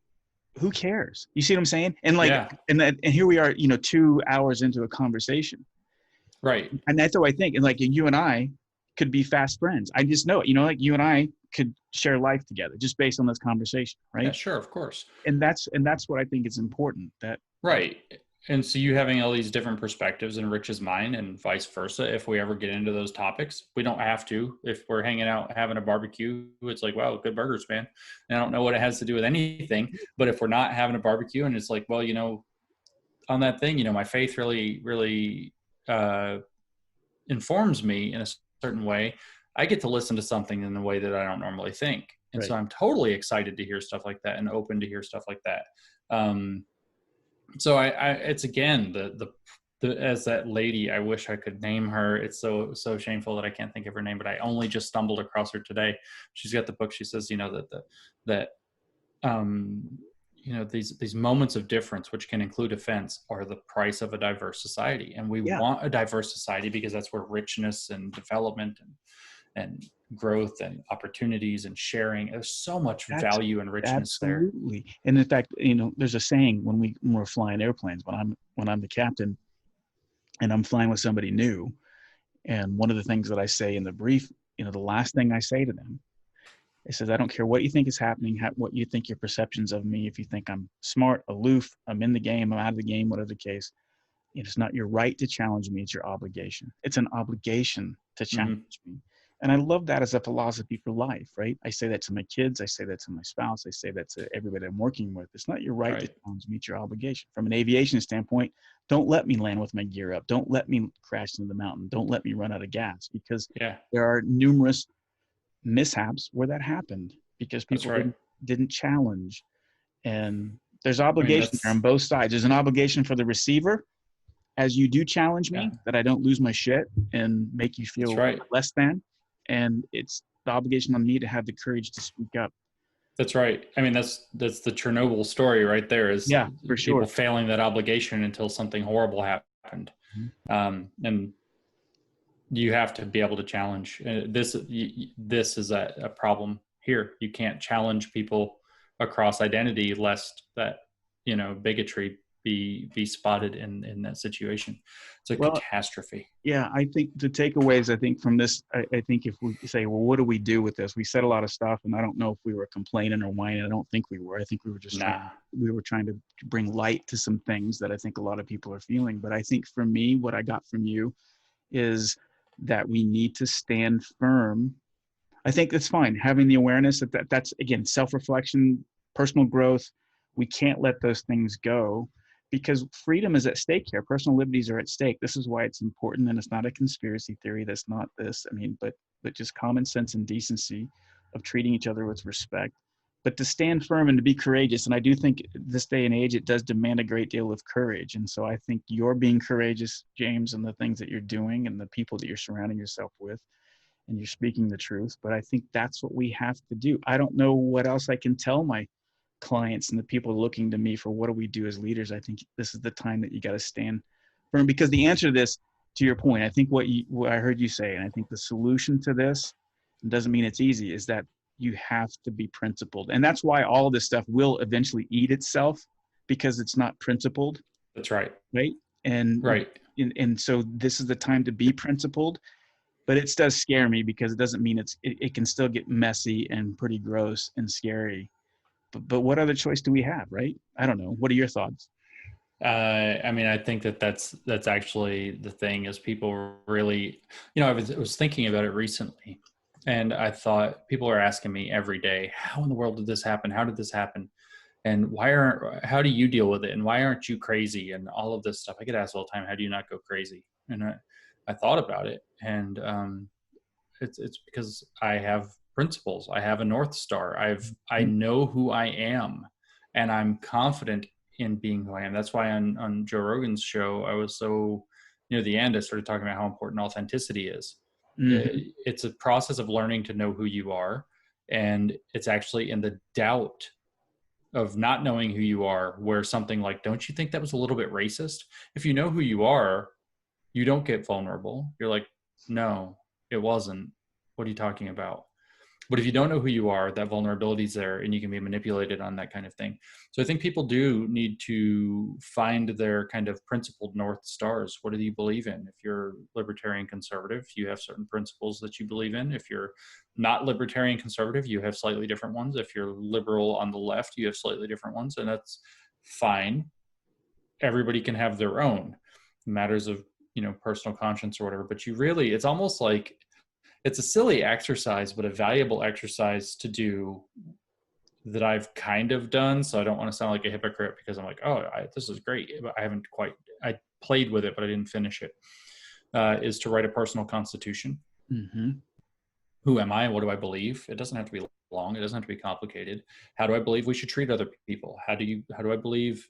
who cares? You see what I'm saying? And like, Yeah, and here we are, 2 hours into a conversation, right. and that's what I think. And like, you and I could be fast friends. I just know it. Like, you and I could share life together just based on this conversation, Yeah, right? sure, of course. And that's what I think is important. That Right. And so you having all these different perspectives enriches mine, and vice versa. If we ever get into those topics, we don't have to. If we're hanging out having a barbecue, it's like, "Wow, good burgers, man." And I don't know what it has to do with anything, but if we're not having a barbecue and it's like, "Well, on that thing, my faith really, really uh, informs me in a certain way," I get to listen to something in a way that I don't normally think. And so right. I'm totally excited to hear stuff like that and open to hear stuff like that. Um, so it's again the as that lady, I wish I could name her. It's so shameful that I can't think of her name, but I only just stumbled across her today. She's got the book. She says, that um these moments of difference, which can include offense, are the price of a diverse society. And we Yeah, want a diverse society because that's where richness and development and growth and opportunities and sharing, there's so much that's value and richness there. absolutely. And in fact, there's a saying when we're flying airplanes, when I'm the captain and I'm flying with somebody new, and one of the things that I say in the brief, the last thing I say to them, it says, I don't care what you think is happening, what you think your perceptions of me, if you think I'm smart, aloof, I'm in the game, I'm out of the game, whatever the case. It's not your right to challenge me, it's your obligation. It's an obligation to Hmm. challenge me. And I love that as a philosophy for life, right? I say that to my kids, I say that to my spouse, I say that to everybody I'm working with. It's not your right to Right. challenge me, it's your obligation. From an aviation standpoint, don't let me land with my gear up. Don't let me crash into the mountain. Don't let me run out of gas, because Yeah. there are numerous mishaps where that happened because That's people right. didn't challenge. And there's I mean, obligation there that's on both sides. There's an obligation for the receiver, as you do challenge yeah. me, that I don't lose my shit and make you That's feel right. less than. And it's the obligation on me to have the courage to speak up. That's right. I mean, that's the Chernobyl story right there. Is Yeah, for people sure. failing that obligation until something horrible happened, Mhm. and you have to be able to challenge this. This is a problem here. You can't challenge people across identity, lest that bigotry be spotted in that situation. It's a Well, catastrophe. yeah, I think the takeaways, I think from this, I think if we say, well, what do we do with this? We said a lot of stuff, and I don't know if we were complaining or whining. I don't think we were. I think we were just Nah. trying to bring light to some things that I think a lot of people are feeling. But I think for me, what I got from you is that we need to stand firm. I think that's fine. Having the awareness that's, again, self-reflection, personal growth. We can't let those things go because freedom is at stake here. Personal liberties are at stake. This is why it's important, and it's not a conspiracy theory. That's not this. I mean, but just common sense and decency of treating each other with respect. But to stand firm and to be courageous, and I do think this day and age, it does demand a great deal of courage. And so I think you're being courageous, James, and the things that you're doing and the people that you're surrounding yourself with, and you're speaking the truth. But I think that's what we have to do. I don't know what else I can tell my clients and the people looking to me for what do we do as leaders. I think this is the time that you got to stand firm, because the answer to this, to your point, I think what I heard you say, and I think the solution to this, doesn't mean it's easy, is that you have to be principled. And that's why all of this stuff will eventually eat itself, because it's not principled, That's right. right? And Right. and so this is the time to be principled. But it does scare me because it doesn't mean it can still get messy and pretty gross and scary. But what other choice do we have, right? I don't know. What are your thoughts? I mean, I think that's actually the thing is people really, I was thinking about it recently, and I thought people are asking me every day, how in the world did this happen? How did this happen? And how do you deal with it? And why aren't you crazy? And all of this stuff. I get asked all the time, how do you not go crazy? And I thought about it, and it's because I have principles. I have a North Star. I Mhm. know who I am, and I'm confident in being who I am. That's why on Joe Rogan's show, I was so near the end, I started talking about how important authenticity is. Mhm. It's a process of learning to know who you are, and it's actually in the doubt of not knowing who you are where something like, don't you think that was a little bit racist? If you know who you are, you don't get vulnerable. You're like, no, it wasn't. What are you talking about? But if you don't know who you are, that vulnerability is there and you can be manipulated on that kind of thing. So I think people do need to find their kind of principled North Stars. What do you believe in? If you're libertarian conservative, you have certain principles that you believe in. If you're not libertarian conservative, you have slightly different ones. If you're liberal on the left, you have slightly different ones. And that's fine. Everybody can have their own matters of, personal conscience or whatever. But it's almost like it's a silly exercise, but a valuable exercise to do that I've kind of done. So I don't want to sound like a hypocrite because I'm like, oh, this is great, but I haven't quite. I played with it, but I didn't finish it. Is to write a personal constitution. Mhm. Who am I? What do I believe? It doesn't have to be long. It doesn't have to be complicated. How do I believe we should treat other people? How do I believe,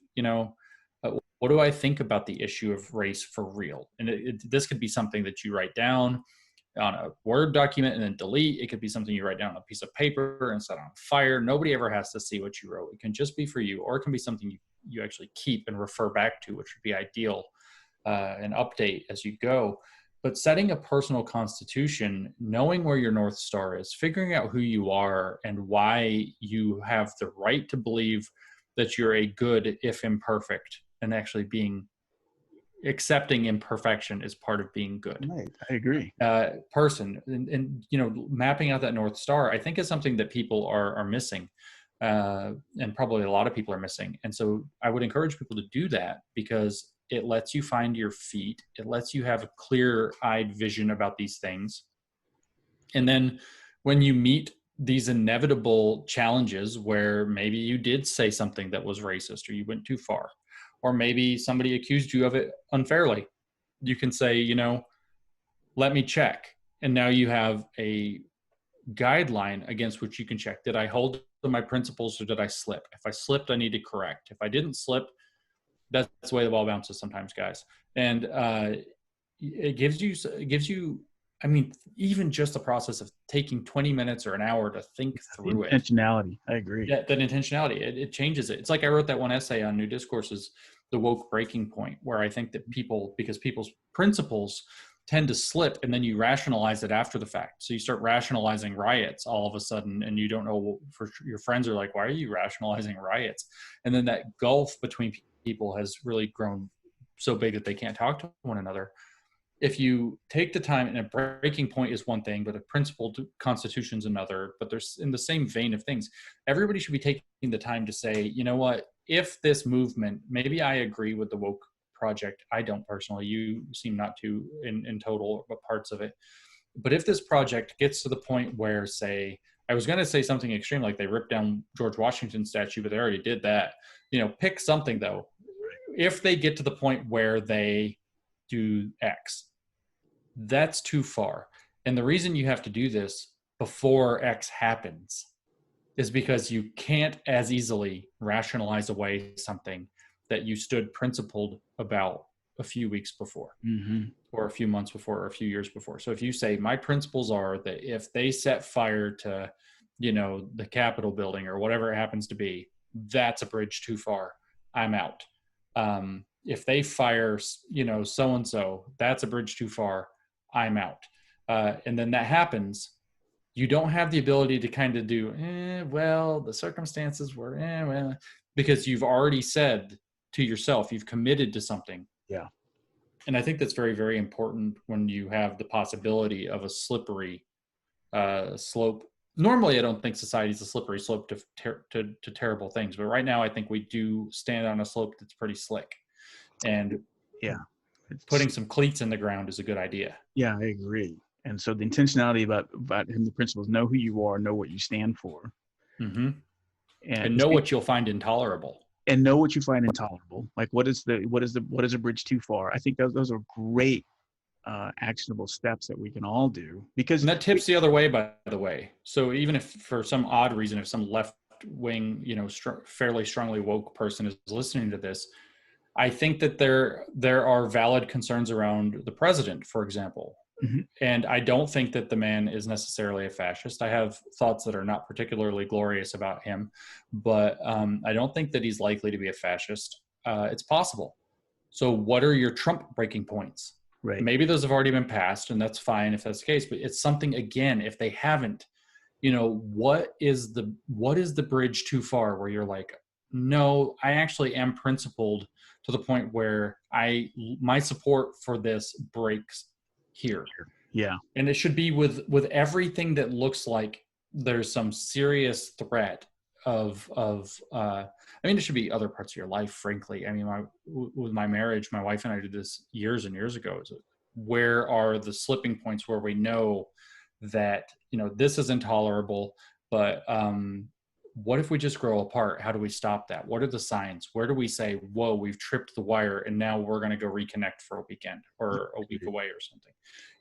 what do I think about the issue of race for real? And this could be something that you write down on a Word document and then delete. It could be something you write down on a piece of paper and set on fire. Nobody ever has to see what you wrote. It can just be for you, or it can be something you actually keep and refer back to, which would be ideal, and update as you go. But setting a personal constitution, knowing where your North Star is, figuring out who you are and why you have the right to believe that you're a good, if imperfect, and actually accepting imperfection is part of being good Right. I agree. person. And mapping out that North Star, I think, is something that people are missing, and probably a lot of people are missing. And so I would encourage people to do that, because It lets you find your feet. It lets you have a clear-eyed vision about these things. And then when you meet these inevitable challenges where maybe you did say something that was racist, or you went too far, or maybe somebody accused you of it unfairly, you can say, you know, let me check. And now you have a guideline against which you can check. Did I hold to my principles, or did I slip? If I slipped, I need to correct. If I didn't slip, that's the way the ball bounces sometimes, guys. And it gives you, I mean, even just the process of taking 20 minutes or an hour to think through it. Intentionality. I agree. Yeah, that intentionality, it changes it. It's like I wrote that one essay on New Discourses, The Woke Breaking Point, where I think that because people's principles tend to slip, and then you rationalize it after the fact. So you start rationalizing riots all of a sudden, and you don't know, for your friends are like, why are you rationalizing riots? And then that gulf between people has really grown so big that they can't talk to one another. If you take the time, and a breaking point is one thing, but a principled constitution is another, but there's in the same vein of things, everybody should be taking the time to say, you know what, if this movement, maybe I agree with the woke project. I don't personally, you seem not to in total, but parts of it. But if this project gets to the point where, say, I was going to say something extreme, like they ripped down George Washington's statue, but they already did that. You know, pick something though. If they get to the point where they do X, that's too far. And the reason you have to do this before X happens is because you can't as easily rationalize away something that you stood principled about a few weeks before, or a few months before, or a few years before. So if you say, my principles are that if they set fire to, you know, the Capitol building or whatever it happens to be, that's a bridge too far, I'm out. If they fire, you know, so-and-so, that's a bridge too far, I'm out. And then that happens. You don't have the ability to kind of do, well, the circumstances were, well, because you've already said to yourself, you've committed to something. Yeah. And I think that's very, very important when you have the possibility of a slippery slope. Normally, I don't think society is a slippery slope to terrible things. But right now, I think we do stand on a slope that's pretty slick. And yeah, putting some cleats in the ground is a good idea. Yeah, I agree. And so the intentionality about him, the principles, know who you are, know what you stand for. Mm-hmm. And know what you'll find intolerable. And know what you find intolerable. Like what is a bridge too far? I think those are great actionable steps that we can all do, because and that tips the other way, by the way. So even if for some odd reason, if some left wing, you know, fairly strongly woke person is listening to this, I think that there are valid concerns around the president, for example. Mm-hmm. And I don't think that the man is necessarily a fascist. I have thoughts that are not particularly glorious about him, but I don't think that he's likely to be a fascist. It's possible. So what are your Trump breaking points? Right. Maybe those have already been passed, and that's fine if that's the case, but it's something, again, if they haven't, you know, what is the bridge too far where you're like, no, I actually am principled to the point where my support for this breaks here. Yeah. And it should be with everything that looks like there's some serious threat of I mean, it should be other parts of your life, frankly. I mean, with my marriage, my wife and I did this years and years ago. Where are the slipping points where we know that, you know, this is intolerable, but what if we just grow apart? How do we stop that? What are the signs? Where do we say, whoa, we've tripped the wire and now we're going to go reconnect for a weekend or a week away or something?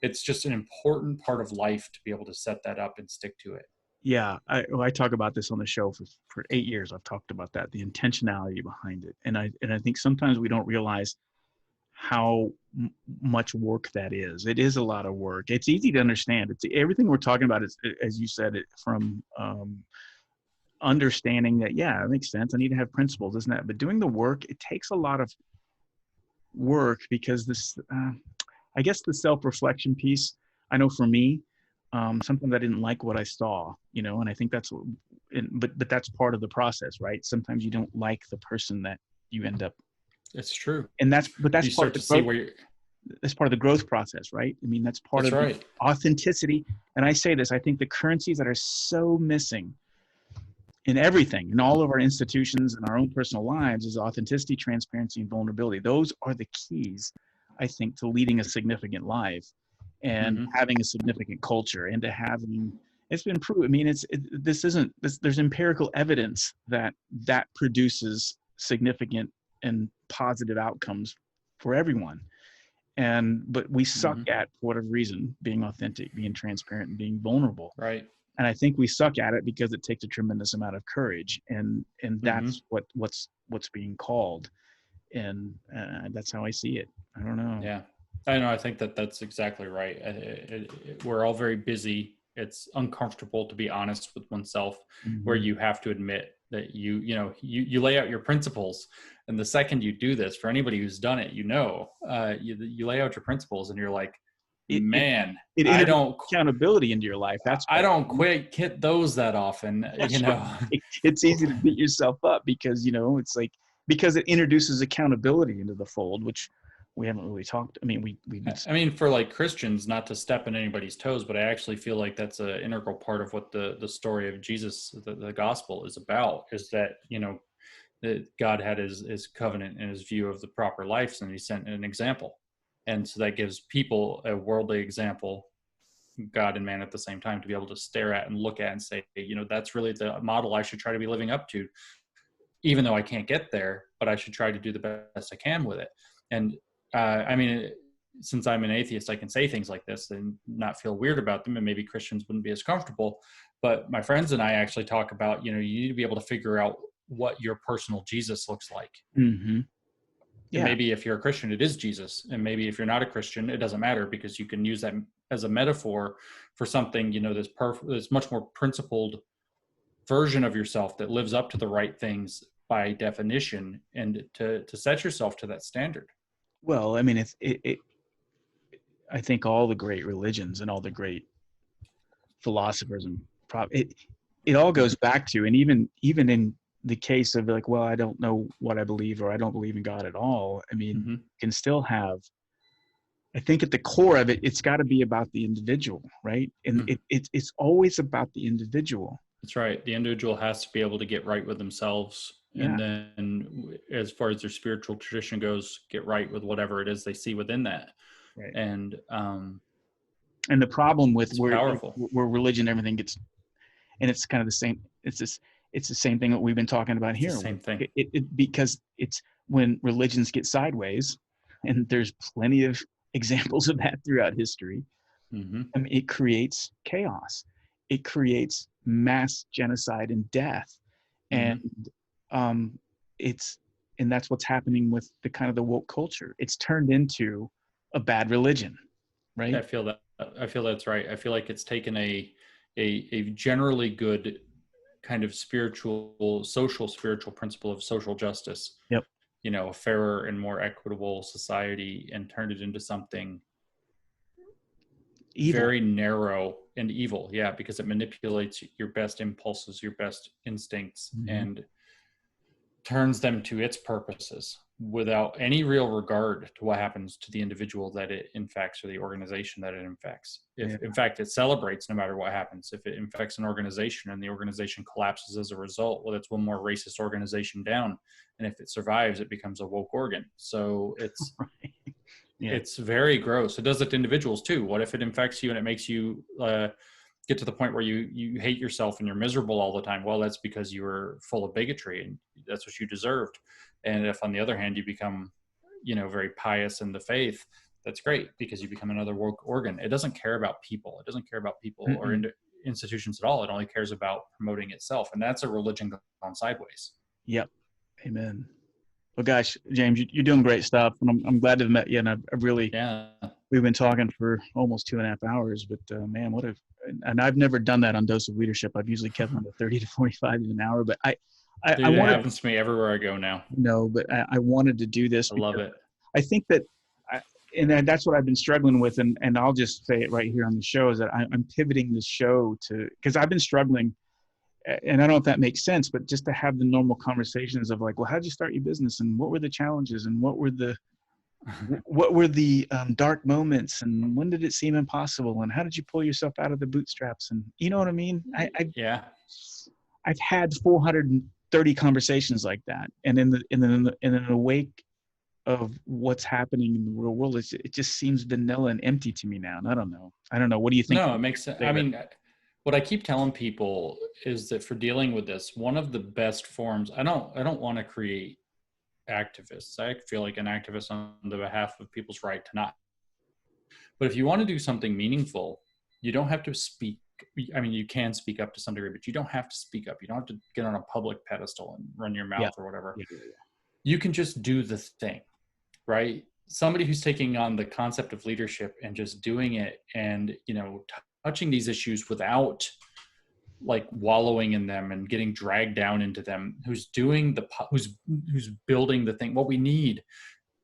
It's just an important part of life to be able to set that up and stick to it. Yeah, I talk about this on the show for 8 years. I've talked about that, the intentionality behind it. And I think sometimes we don't realize how much work that is. It is a lot of work. It's easy to understand. It's everything we're talking about is, as you said, it from understanding that, yeah, it makes sense. I need to have principles, isn't that? But doing the work, it takes a lot of work, because this, I guess the self-reflection piece, I know for me, sometimes I didn't like what I saw, you know, and I think that's, but that's part of the process, right? Sometimes you don't like the person that you end up. It's true. And that's part of the see where you're. That's part of the growth process, right? I mean, that's part of the authenticity. And I say this, I think the currencies that are so missing in everything, in all of our institutions and our own personal lives, is authenticity, transparency, and vulnerability. Those are the keys, I think, to leading a significant life and Mm-hmm. having a significant culture, and to having, it's been proven. I mean, there's empirical evidence that that produces significant and positive outcomes for everyone. But we suck Mm-hmm. at, for whatever reason, being authentic, being transparent, and being vulnerable. Right. And I think we suck at it because it takes a tremendous amount of courage, and Mm-hmm. that's what's being called, and that's how I see it. I don't know. Yeah, I know. I think that that's exactly right. We're all very busy. It's uncomfortable to be honest with oneself, where Mm-hmm. you have to admit that you lay out your principles, and the second you do this, for anybody who's done it, you lay out your principles, and you're like, It it man, it I introduces don't accountability into your life. That's I what don't quit hit those that often, that's right. It's easy to beat yourself up because it's like, because it introduces accountability into the fold, which we haven't really talked. I mean, we've been. I mean, for like Christians, not to step on anybody's toes, but I actually feel like that's an integral part of what the story of Jesus, the gospel, is about. Is that that God had his covenant and his view of the proper life, and he sent an example, and so that gives people a worldly example, God and man at the same time, to be able to stare at and look at and say, that's really the model I should try to be living up to, even though I can't get there, but I should try to do the best I can with it. And I mean, since I'm an atheist, I can say things like this and not feel weird about them, and maybe Christians wouldn't be as comfortable. But my friends and I actually talk about, you need to be able to figure out what your personal Jesus looks like. Mm-hmm. And Yeah. maybe if you're a Christian, it is Jesus. And maybe if you're not a Christian, it doesn't matter, because you can use that as a metaphor for something, this much more principled version of yourself that lives up to the right things by definition, and to set yourself to that standard. Well, I mean, I think all the great religions and all the great philosophers and it all goes back to, and even in the case of like, well, I don't know what I believe, or I don't believe in God at all. I mean, Mm-hmm. you can still have, I think at the core of it, it's got to be about the individual, right? And Mm-hmm. it's always about the individual. That's right. The individual has to be able to get right with themselves. Yeah. And then, as far as their spiritual tradition goes, get right with whatever it is they see within that. Right. And the problem with it's powerful. where religion, everything gets, and it's kind of the same. It's the same thing that we've been talking about It's here. the same thing. Because it's when religions get sideways, and there's plenty of examples of that throughout history. Mm-hmm. I mean, it creates chaos. It creates mass genocide and death, and and that's what's happening with the kind of the woke culture. It's turned into a bad religion, right? I feel that's right. I feel like it's taken a generally good kind of social spiritual principle of social justice. Yep. A fairer and more equitable society, and turned it into something Evil. Very narrow and evil. Yeah, because it manipulates your best impulses, your best instincts, and turns them to its purposes without any real regard to what happens to the individual that it infects, or the organization that it infects. In fact, it celebrates no matter what happens. If it infects an organization and the organization collapses as a result, well, that's one more racist organization down. And if it survives, it becomes a woke organ. So it's it's very gross. It does it to individuals too. What if it infects you and it makes you get to the point where you hate yourself and you're miserable all the time? Well, that's because you were full of bigotry, and that's what you deserved. And if, on the other hand, you become, very pious in the faith, that's great, because you become another woke organ. It doesn't care about people. It doesn't care about people or institutions at all. It only cares about promoting itself. And that's a religion gone sideways. Yep. Amen. Well, gosh, James, you're doing great stuff, and I'm glad to have met you. And I've really, we've been talking for almost 2.5 hours, but man, and I've never done that on Dose of Leadership. I've usually kept them to 30 to 45 in an hour, but Dude, it happens to me everywhere I go now. No, but I wanted to do this. I love it. I think that, and that's what I've been struggling with, and I'll just say it right here on the show, is that I'm pivoting the show because I've been struggling. And I don't know if that makes sense, but just to have the normal conversations of like, well, how did you start your business, and what were the challenges, and what were the dark moments, and when did it seem impossible, and how did you pull yourself out of the bootstraps, and you know what I mean? I've had 430 conversations like that, and in the wake of what's happening in the real world, it just seems vanilla and empty to me now. And I don't know. What do you think? No, it makes sense. I mean, what I keep telling people is that for dealing with this, one of the best forms, I don't want to create activists. I feel like an activist on the behalf of people's right to not. But if you want to do something meaningful, you don't have to speak. I mean, you can speak up to some degree, but you don't have to speak up. You don't have to get on a public pedestal and run your mouth or whatever. Yeah. You can just do the thing, right? Somebody who's taking on the concept of leadership and just doing it, and touching these issues without like wallowing in them and getting dragged down into them, who's building the thing. What we need,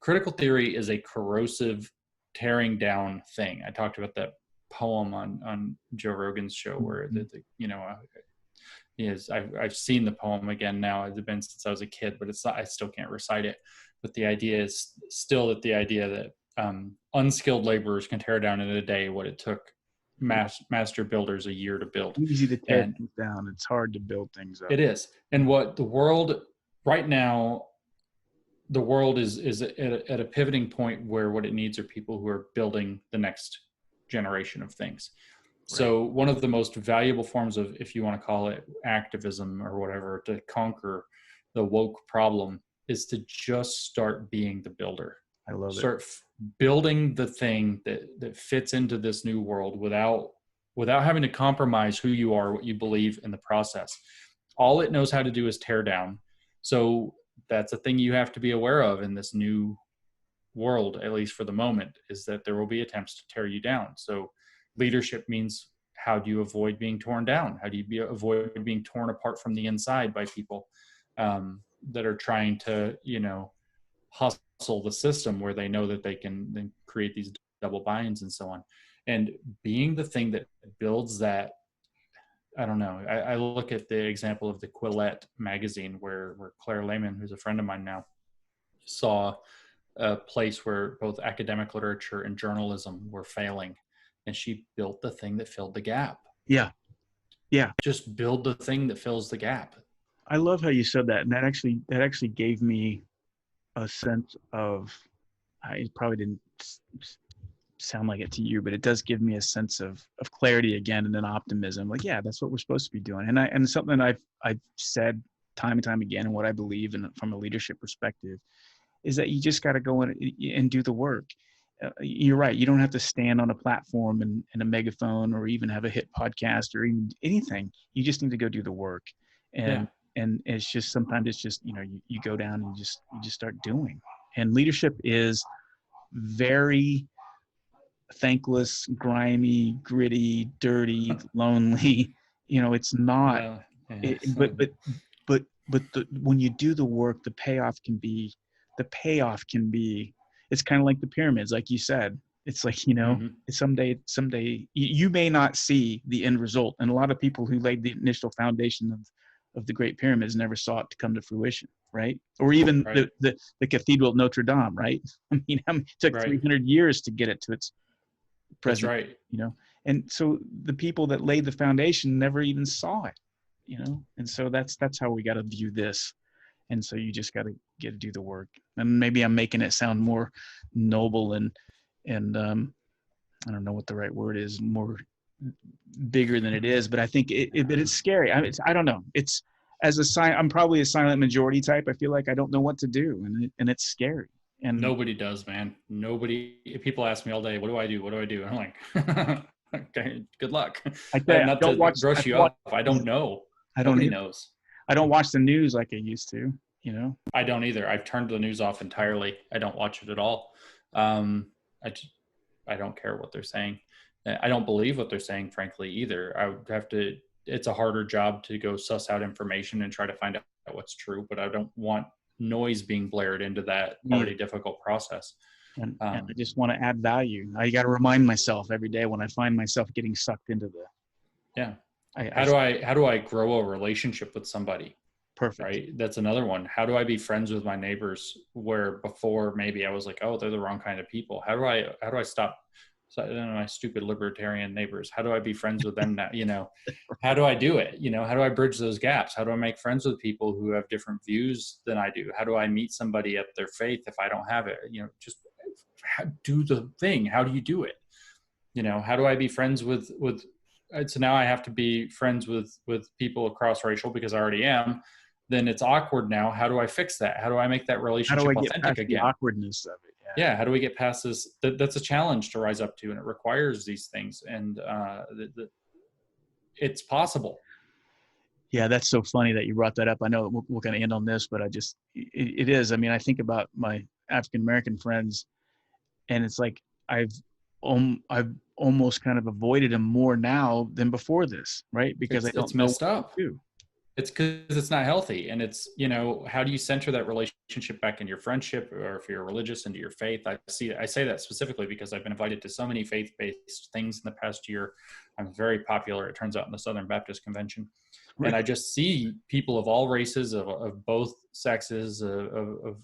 critical theory is a corrosive, tearing down thing. I talked about that poem on Joe Rogan's show where I've seen the poem again now. It's been since I was a kid, but I still can't recite it. But the idea is still that unskilled laborers can tear down in a day what it took master builders a year to build. It's easy to tear things down. It's hard to build things up. It is. And what the world right now, the world is at a pivoting point where what it needs are people who are building the next generation of things. Right. So one of the most valuable forms of, if you want to call it activism or whatever, to conquer the woke problem is to just start being the builder. I love it. Start building the thing that fits into this new world without having to compromise who you are, what you believe in the process. All it knows how to do is tear down. So that's a thing you have to be aware of in this new world, at least for the moment, is that there will be attempts to tear you down. So leadership means, how do you avoid being torn down? How do you avoid being torn apart from the inside by people that are trying to, hustle the system where they know that they can then create these double binds and so on. And being the thing that builds that, I don't know. I look at the example of the Quillette magazine where Claire Lehman, who's a friend of mine now, saw a place where both academic literature and journalism were failing. And she built the thing that filled the gap. Yeah. Yeah. Just build the thing that fills the gap. I love how you said that. And that actually gave me a sense of, it probably didn't sound like it to you, but it does give me a sense of clarity again, and an optimism. Like, yeah, that's what we're supposed to be doing. And something I've said time and time again, and what I believe in from a leadership perspective, is that you just got to go in and do the work. You're right. You don't have to stand on a platform and a megaphone, or even have a hit podcast, or even anything. You just need to go do the work. And it's just, sometimes it's just, you go down and you just start doing. And leadership is very thankless, grimy, gritty, dirty, lonely. It's not. But when you do the work, the payoff can be. It's kind of like the pyramids, like you said. It's like, someday you may not see the end result, and a lot of people who laid the initial foundation of the Great Pyramids never saw it to come to fruition, right? Or even the Cathedral at Notre Dame, right? I mean, it took 300 years to get it to its present. That's right. And so the people that laid the foundation never even saw it, And so that's how we got to view this. And so you just got to get to do the work. And maybe I'm making it sound more noble and I don't know what the right word is, more bigger than it is, but I think it's scary. I don't know. It's I'm probably a silent majority type. I feel like I don't know what to do, and it's scary. And nobody does, man. Nobody. People ask me all day, "What do I do? What do I do?" And I'm like, "Okay, good luck." I don't brush you off. I don't know. Nobody knows. I don't watch the news like I used to. I don't either. I've turned the news off entirely. I don't watch it at all. I don't care what they're saying. I don't believe what they're saying, frankly, either. I would have to, it's a harder job to go suss out information and try to find out what's true, but I don't want noise being blared into that already difficult process. And I just want to add value. I got to remind myself every day when I find myself getting sucked into how do I grow a relationship with somebody? Perfect. Right. That's another one. How do I be friends with my neighbors where before maybe I was like, oh, they're the wrong kind of people? How do I stop So I don't know, my stupid libertarian neighbors. How do I be friends with them now? How do I do it? How do I bridge those gaps? How do I make friends with people who have different views than I do? How do I meet somebody at their faith if I don't have it? Just do the thing. How do you do it? How do I be friends with so now I have to be friends with people across racial because I already am. Then it's awkward now. How do I fix that? How do I make that How do relationship I get authentic past the again? awkwardness of it? Yeah, how do we get past this? That's a challenge to rise up to, and it requires these things, and it's possible. Yeah, that's so funny that you brought that up. I know we're going to end on this, but it is. I mean, I think about my African American friends, and it's like I've almost kind of avoided them more now than before this, right? Because I It's don't know messed what up. to do. It's because it's not healthy, and it's how do you center that relationship back in your friendship, or if you're religious, into your faith? I say that specifically because I've been invited to so many faith-based things in the past year. I'm very popular, it turns out, in the Southern Baptist Convention, and I just see people of all races, of both sexes, of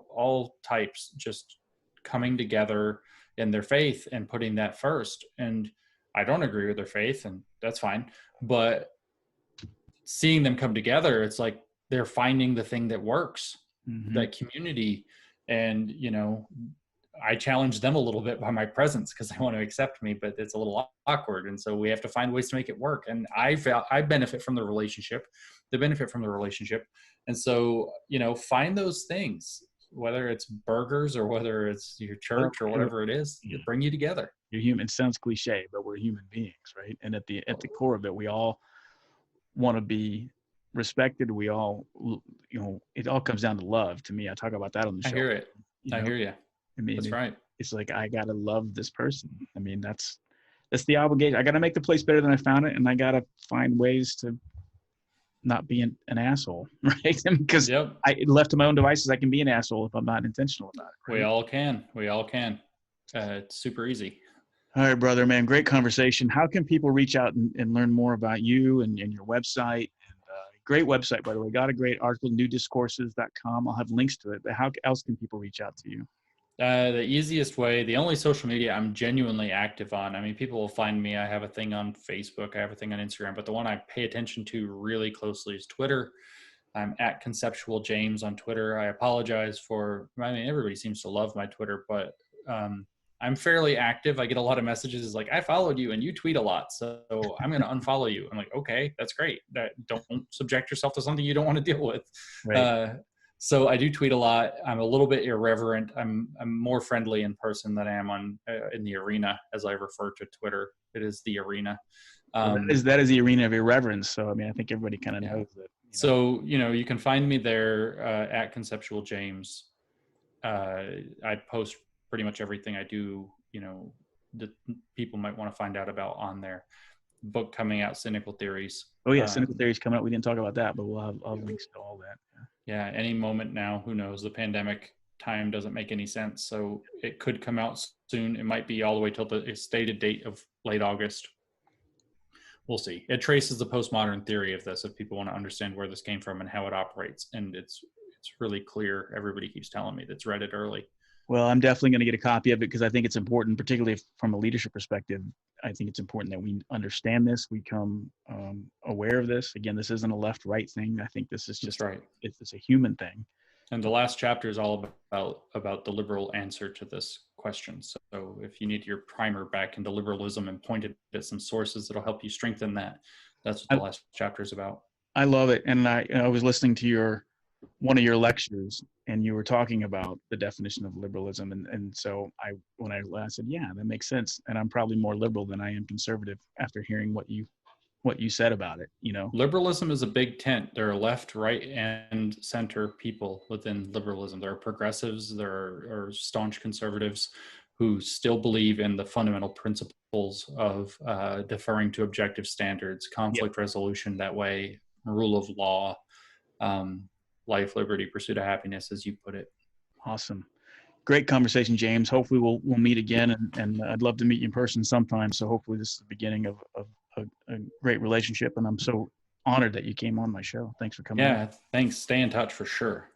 all types, just coming together in their faith and putting that first. And I don't agree with their faith, and that's fine, but seeing them come together, it's like they're finding the thing that works, that community. And I challenge them a little bit by my presence because they want to accept me, but it's a little awkward, and so we have to find ways to make it work. And I benefit from the relationship, they benefit from the relationship. And so find those things, whether it's burgers or whether it's your church or whatever it is, to bring you together. You're human. It sounds cliche, but we're human beings, right? And at the core of it, we all want to be respected. We all, it all comes down to love. To me, I talk about that on the show. I hear it. I hear you. I mean, that's right. It's like, I gotta love this person. I mean, that's the obligation. I gotta make the place better than I found it, and I gotta find ways to not be an asshole, right? Because left to my own devices, I can be an asshole if I'm not intentional about it. Right? We all can. It's super easy. All right, brother, man. Great conversation. How can people reach out and learn more about you and your website? And great website, by the way. Got a great article, newdiscourses.com. I'll have links to it. But how else can people reach out to you? The easiest way, the only social media I'm genuinely active on, I mean, people will find me. I have a thing on Facebook, I have a thing on Instagram, but the one I pay attention to really closely is Twitter. I'm at Conceptual James on Twitter. I apologize everybody seems to love my Twitter, but I'm fairly active. I get a lot of messages like, I followed you and you tweet a lot, so I'm going to unfollow you. I'm like, okay, that's great. Don't subject yourself to something you don't want to deal with. Right. So I do tweet a lot. I'm a little bit irreverent. I'm more friendly in person than I am in the arena, as I refer to Twitter. It is the arena. That is the arena of irreverence. So, I mean, I think everybody kind of knows that. So, you can find me there at Conceptual James. I post pretty much everything I do, that people might want to find out about on there. Book coming out, Cynical Theories. Oh yeah, Cynical Theories coming out. We didn't talk about that, but we'll have links to all that. Yeah, any moment now. Who knows? The pandemic time doesn't make any sense, so it could come out soon. It might be all the way till the stated date of late August. We'll see. It traces the postmodern theory of this, if people want to understand where this came from and how it operates. And it's really clear. Everybody keeps telling me that's read it early. Well, I'm definitely going to get a copy of it because I think it's important, particularly from a leadership perspective. I think it's important that we understand this, we become aware of this. Again, this isn't a left-right thing. I think this is just right. It's a human thing. And the last chapter is all about the liberal answer to this question. So if you need your primer back into liberalism and pointed at some sources that'll help you strengthen that, that's what the last chapter is about. I love it. And I was listening to one of your lectures, and you were talking about the definition of liberalism. And so when I said, yeah, that makes sense. And I'm probably more liberal than I am conservative after hearing what you said about it, Liberalism is a big tent. There are left, right, and center people within liberalism. There are progressives, there are staunch conservatives who still believe in the fundamental principles of deferring to objective standards, conflict resolution that way, rule of law, life, liberty, pursuit of happiness, as you put it. Awesome. Great conversation, James. Hopefully we'll meet again, and I'd love to meet you in person sometime. So hopefully this is the beginning of a great relationship, and I'm so honored that you came on my show. Thanks for coming. Yeah, thanks. Stay in touch for sure.